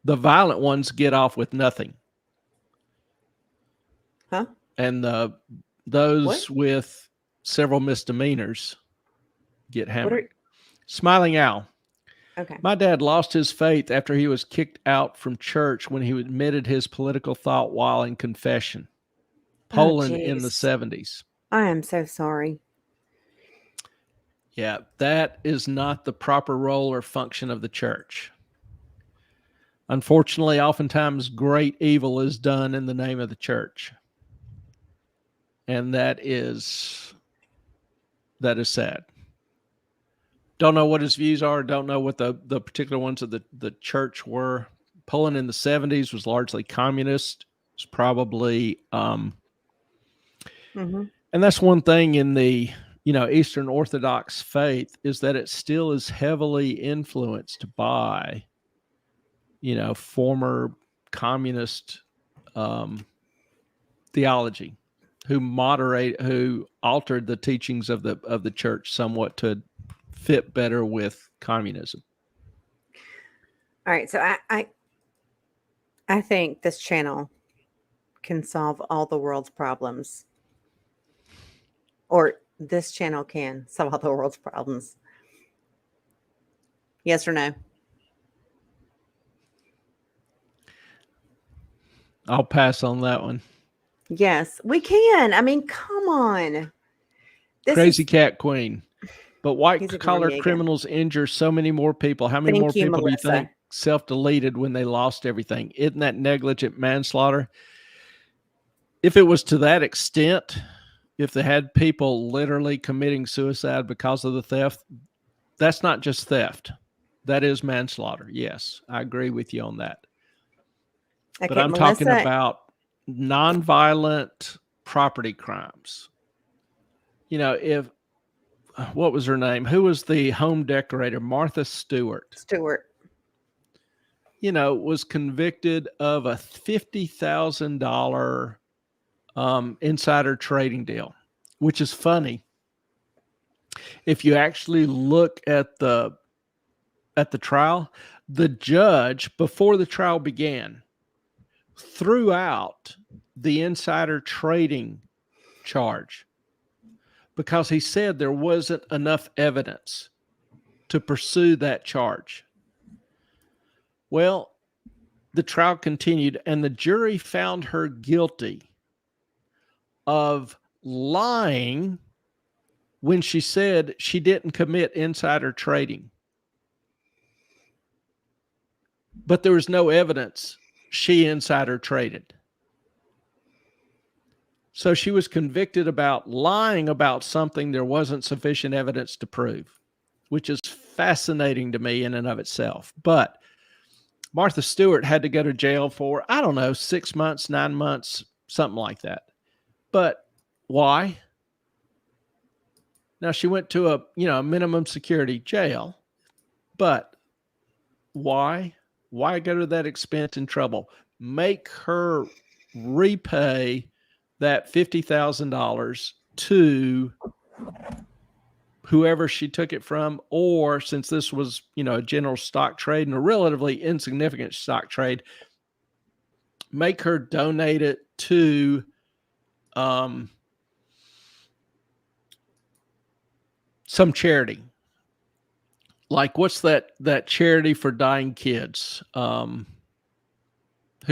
[SPEAKER 1] The violent ones get off with nothing.
[SPEAKER 2] Huh?
[SPEAKER 1] And those with several misdemeanors get hammered. Smiling Owl.
[SPEAKER 2] Okay.
[SPEAKER 1] My dad lost his faith after he was kicked out from church when he admitted his political thought while in confession. Poland in the 70s.
[SPEAKER 2] I am so sorry.
[SPEAKER 1] Yeah, that is not the proper role or function of the church. Unfortunately, oftentimes great evil is done in the name of the church. And that is sad. Don't know what his views are. Don't know what the particular ones of the church were. Poland in the 70s was largely communist. It's probably,
[SPEAKER 2] Mm-hmm.
[SPEAKER 1] and that's one thing in the, Eastern Orthodox faith is that it still is heavily influenced by, former communist theology, who altered the teachings of the church somewhat to fit better with communism.
[SPEAKER 2] All right, so I think this channel can solve all the world's problems, or this channel can solve all the world's problems. Yes or no?
[SPEAKER 1] I'll pass on that one.
[SPEAKER 2] Yes, we can. I mean, come on.
[SPEAKER 1] Crazy Cat Queen. But white collar
[SPEAKER 2] again.
[SPEAKER 1] criminals injure so many more people. How many more people do you think self-deleted when they lost everything? Isn't that negligent manslaughter? If it was to that extent, if they had people literally committing suicide because of the theft, that's not just theft. That is manslaughter. Yes, I agree with you on that.
[SPEAKER 2] Okay,
[SPEAKER 1] but I'm talking about nonviolent property crimes. If what was her name? Who was the home decorator? Martha Stewart. Was convicted of a $50,000 insider trading deal, which is funny. If you actually look at the trial, the judge, before the trial began, threw out the insider trading charge because he said there wasn't enough evidence to pursue that charge. Well, the trial continued and the jury found her guilty of lying when she said she didn't commit insider trading. But there was no evidence she insider traded. So she was convicted about lying about something there wasn't sufficient evidence to prove, which is fascinating to me in and of itself. But Martha Stewart had to go to jail for, 6 months, 9 months, something like that. But why? Now she went to a minimum security jail, but why? Why go to that expense and trouble? Make her repay that $50,000 to whoever she took it from, or since this was, a general stock trade and a relatively insignificant stock trade, make her donate it to some charity. Like, what's that charity for dying kids who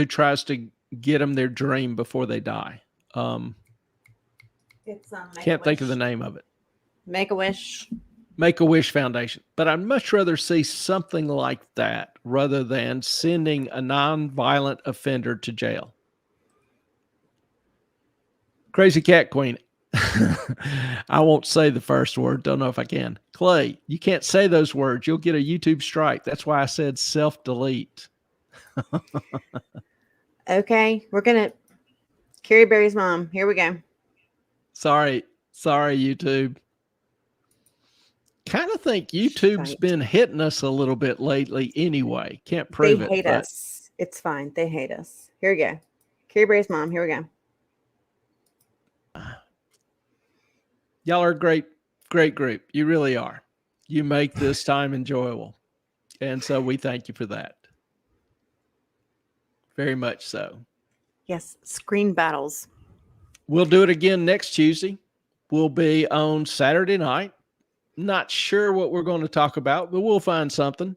[SPEAKER 1] tries to get them their dream before they die? Can't think of the name of it.
[SPEAKER 2] Make-A-Wish.
[SPEAKER 1] Make-A-Wish Foundation. But I'd much rather see something like that rather than sending a non-violent offender to jail. Crazy Cat Queen. I won't say the first word. Don't know if I can. Clay, you can't say those words. You'll get a YouTube strike. That's why I said self-delete.
[SPEAKER 2] Okay, we're going to... Carrie Berry's mom. Here we go.
[SPEAKER 1] Sorry, YouTube. Kind of think YouTube's been hitting us a little bit lately anyway. Can't prove it.
[SPEAKER 2] They hate us. It's fine. They hate us. Here we go. Carrie Berry's mom. Here we go.
[SPEAKER 1] Y'all are a great group. You really are. You make this time enjoyable. And so we thank you for that. Very much so.
[SPEAKER 2] Yes, screen battles.
[SPEAKER 1] We'll do it again next Tuesday. We'll be on Saturday night. Not sure what we're going to talk about, but we'll find something.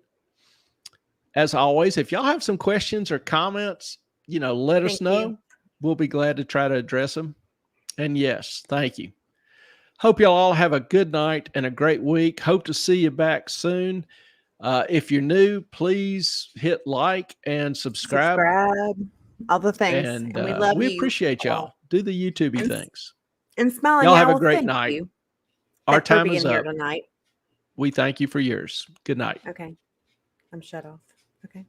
[SPEAKER 1] As always, if y'all have some questions or comments, let us know. We'll be glad to try to address them. And yes, thank you. Hope y'all all have a good night and a great week. Hope to see you back soon. If you're new, please hit like and subscribe.
[SPEAKER 2] All the things.
[SPEAKER 1] And
[SPEAKER 2] And we love
[SPEAKER 1] we
[SPEAKER 2] you.
[SPEAKER 1] appreciate y'all. Do the YouTubey
[SPEAKER 2] And-
[SPEAKER 1] things.
[SPEAKER 2] And Smiling
[SPEAKER 1] Y'all have a
[SPEAKER 2] Owl,
[SPEAKER 1] great
[SPEAKER 2] thank
[SPEAKER 1] night.
[SPEAKER 2] you.
[SPEAKER 1] Our
[SPEAKER 2] Thanks for
[SPEAKER 1] time
[SPEAKER 2] being
[SPEAKER 1] is
[SPEAKER 2] here
[SPEAKER 1] up.
[SPEAKER 2] tonight.
[SPEAKER 1] We thank you for yours. Good night.
[SPEAKER 2] Okay. I'm shut off. Okay.